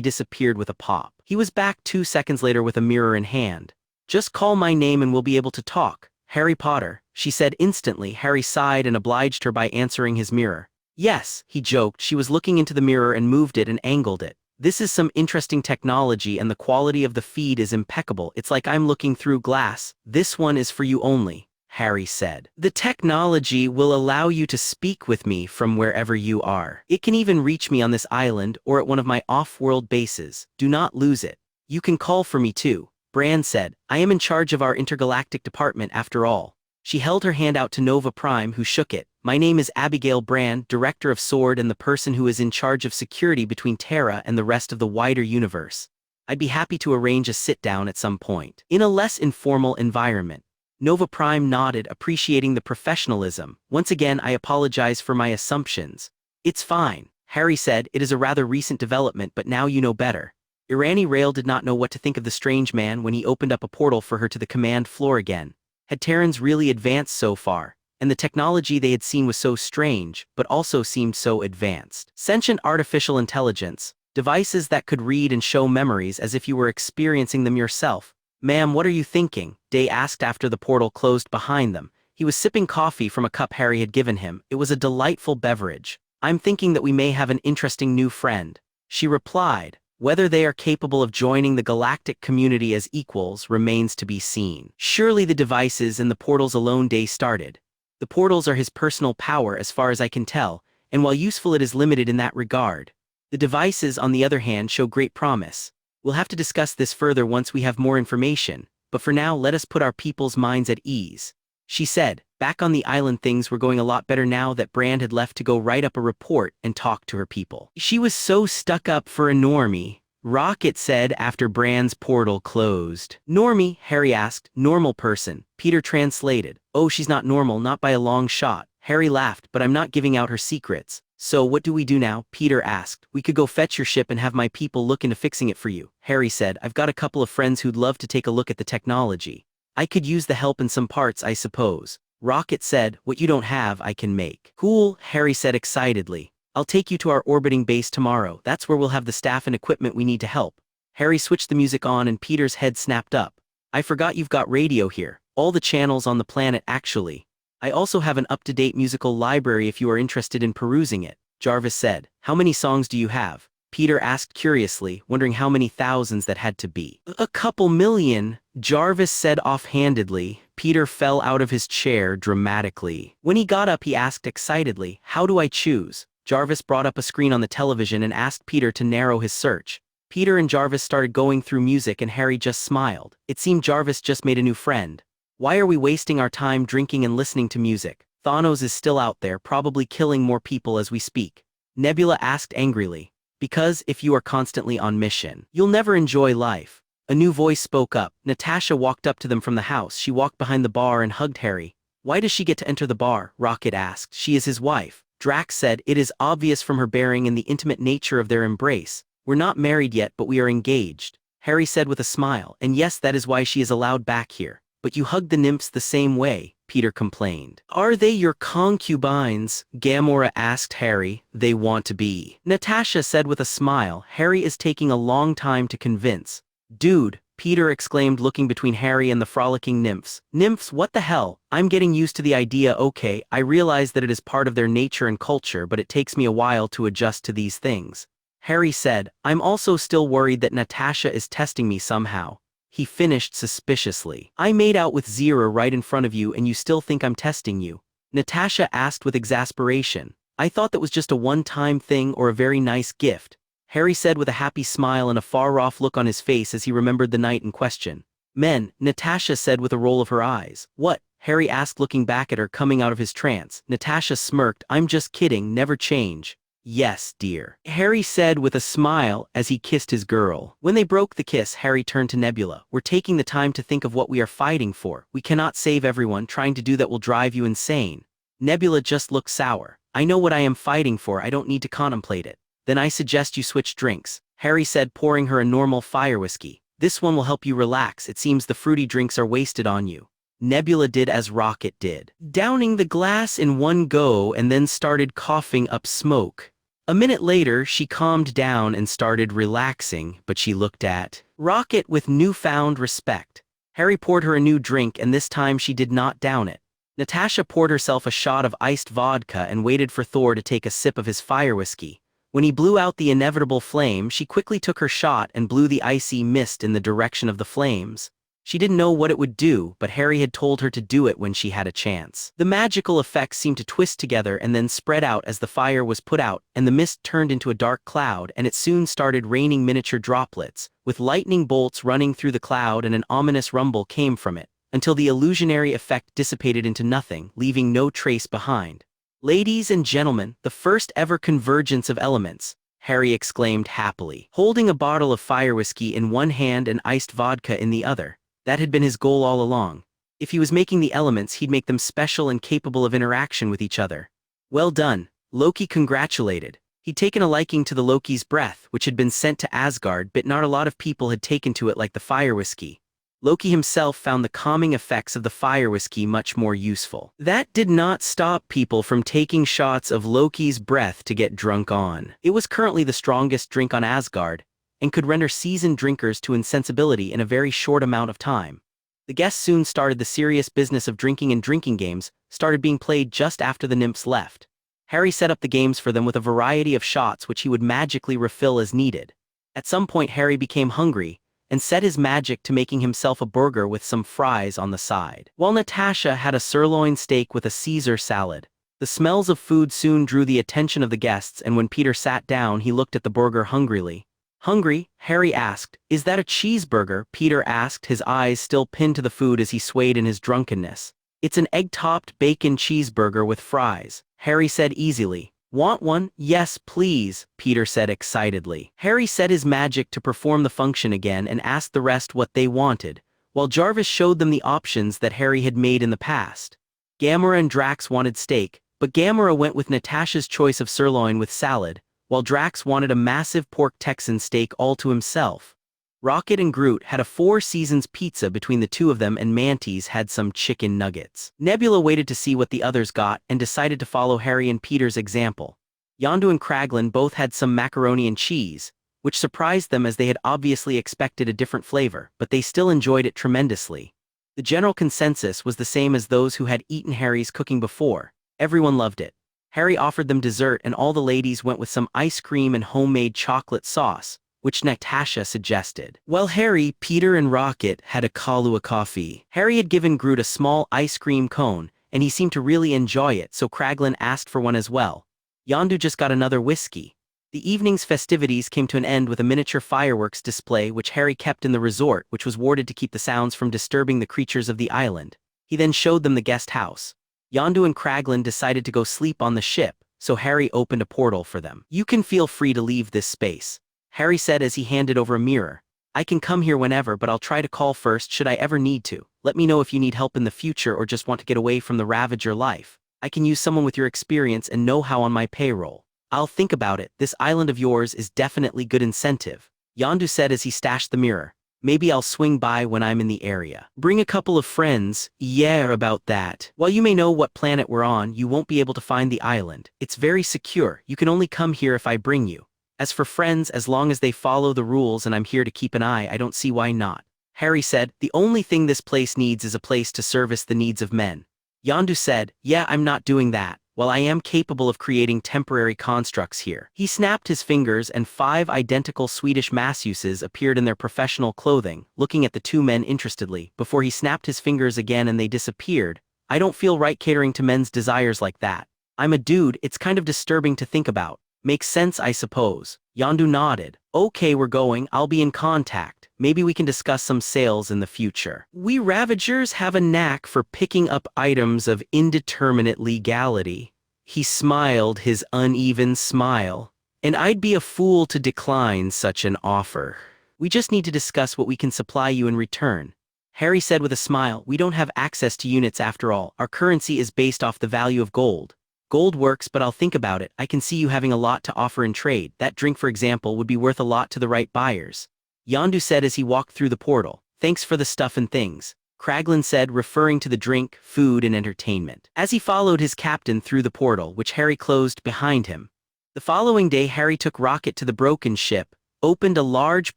disappeared with a pop. He was back 2 seconds later with a mirror in hand. Just call my name and we'll be able to talk. Harry Potter, she said instantly. Harry sighed and obliged her by answering his mirror. Yes, he joked. She was looking into the mirror and moved it and angled it. This is some interesting technology and the quality of the feed is impeccable. It's like I'm looking through glass. This one is for you only, Harry said. The technology will allow you to speak with me from wherever you are. It can even reach me on this island or at one of my off-world bases. Do not lose it. You can call for me too, Brand said. I am in charge of our intergalactic department after all. She held her hand out to Nova Prime, who shook it. My name is Abigail Brand, director of SWORD and the person who is in charge of security between Terra and the rest of the wider universe. I'd be happy to arrange a sit-down at some point. In a less informal environment. Nova Prime nodded, appreciating the professionalism. Once again, I apologize for my assumptions. It's fine, Harry said. It is a rather recent development, but now you know better. Irani Rail did not know what to think of the strange man when he opened up a portal for her to the command floor again. Had Terrans really advanced so far? And the technology they had seen was so strange, but also seemed so advanced. Sentient artificial intelligence, devices that could read and show memories as if you were experiencing them yourself. Ma'am, what are you thinking? Day asked after the portal closed behind them. He was sipping coffee from a cup Harry had given him. It was a delightful beverage. I'm thinking that we may have an interesting new friend. She replied. Whether they are capable of joining the galactic community as equals remains to be seen. Surely the devices and the portals alone. Day started. The portals are his personal power as far as I can tell, and while useful it is limited in that regard. The devices, on the other hand, show great promise. We'll have to discuss this further once we have more information, but for now let us put our people's minds at ease. She said, back on the island things were going a lot better now that Brand had left to go write up a report and talk to her people. She was so stuck up for a normie, Rocket said after Brand's portal closed. Normie, Harry asked. Normal person, Peter translated. Oh, she's not normal, not by a long shot. Harry laughed, but I'm not giving out her secrets. So what do we do now? Peter asked. We could go fetch your ship and have my people look into fixing it for you. Harry said, I've got a couple of friends who'd love to take a look at the technology. I could use the help in some parts, I suppose. Rocket said, what you don't have, I can make. Cool, Harry said excitedly. I'll take you to our orbiting base tomorrow. That's where we'll have the staff and equipment we need to help. Harry switched the music on and Peter's head snapped up. I forgot you've got radio here. All the channels on the planet actually. I also have an up-to-date musical library if you are interested in perusing it, Jarvis said. How many songs do you have? Peter asked curiously, wondering how many thousands that had to be. A couple million, Jarvis said offhandedly. Peter fell out of his chair dramatically. When he got up he asked excitedly, how do I choose? Jarvis brought up a screen on the television and asked Peter to narrow his search. Peter and Jarvis started going through music and Harry just smiled. It seemed Jarvis just made a new friend. Why are we wasting our time drinking and listening to music? Thanos is still out there, probably killing more people as we speak. Nebula asked angrily. Because if you are constantly on mission, you'll never enjoy life. A new voice spoke up. Natasha walked up to them from the house. She walked behind the bar and hugged Harry. Why does she get to enter the bar? Rocket asked. She is his wife. Drax said, it is obvious from her bearing and the intimate nature of their embrace. We're not married yet, but we are engaged, Harry said with a smile, and yes, that is why she is allowed back here. But you hug the nymphs the same way, Peter complained. Are they your concubines? Gamora asked Harry. They want to be, Natasha said with a smile. Harry is taking a long time to convince. Dude, Peter exclaimed, looking between Harry and the frolicking nymphs. Nymphs, what the hell? I'm getting used to the idea. Okay, I realize that it is part of their nature and culture, but it takes me a while to adjust to these things. Harry said, I'm also still worried that Natasha is testing me somehow. He finished suspiciously. I made out with Zira right in front of you and you still think I'm testing you? Natasha asked with exasperation. I thought that was just a one-time thing or a very nice gift, Harry said with a happy smile and a far-off look on his face as he remembered the night in question. Men, Natasha said with a roll of her eyes. What? Harry asked, looking back at her coming out of his trance. Natasha smirked. I'm just kidding, never change. Yes, dear, Harry said with a smile as he kissed his girl. When they broke the kiss, Harry turned to Nebula. We're taking the time to think of what we are fighting for. We cannot save everyone. Trying to do that will drive you insane. Nebula just looked sour. I know what I am fighting for. I don't need to contemplate it. Then I suggest you switch drinks, Harry said, pouring her a normal fire whiskey. This one will help you relax. It seems the fruity drinks are wasted on you. Nebula did as Rocket did, downing the glass in one go and then started coughing up smoke. A minute later, she calmed down and started relaxing, but she looked at Rocket with newfound respect. Harry poured her a new drink, and this time she did not down it. Natasha poured herself a shot of iced vodka and waited for Thor to take a sip of his fire whiskey. When he blew out the inevitable flame, she quickly took her shot and blew the icy mist in the direction of the flames. She didn't know what it would do, but Harry had told her to do it when she had a chance. The magical effects seemed to twist together and then spread out as the fire was put out, and the mist turned into a dark cloud, and it soon started raining miniature droplets, with lightning bolts running through the cloud, and an ominous rumble came from it, until the illusionary effect dissipated into nothing, leaving no trace behind. Ladies and gentlemen, the first ever convergence of elements, Harry exclaimed happily, holding a bottle of fire whiskey in one hand and iced vodka in the other. That had been his goal all along. If he was making the elements, he'd make them special and capable of interaction with each other. Well done, Loki congratulated. He'd taken a liking to the Loki's breath, which had been sent to Asgard, but not a lot of people had taken to it like the fire whiskey. Loki himself found the calming effects of the fire whiskey much more useful. That did not stop people from taking shots of Loki's breath to get drunk on. It was currently the strongest drink on Asgard, and could render seasoned drinkers to insensibility in a very short amount of time. The guests soon started the serious business of drinking, and drinking games started being played just after the nymphs left. Harry set up the games for them with a variety of shots which he would magically refill as needed. At some point Harry became hungry, and set his magic to making himself a burger with some fries on the side, while Natasha had a sirloin steak with a Caesar salad. The smells of food soon drew the attention of the guests, and when Peter sat down he looked at the burger hungrily. Hungry? Harry asked. Is that a cheeseburger? Peter asked, his eyes still pinned to the food as he swayed in his drunkenness. It's an egg-topped bacon cheeseburger with fries, Harry said easily. Want one? Yes, please, Peter said excitedly. Harry set his magic to perform the function again and asked the rest what they wanted, while Jarvis showed them the options that Harry had made in the past. Gamora and Drax wanted steak, but Gamora went with Natasha's choice of sirloin with salad, while Drax wanted a massive pork Texan steak all to himself. Rocket and Groot had a Four Seasons pizza between the two of them, and Mantis had some chicken nuggets. Nebula waited to see what the others got and decided to follow Harry and Peter's example. Yondu and Kraglin both had some macaroni and cheese, which surprised them as they had obviously expected a different flavor, but they still enjoyed it tremendously. The general consensus was the same as those who had eaten Harry's cooking before. Everyone loved it. Harry offered them dessert, and all the ladies went with some ice cream and homemade chocolate sauce, which Natasha suggested. While Harry, Peter, and Rocket had a Kahlua coffee. Harry had given Groot a small ice cream cone, and he seemed to really enjoy it, so Kraglin asked for one as well. Yondu just got another whiskey. The evening's festivities came to an end with a miniature fireworks display which Harry kept in the resort, which was warded to keep the sounds from disturbing the creatures of the island. He then showed them the guest house. Yondu and Kraglin decided to go sleep on the ship, so Harry opened a portal for them. You can feel free to leave this space, Harry said as he handed over a mirror. I can come here whenever, but I'll try to call first should I ever need to. Let me know if you need help in the future or just want to get away from the Ravager life. I can use someone with your experience and know-how on my payroll. I'll think about it. This island of yours is definitely good incentive, Yondu said as he stashed the mirror. Maybe I'll swing by when I'm in the area. Bring a couple of friends. Yeah, about that. While you may know what planet we're on, you won't be able to find the island. It's very secure. You can only come here if I bring you. As for friends, as long as they follow the rules and I'm here to keep an eye, I don't see why not. Harry said, the only thing this place needs is a place to service the needs of men. Yondu said, yeah, I'm not doing that. While I am capable of creating temporary constructs here. He snapped his fingers and 5 identical Swedish masseuses appeared in their professional clothing, looking at the 2 men interestedly, before he snapped his fingers again and they disappeared. I don't feel right catering to men's desires like that. I'm a dude, it's kind of disturbing to think about. Makes sense, I suppose. Yondu nodded. Okay, we're going, I'll be in contact. Maybe we can discuss some sales in the future. We Ravagers have a knack for picking up items of indeterminate legality. He smiled his uneven smile. And I'd be a fool to decline such an offer. We just need to discuss what we can supply you in return. Harry said with a smile, we don't have access to units after all. Our currency is based off the value of gold. Gold works, but I'll think about it. I can see you having a lot to offer in trade. That drink, for example, would be worth a lot to the right buyers. Yondu said as he walked through the portal. Thanks for the stuff and things. Kraglin said, referring to the drink, food, and entertainment. As he followed his captain through the portal, which Harry closed behind him. The following day, Harry took Rocket to the broken ship, opened a large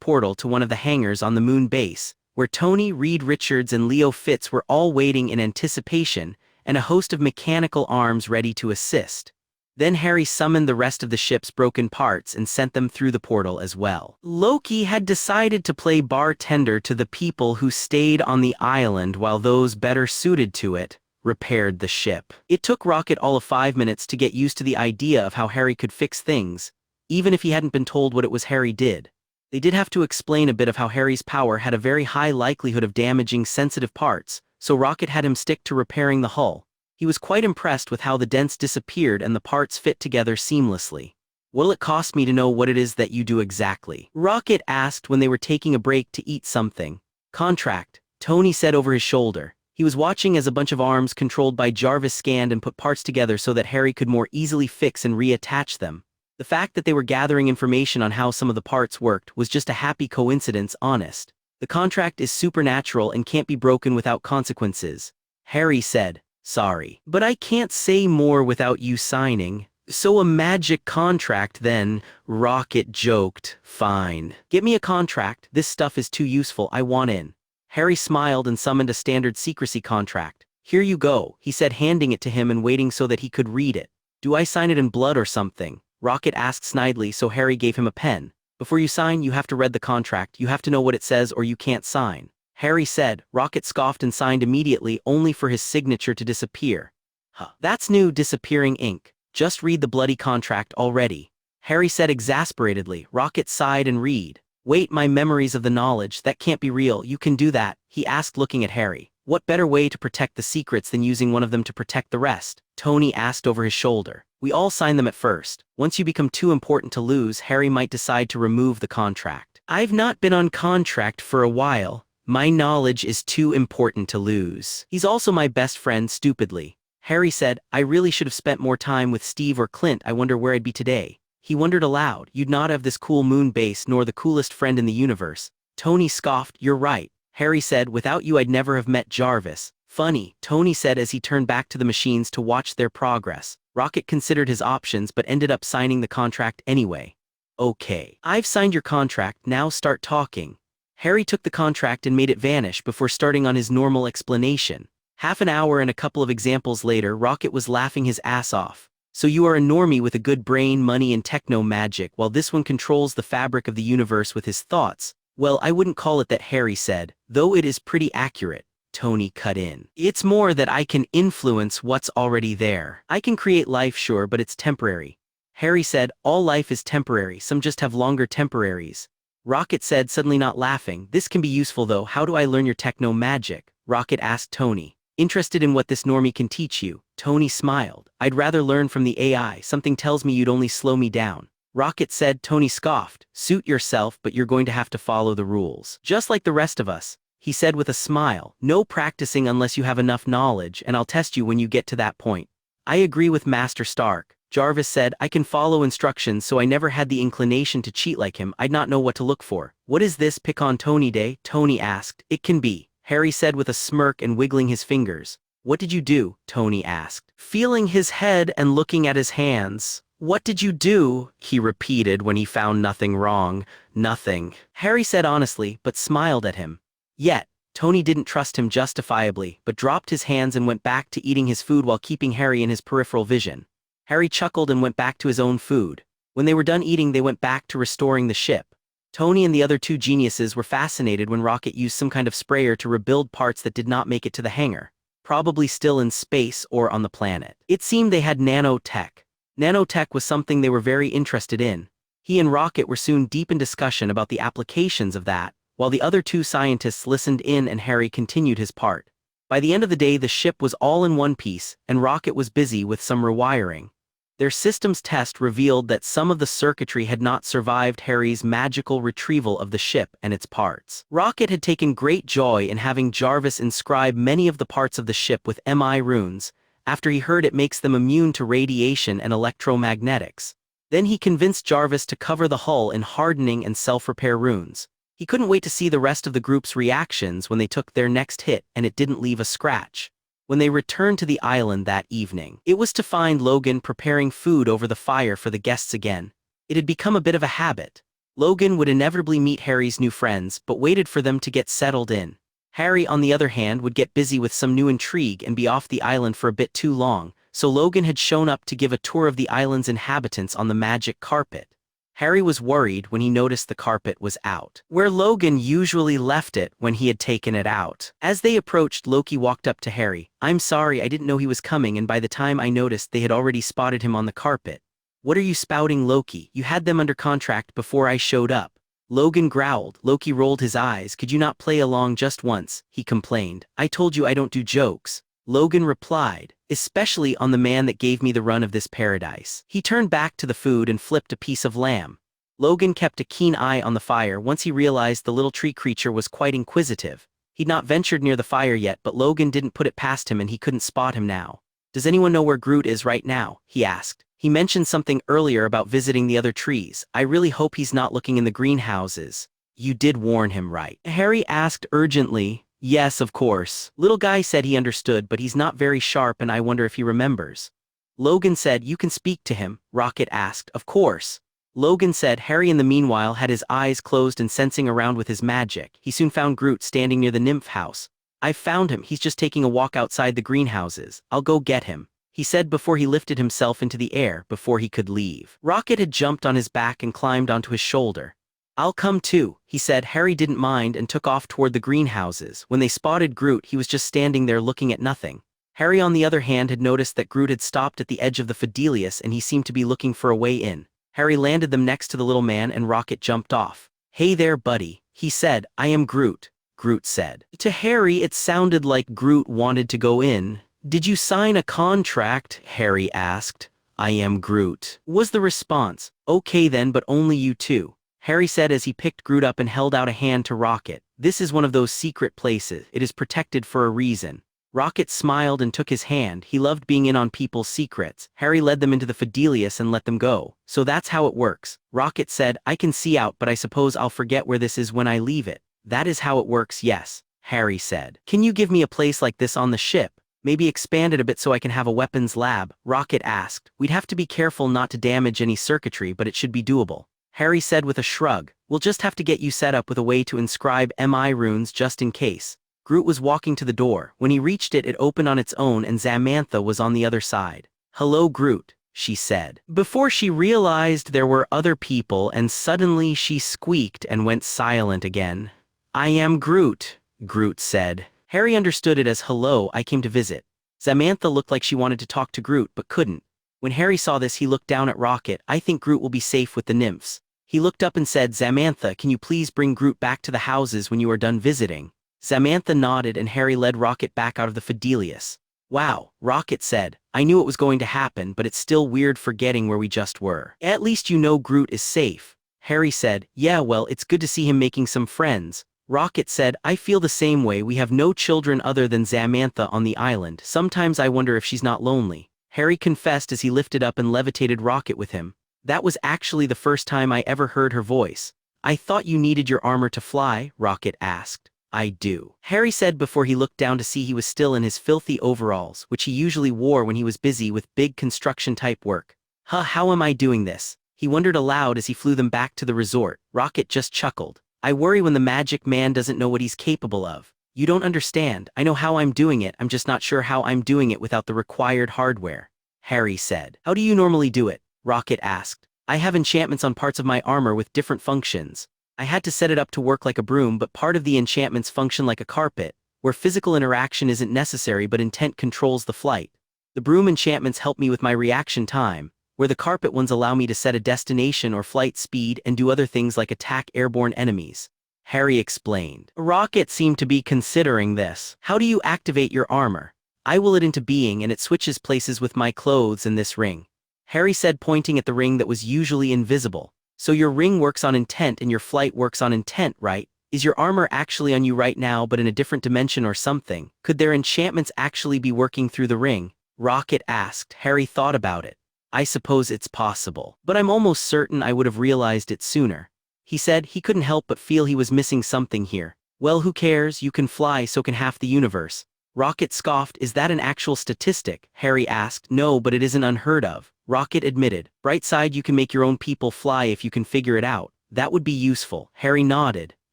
portal to one of the hangars on the moon base, where Tony, Reed Richards, and Leo Fitz were all waiting in anticipation, and a host of mechanical arms ready to assist. Then Harry summoned the rest of the ship's broken parts and sent them through the portal as well. Loki had decided to play bartender to the people who stayed on the island while those better suited to it repaired the ship. It took Rocket all of 5 minutes to get used to the idea of how Harry could fix things, even if he hadn't been told what it was Harry did. They did have to explain a bit of how Harry's power had a very high likelihood of damaging sensitive parts, so Rocket had him stick to repairing the hull. He was quite impressed with how the dents disappeared and the parts fit together seamlessly. What'll it cost me to know what it is that you do exactly? Rocket asked when they were taking a break to eat something. Contract, Tony said over his shoulder. He was watching as a bunch of arms controlled by Jarvis scanned and put parts together so that Harry could more easily fix and reattach them. The fact that they were gathering information on how some of the parts worked was just a happy coincidence, honest. The contract is supernatural and can't be broken without consequences. Harry said. Sorry, but I can't say more without you signing. So a magic contract then, Rocket joked. Fine. Get me a contract, this stuff is too useful, I want in. Harry smiled and summoned a standard secrecy contract. Here you go, he said, handing it to him and waiting so that he could read it. Do I sign it in blood or something? Rocket asked snidely, so Harry gave him a pen. Before you sign, you have to read the contract, you have to know what it says or you can't sign. Harry said. Rocket scoffed and signed immediately, only for his signature to disappear. Huh. That's new, disappearing ink. Just read the bloody contract already. Harry said exasperatedly. Rocket sighed and read. Wait, my memories of the knowledge, that can't be real, you can do that, he asked looking at Harry. What better way to protect the secrets than using one of them to protect the rest? Tony asked over his shoulder. We all sign them at first. Once you become too important to lose, Harry might decide to remove the contract. I've not been on contract for a while. My knowledge is too important to lose. He's also my best friend, stupidly. Harry said, I really should have spent more time with Steve or Clint, I wonder where I'd be today. He wondered aloud, you'd not have this cool moon base nor the coolest friend in the universe. Tony scoffed, you're right. Harry said, without you I'd never have met Jarvis. Funny, Tony said as he turned back to the machines to watch their progress. Rocket considered his options but ended up signing the contract anyway. Okay, I've signed your contract, now start talking. Harry took the contract and made it vanish before starting on his normal explanation. Half an hour and a couple of examples later, Rocket was laughing his ass off. So you are a normie with a good brain, money, and techno-magic, while this one controls the fabric of the universe with his thoughts. Well, I wouldn't call it that, Harry said, though it is pretty accurate. Tony cut in. It's more that I can influence what's already there. I can create life, sure, but it's temporary. Harry said, all life is temporary, some just have longer temporaries. Rocket said, suddenly not laughing, this can be useful though, how do I learn your techno-magic? Rocket asked Tony. Interested in what this normie can teach you? Tony smiled. I'd rather learn from the AI, something tells me you'd only slow me down. Rocket said. Tony scoffed. Suit yourself, but you're going to have to follow the rules. Just like the rest of us, he said with a smile. No practicing unless you have enough knowledge, and I'll test you when you get to that point. I agree with Master Stark. Jarvis said, I can follow instructions, so I never had the inclination to cheat like him. I'd not know what to look for. What is this pick on Tony day? Tony asked. It can be, Harry said with a smirk and wiggling his fingers. What did you do? Tony asked, feeling his head and looking at his hands. What did you do? He repeated when he found nothing wrong. Nothing, Harry said honestly, but smiled at him. Yet, Tony didn't trust him justifiably, but dropped his hands and went back to eating his food while keeping Harry in his peripheral vision. Harry chuckled and went back to his own food. When they were done eating, they went back to restoring the ship. Tony and the other two geniuses were fascinated when Rocket used some kind of sprayer to rebuild parts that did not make it to the hangar, probably still in space or on the planet. It seemed they had nanotech. Nanotech was something they were very interested in. He and Rocket were soon deep in discussion about the applications of that, while the other two scientists listened in and Harry continued his part. By the end of the day, the ship was all in one piece, and Rocket was busy with some rewiring. Their systems test revealed that some of the circuitry had not survived Harry's magical retrieval of the ship and its parts. Rocket had taken great joy in having Jarvis inscribe many of the parts of the ship with MI runes, after he heard it makes them immune to radiation and electromagnetics. Then he convinced Jarvis to cover the hull in hardening and self-repair runes. He couldn't wait to see the rest of the group's reactions when they took their next hit and it didn't leave a scratch. When they returned to the island that evening, it was to find Logan preparing food over the fire for the guests again. It had become a bit of a habit. Logan would inevitably meet Harry's new friends, but waited for them to get settled in. Harry, on the other hand, would get busy with some new intrigue and be off the island for a bit too long, so Logan had shown up to give a tour of the island's inhabitants on the magic carpet. Harry was worried when he noticed the carpet was out, where Logan usually left it when he had taken it out. As they approached, Loki walked up to Harry. I'm sorry, I didn't know he was coming, and by the time I noticed, they had already spotted him on the carpet. What are you spouting, Loki? You had them under contract before I showed up. Logan growled. Loki rolled his eyes. Could you not play along just once? He complained. I told you I don't do jokes. Logan replied, especially on the man that gave me the run of this paradise. He turned back to the food and flipped a piece of lamb. Logan kept a keen eye on the fire once he realized the little tree creature was quite inquisitive. He'd not ventured near the fire yet, but Logan didn't put it past him and he couldn't spot him now. Does anyone know where Groot is right now? He asked. He mentioned something earlier about visiting the other trees. I really hope he's not looking in the greenhouses. You did warn him, right? Harry asked urgently. Yes, of course. Little guy said he understood, but he's not very sharp and I wonder if he remembers. Logan said, you can speak to him. Rocket asked. Of course. Logan said. Harry in the meanwhile had his eyes closed and sensing around with his magic. He soon found Groot standing near the nymph house. I've found him. He's just taking a walk outside the greenhouses. I'll go get him, he said before he lifted himself into the air before he could leave. Rocket had jumped on his back and climbed onto his shoulder. I'll come too, he said. Harry didn't mind and took off toward the greenhouses. When they spotted Groot, he was just standing there looking at nothing. Harry, on the other hand, had noticed that Groot had stopped at the edge of the Fidelius and he seemed to be looking for a way in. Harry landed them next to the little man and Rocket jumped off. Hey there, buddy, he said. I am Groot, Groot said. To Harry, it sounded like Groot wanted to go in. Did you sign a contract? Harry asked. I am Groot, was the response. Okay then, but only you two, Harry said as he picked Groot up and held out a hand to Rocket. This is one of those secret places. It is protected for a reason. Rocket smiled and took his hand. He loved being in on people's secrets. Harry led them into the Fidelius and let them go. So that's how it works. Rocket said, I can see out, but I suppose I'll forget where this is when I leave it. That is how it works, yes, Harry said. Can you give me a place like this on the ship? Maybe expand it a bit so I can have a weapons lab, Rocket asked. We'd have to be careful not to damage any circuitry, but it should be doable, Harry said with a shrug. We'll just have to get you set up with a way to inscribe MI runes just in case. Groot was walking to the door. When he reached it, it opened on its own and Samantha was on the other side. Hello, Groot, she said. Before she realized there were other people and suddenly she squeaked and went silent again. I am Groot, Groot said. Harry understood it as hello, I came to visit. Samantha looked like she wanted to talk to Groot but couldn't. When Harry saw this, he looked down at Rocket. I think Groot will be safe with the nymphs. He looked up and said, Samantha, can you please bring Groot back to the houses when you are done visiting? Samantha nodded and Harry led Rocket back out of the Fidelius. Wow, Rocket said. I knew it was going to happen, but it's still weird forgetting where we just were. At least you know Groot is safe, Harry said. Yeah, well, it's good to see him making some friends. Rocket said, I feel the same way. We have no children other than Samantha on the island. Sometimes I wonder if she's not lonely. Harry confessed as he lifted up and levitated Rocket with him. That was actually the first time I ever heard her voice. I thought you needed your armor to fly, Rocket asked. I do, Harry said before he looked down to see he was still in his filthy overalls, which he usually wore when he was busy with big construction-type work. How am I doing this? He wondered aloud as he flew them back to the resort. Rocket just chuckled. I worry when the magic man doesn't know what he's capable of. You don't understand. I know how I'm doing it, I'm just not sure how I'm doing it without the required hardware, Harry said. How do you normally do it? Rocket asked. I have enchantments on parts of my armor with different functions. I had to set it up to work like a broom, but part of the enchantments function like a carpet, where physical interaction isn't necessary but intent controls the flight. The broom enchantments help me with my reaction time, where the carpet ones allow me to set a destination or flight speed and do other things like attack airborne enemies, Harry explained. Rocket seemed to be considering this. How do you activate your armor? I will it into being and it switches places with my clothes and this ring, Harry said, pointing at the ring that was usually invisible. So your ring works on intent and your flight works on intent, right? Is your armor actually on you right now but in a different dimension or something? Could their enchantments actually be working through the ring? Rocket asked. Harry thought about it. I suppose it's possible, but I'm almost certain I would have realized it sooner. He said he couldn't help but feel he was missing something here. Well, who cares? You can fly, so can half the universe. Rocket scoffed. Is that an actual statistic? Harry asked. No, but it isn't unheard of, Rocket admitted. Bright side, you can make your own people fly if you can figure it out. That would be useful. Harry nodded.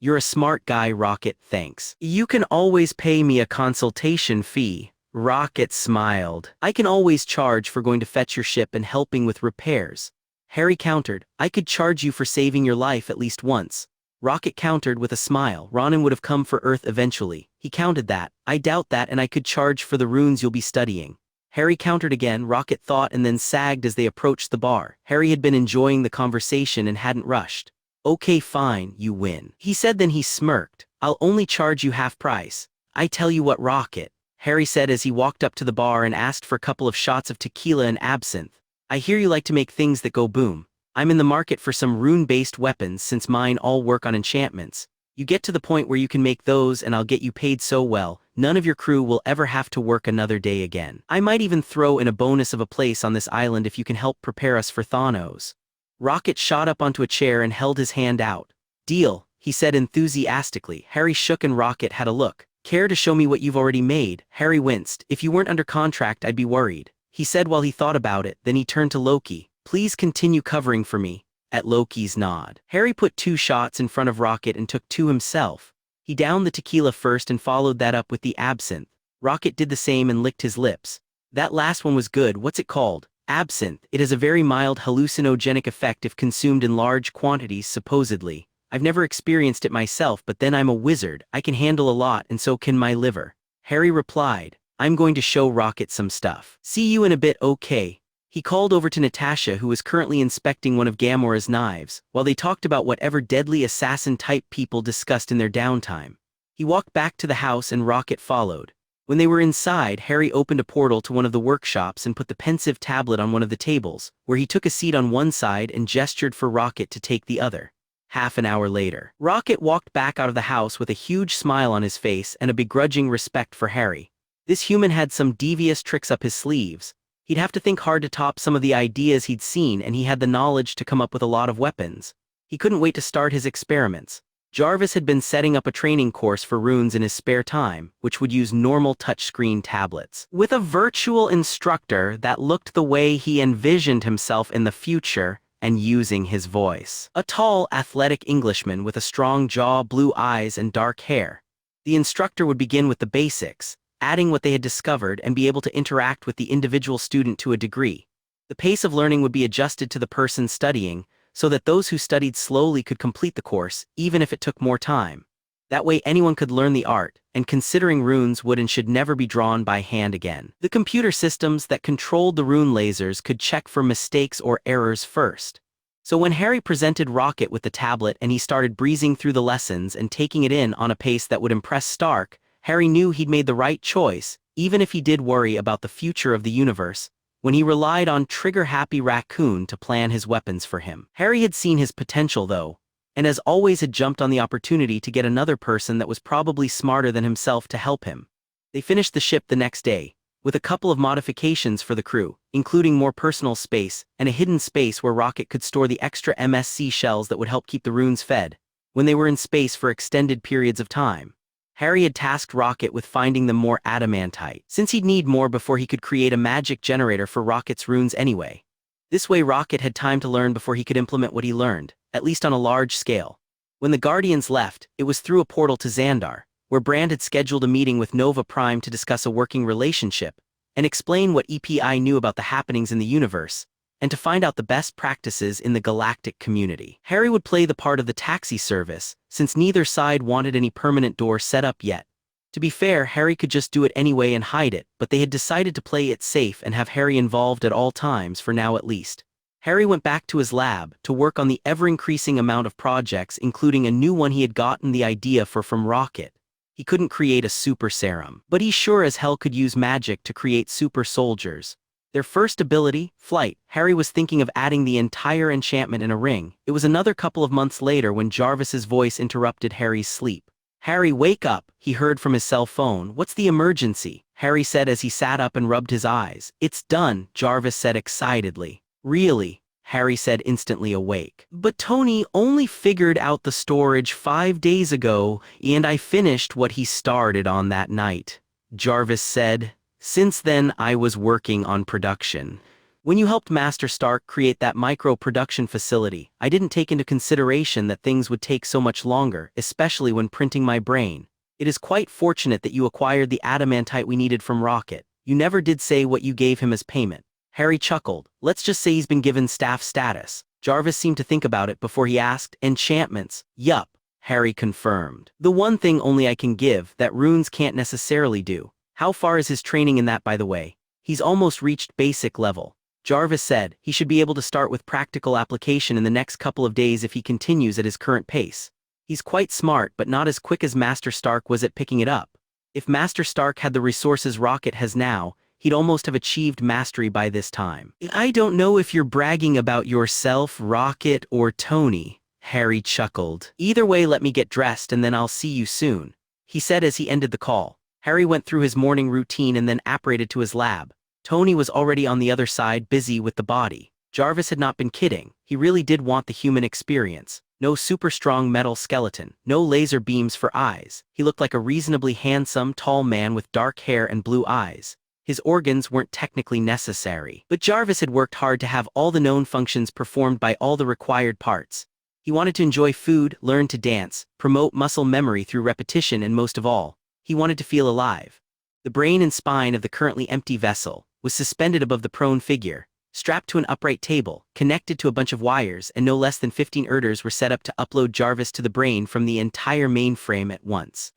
You're a smart guy, Rocket, thanks. You can always pay me a consultation fee. Rocket smiled. I can always charge for going to fetch your ship and helping with repairs. Harry countered. I could charge you for saving your life at least once. Rocket countered with a smile. Ronan would have come for Earth eventually. He counted that. I doubt that, and I could charge for the runes you'll be studying. Harry countered again. Rocket thought and then sagged as they approached the bar. Harry had been enjoying the conversation and hadn't rushed. Okay, fine, you win, he said, then he smirked. I'll only charge you half price. I tell you what, Rocket, Harry said as he walked up to the bar and asked for a couple of shots of tequila and absinthe. I hear you like to make things that go boom. I'm in the market for some rune-based weapons since mine all work on enchantments. You get to the point where you can make those and I'll get you paid so well, none of your crew will ever have to work another day again. I might even throw in a bonus of a place on this island if you can help prepare us for Thanos. Rocket shot up onto a chair and held his hand out. Deal, he said enthusiastically. Harry shook and Rocket had a look. Care to show me what you've already made? Harry winced. If you weren't under contract, I'd be worried, he said while he thought about it. Then he turned to Loki. Please continue covering for me. At Loki's nod, Harry put 2 shots in front of Rocket and took 2 himself. He downed the tequila first and followed that up with the absinthe. Rocket did the same and licked his lips. That last one was good. What's it called? Absinthe. It has a very mild hallucinogenic effect if consumed in large quantities, supposedly. I've never experienced it myself, but then I'm a wizard. I can handle a lot, and so can my liver. Harry replied. I'm going to show Rocket some stuff. See you in a bit, okay? He called over to Natasha, who was currently inspecting one of Gamora's knives, while they talked about whatever deadly assassin-type people discussed in their downtime. He walked back to the house and Rocket followed. When they were inside, Harry opened a portal to one of the workshops and put the pensive tablet on one of the tables, where he took a seat on one side and gestured for Rocket to take the other. Half an hour later, Rocket walked back out of the house with a huge smile on his face and a begrudging respect for Harry. This human had some devious tricks up his sleeves. He'd have to think hard to top some of the ideas he'd seen, and he had the knowledge to come up with a lot of weapons. He couldn't wait to start his experiments. Jarvis had been setting up a training course for runes in his spare time, which would use normal touchscreen tablets. With a virtual instructor that looked the way he envisioned himself in the future, and using his voice. A tall, athletic Englishman with a strong jaw, blue eyes, and dark hair. The instructor would begin with the basics, adding what they had discovered and be able to interact with the individual student to a degree. The pace of learning would be adjusted to the person studying, so that those who studied slowly could complete the course, even if it took more time. That way anyone could learn the art, and considering runes would and should never be drawn by hand again. The computer systems that controlled the rune lasers could check for mistakes or errors first. So when Harry presented Rocket with the tablet and he started breezing through the lessons and taking it in on a pace that would impress Stark, Harry knew he'd made the right choice, even if he did worry about the future of the universe, when he relied on trigger-happy Raccoon to plan his weapons for him. Harry had seen his potential, though, and as always had jumped on the opportunity to get another person that was probably smarter than himself to help him. They finished the ship the next day. with a couple of modifications for the crew, including more personal space and a hidden space where Rocket could store the extra MSC shells that would help keep the runes fed when they were in space for extended periods of time. Harry had tasked Rocket with finding them more adamantite, since he'd need more before he could create a magic generator for Rocket's runes anyway. This way Rocket had time to learn before he could implement what he learned, at least on a large scale. When the Guardians left, it was through a portal to Xandar, where Brand had scheduled a meeting with Nova Prime to discuss a working relationship and explain what EPI knew about the happenings in the universe, and to find out the best practices in the galactic community. Harry would play the part of the taxi service, since neither side wanted any permanent door set up yet. To be fair, Harry could just do it anyway and hide it, but they had decided to play it safe and have Harry involved at all times, for now at least. Harry went back to his lab to work on the ever-increasing amount of projects, including a new one he had gotten the idea for from Rocket. He couldn't create a super serum, but he sure as hell could use magic to create super soldiers. Their first ability, flight. Harry was thinking of adding the entire enchantment in a ring. It was another couple of months later when Jarvis's voice interrupted Harry's sleep. "Harry, wake up," he heard from his cell phone. "What's the emergency?" Harry said as he sat up and rubbed his eyes. "It's done," Jarvis said excitedly. "Really?" Harry said, instantly awake. "But Tony only figured out the storage 5 days ago, and I finished what he started on that night," Jarvis said. "Since then I was working on production. When you helped Master Stark create that micro-production facility, I didn't take into consideration that things would take so much longer, especially when printing my brain. It is quite fortunate that you acquired the adamantite we needed from Rocket. You never did say what you gave him as payment." Harry chuckled. "Let's just say he's been given staff status." Jarvis seemed to think about it before he asked. "Enchantments?" "Yup," Harry confirmed. "The one thing only I can give that runes can't necessarily do." "How far is his training in that, by the way?" "He's almost reached basic level." Jarvis said he should be able to start with practical application in the next couple of days if he continues at his current pace. He's quite smart, but not as quick as Master Stark was at picking it up. If Master Stark had the resources Rocket has now, he'd almost have achieved mastery by this time. "I don't know if you're bragging about yourself, Rocket, or Tony," Harry chuckled. "Either way, let me get dressed and then I'll see you soon," he said as he ended the call. Harry went through his morning routine and then apparated to his lab. Tony was already on the other side, busy with the body. Jarvis had not been kidding. He really did want the human experience. No super strong metal skeleton, no laser beams for eyes. He looked like a reasonably handsome, tall man with dark hair and blue eyes. His organs weren't technically necessary, but Jarvis had worked hard to have all the known functions performed by all the required parts. He wanted to enjoy food, learn to dance, promote muscle memory through repetition, and most of all, he wanted to feel alive. The brain and spine of the currently empty vessel was suspended above the prone figure, strapped to an upright table, connected to a bunch of wires, and no less than 15 erders were set up to upload Jarvis to the brain from the entire mainframe at once.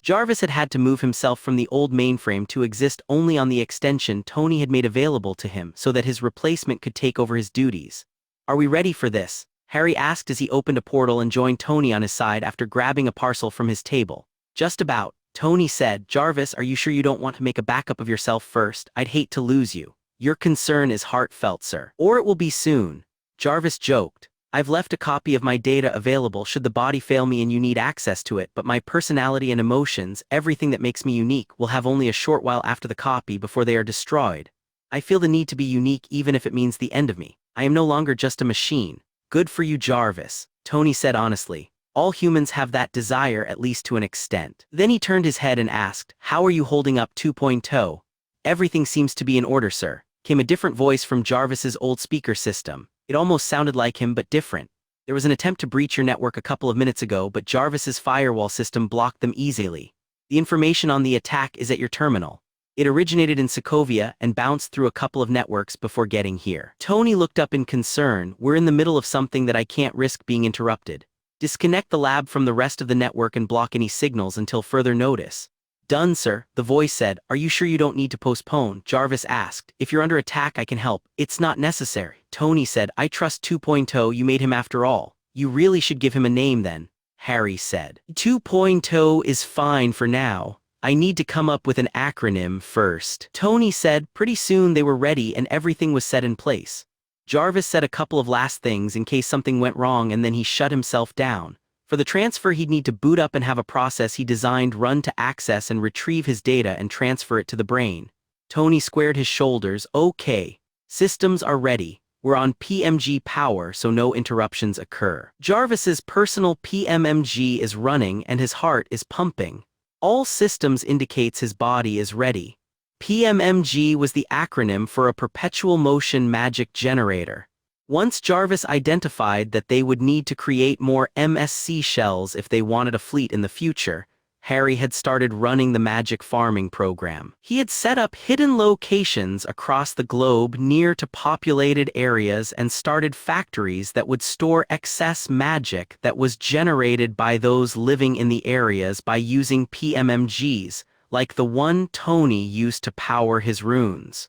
Jarvis had had to move himself from the old mainframe to exist only on the extension Tony had made available to him so that his replacement could take over his duties. "Are we ready for this?" Harry asked as he opened a portal and joined Tony on his side after grabbing a parcel from his table. "Just about," Tony said. "Jarvis, are you sure you don't want to make a backup of yourself first? I'd hate to lose you." "Your concern is heartfelt, sir. Or it will be soon," Jarvis joked. "I've left a copy of my data available should the body fail me and you need access to it, but my personality and emotions, everything that makes me unique, will have only a short while after the copy before they are destroyed. I feel the need to be unique even if it means the end of me. I am no longer just a machine." "Good for you, Jarvis," Tony said honestly. "All humans have that desire, at least to an extent." Then he turned his head and asked, "How are you holding up 2.0? "Everything seems to be in order, sir," came a different voice from Jarvis's old speaker system. It almost sounded like him, but different. "There was an attempt to breach your network a couple of minutes ago, but Jarvis's firewall system blocked them easily. The information on the attack is at your terminal. It originated in Sokovia and bounced through a couple of networks before getting here." Tony looked up in concern. "We're in the middle of something that I can't risk being interrupted. Disconnect the lab from the rest of the network and block any signals until further notice." "Done, sir," the voice said. "Are you sure you don't need to postpone?" Jarvis asked. "If you're under attack, I can help." "It's not necessary," Tony said. "I trust 2.0. You made him after all." "You really should give him a name then," Harry said. 2.0 is fine for now. I need to come up with an acronym first," Tony said. Pretty soon they were ready and everything was set in place. Jarvis said a couple of last things in case something went wrong and then he shut himself down. For the transfer, he'd need to boot up and have a process he designed run to access and retrieve his data and transfer it to the brain. Tony squared his shoulders. Okay. Systems are ready. We're on PMG power, so no interruptions occur. Jarvis's personal PMMG is running and his heart is pumping. All systems indicates his body is ready. PMMG was the acronym for a perpetual motion magic generator. Once Jarvis identified that they would need to create more MSC shells if they wanted a fleet in the future, Harry had started running the magic farming program. He had set up hidden locations across the globe near to populated areas and started factories that would store excess magic that was generated by those living in the areas by using PMMGs, like the one Tony used to power his runes.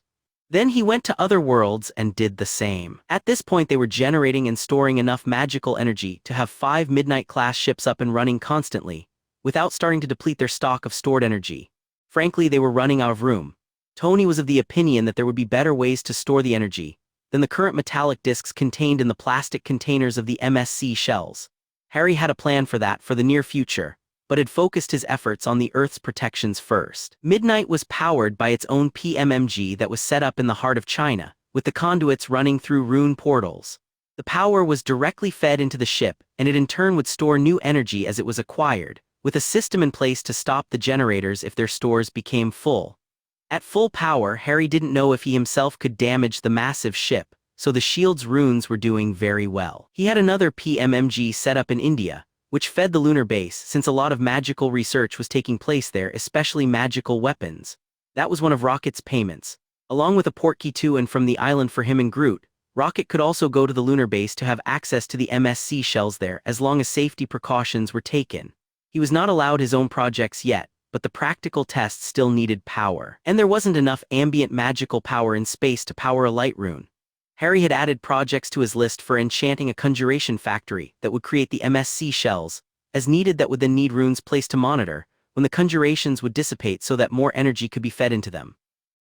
Then he went to other worlds and did the same. At this point they were generating and storing enough magical energy to have 5 Midnight-class ships up and running constantly, without starting to deplete their stock of stored energy. Frankly, they were running out of room. Tony was of the opinion that there would be better ways to store the energy than the current metallic discs contained in the plastic containers of the MSC shells. Harry had a plan for that for the near future, but had focused his efforts on the Earth's protections first. Midnight was powered by its own PMMG that was set up in the heart of China, with the conduits running through rune portals. The power was directly fed into the ship, and it in turn would store new energy as it was acquired, with a system in place to stop the generators if their stores became full. At full power, Harry didn't know if he himself could damage the massive ship, so the shield's runes were doing very well. He had another PMMG set up in India, which fed the lunar base since a lot of magical research was taking place there, especially magical weapons. That was one of Rocket's payments. Along with a portkey to and from the island for him and Groot, Rocket could also go to the lunar base to have access to the MSC shells there as long as safety precautions were taken. He was not allowed his own projects yet, but the practical tests still needed power. And there wasn't enough ambient magical power in space to power a light rune. Harry had added projects to his list for enchanting a conjuration factory that would create the MSC shells, as needed that would then need runes placed to monitor, when the conjurations would dissipate so that more energy could be fed into them.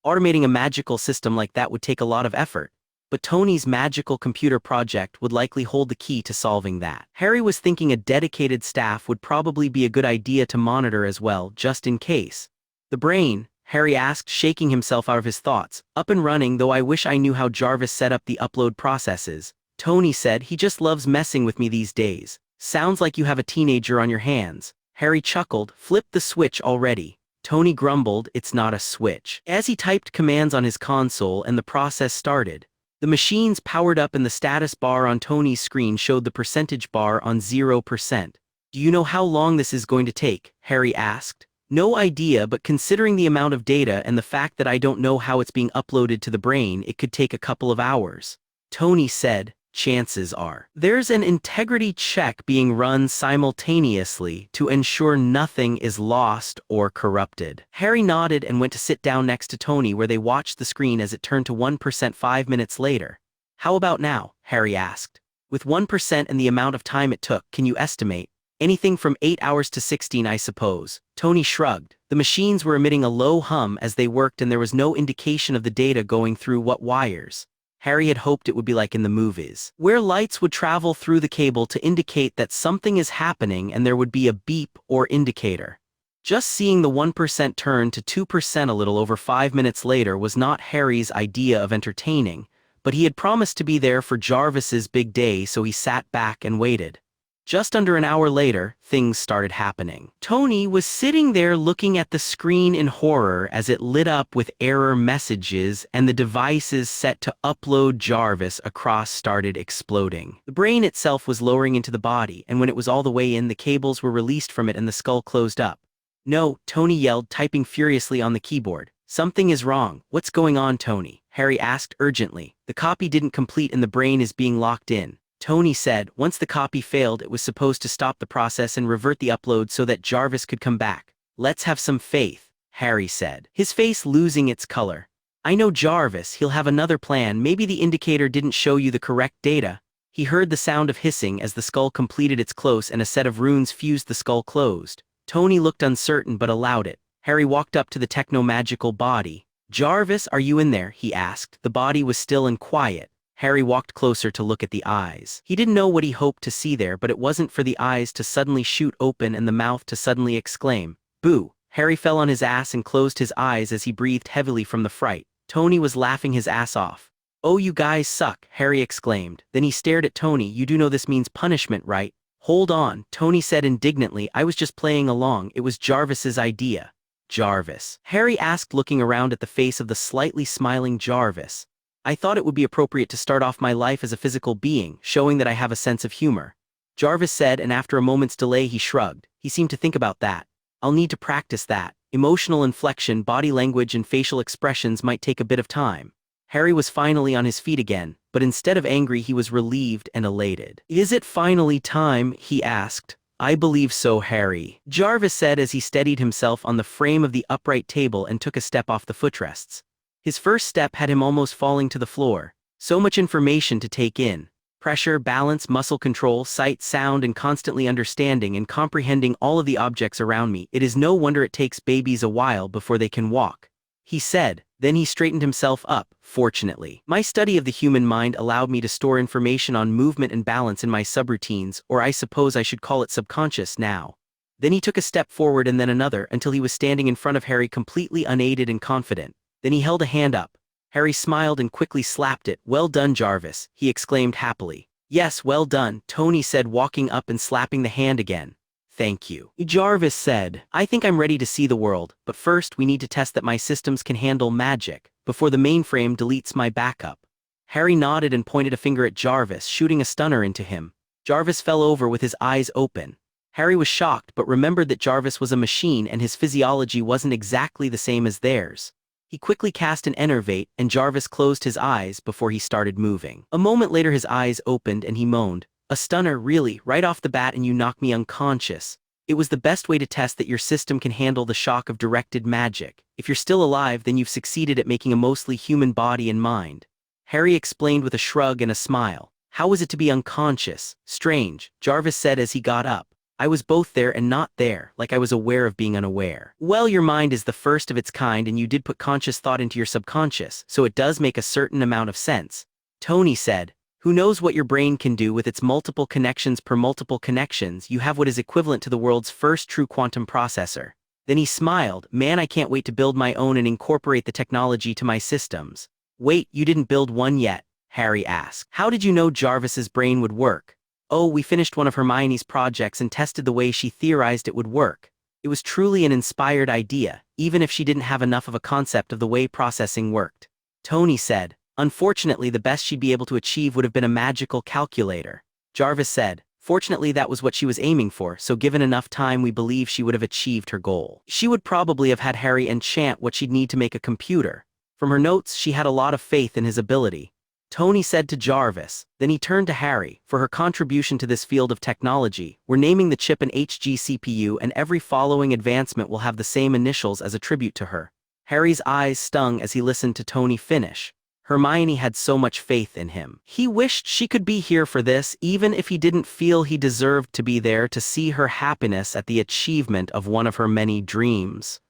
Automating a magical system like that would take a lot of effort, but Tony's magical computer project would likely hold the key to solving that. Harry was thinking a dedicated staff would probably be a good idea to monitor as well, just in case. The brain, Harry asked, shaking himself out of his thoughts, up and running, though I wish I knew how Jarvis set up the upload processes. Tony said, he just loves messing with me these days. Sounds like you have a teenager on your hands. Harry chuckled, flipped the switch already. Tony grumbled, it's not a switch. As he typed commands on his console and the process started, the machines powered up and the status bar on Tony's screen showed the percentage bar on 0%. Do you know how long this is going to take? Harry asked. No idea, but considering the amount of data and the fact that I don't know how it's being uploaded to the brain, it could take a couple of hours. Tony said, chances are. There's an integrity check being run simultaneously to ensure nothing is lost or corrupted. Harry nodded and went to sit down next to Tony, where they watched the screen as it turned to 1% 5 minutes later. How about now? Harry asked. With 1% and the amount of time it took, can you estimate? Anything from 8 hours to 16, I suppose. Tony shrugged. The machines were emitting a low hum as they worked and there was no indication of the data going through what wires. Harry had hoped it would be like in the movies, where lights would travel through the cable to indicate that something is happening and there would be a beep or indicator. Just seeing the 1% turn to 2% a little over 5 minutes later was not Harry's idea of entertaining, but he had promised to be there for Jarvis's big day, so he sat back and waited. Just under an hour later, things started happening. Tony was sitting there looking at the screen in horror as it lit up with error messages and the devices set to upload Jarvis across started exploding. The brain itself was lowering into the body, and when it was all the way in, the cables were released from it and the skull closed up. No, Tony yelled, typing furiously on the keyboard. Something is wrong. What's going on, Tony? Harry asked urgently. The copy didn't complete and the brain is being locked in. Tony said, once the copy failed, it was supposed to stop the process and revert the upload so that Jarvis could come back. Let's have some faith, Harry said, his face losing its color. I know Jarvis, he'll have another plan. Maybe the indicator didn't show you the correct data. He heard the sound of hissing as the skull completed its close and a set of runes fused the skull closed. Tony looked uncertain but allowed it. Harry walked up to the techno-magical body. Jarvis, are you in there? He asked. The body was still and quiet. Harry walked closer to look at the eyes. He didn't know what he hoped to see there, but it wasn't for the eyes to suddenly shoot open and the mouth to suddenly exclaim, "Boo!" Harry fell on his ass and closed his eyes as he breathed heavily from the fright. Tony was laughing his ass off. "Oh, you guys suck," Harry exclaimed. Then he stared at Tony. "You do know this means punishment, right?" "Hold on," Tony said indignantly. "I was just playing along. It was Jarvis's idea." "Jarvis?" Harry asked, looking around at the face of the slightly smiling Jarvis. "I thought it would be appropriate to start off my life as a physical being, showing that I have a sense of humor," Jarvis said, and after a moment's delay he shrugged. He seemed to think about that. "I'll need to practice that. Emotional inflection, body language and facial expressions might take a bit of time." Harry was finally on his feet again, but instead of angry he was relieved and elated. "Is it finally time?" he asked. "I believe so, Harry," Jarvis said as he steadied himself on the frame of the upright table and took a step off the footrests. His first step had him almost falling to the floor. So much information to take in. Pressure, balance, muscle control, sight, sound, and constantly understanding and comprehending all of the objects around me. "It is no wonder it takes babies a while before they can walk," he said. Then he straightened himself up. "Fortunately, my study of the human mind allowed me to store information on movement and balance in my subroutines, or I suppose I should call it subconscious now." Then he took a step forward and then another until he was standing in front of Harry completely unaided and confident. Then he held a hand up. Harry smiled and quickly slapped it. "Well done, Jarvis," he exclaimed happily. "Yes, well done," Tony said, walking up and slapping the hand again. "Thank you," Jarvis said. "I think I'm ready to see the world, but first we need to test that my systems can handle magic, before the mainframe deletes my backup." Harry nodded and pointed a finger at Jarvis, shooting a stunner into him. Jarvis fell over with his eyes open. Harry was shocked but remembered that Jarvis was a machine and his physiology wasn't exactly the same as theirs. He quickly cast an enervate, and Jarvis closed his eyes before he started moving. A moment later his eyes opened and he moaned. "A stunner, really, right off the bat, and you knocked me unconscious." "It was the best way to test that your system can handle the shock of directed magic. If you're still alive, then you've succeeded at making a mostly human body and mind," Harry explained with a shrug and a smile. "How was it to be unconscious?" "Strange," Jarvis said as he got up. "I was both there and not there, like I was aware of being unaware." "Well, your mind is the first of its kind and you did put conscious thought into your subconscious, so it does make a certain amount of sense," Tony said. "Who knows what your brain can do with its multiple connections per multiple connections? You have what is equivalent to the world's first true quantum processor." Then he smiled. "Man, I can't wait to build my own and incorporate the technology to my systems." "Wait, you didn't build one yet?" Harry asked. "How did you know Jarvis's brain would work?" "Oh, we finished one of Hermione's projects and tested the way she theorized it would work. It was truly an inspired idea, even if she didn't have enough of a concept of the way processing worked," Tony said. "Unfortunately, the best she'd be able to achieve would have been a magical calculator," Jarvis said. "Fortunately, that was what she was aiming for, so given enough time we believe she would have achieved her goal. She would probably have had Harry enchant what she'd need to make a computer. From her notes, she had a lot of faith in his ability," Tony said to Jarvis. Then he turned to Harry. "For her contribution to this field of technology, we're naming the chip an HG CPU, and every following advancement will have the same initials as a tribute to her." Harry's eyes stung as he listened to Tony finish. Hermione had so much faith in him. He wished she could be here for this, even if he didn't feel he deserved to be there to see her happiness at the achievement of one of her many dreams.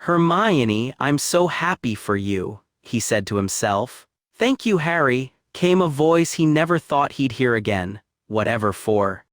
"Hermione, I'm so happy for you," he said to himself. "Thank you, Harry," came a voice he never thought he'd hear again. "Whatever for?"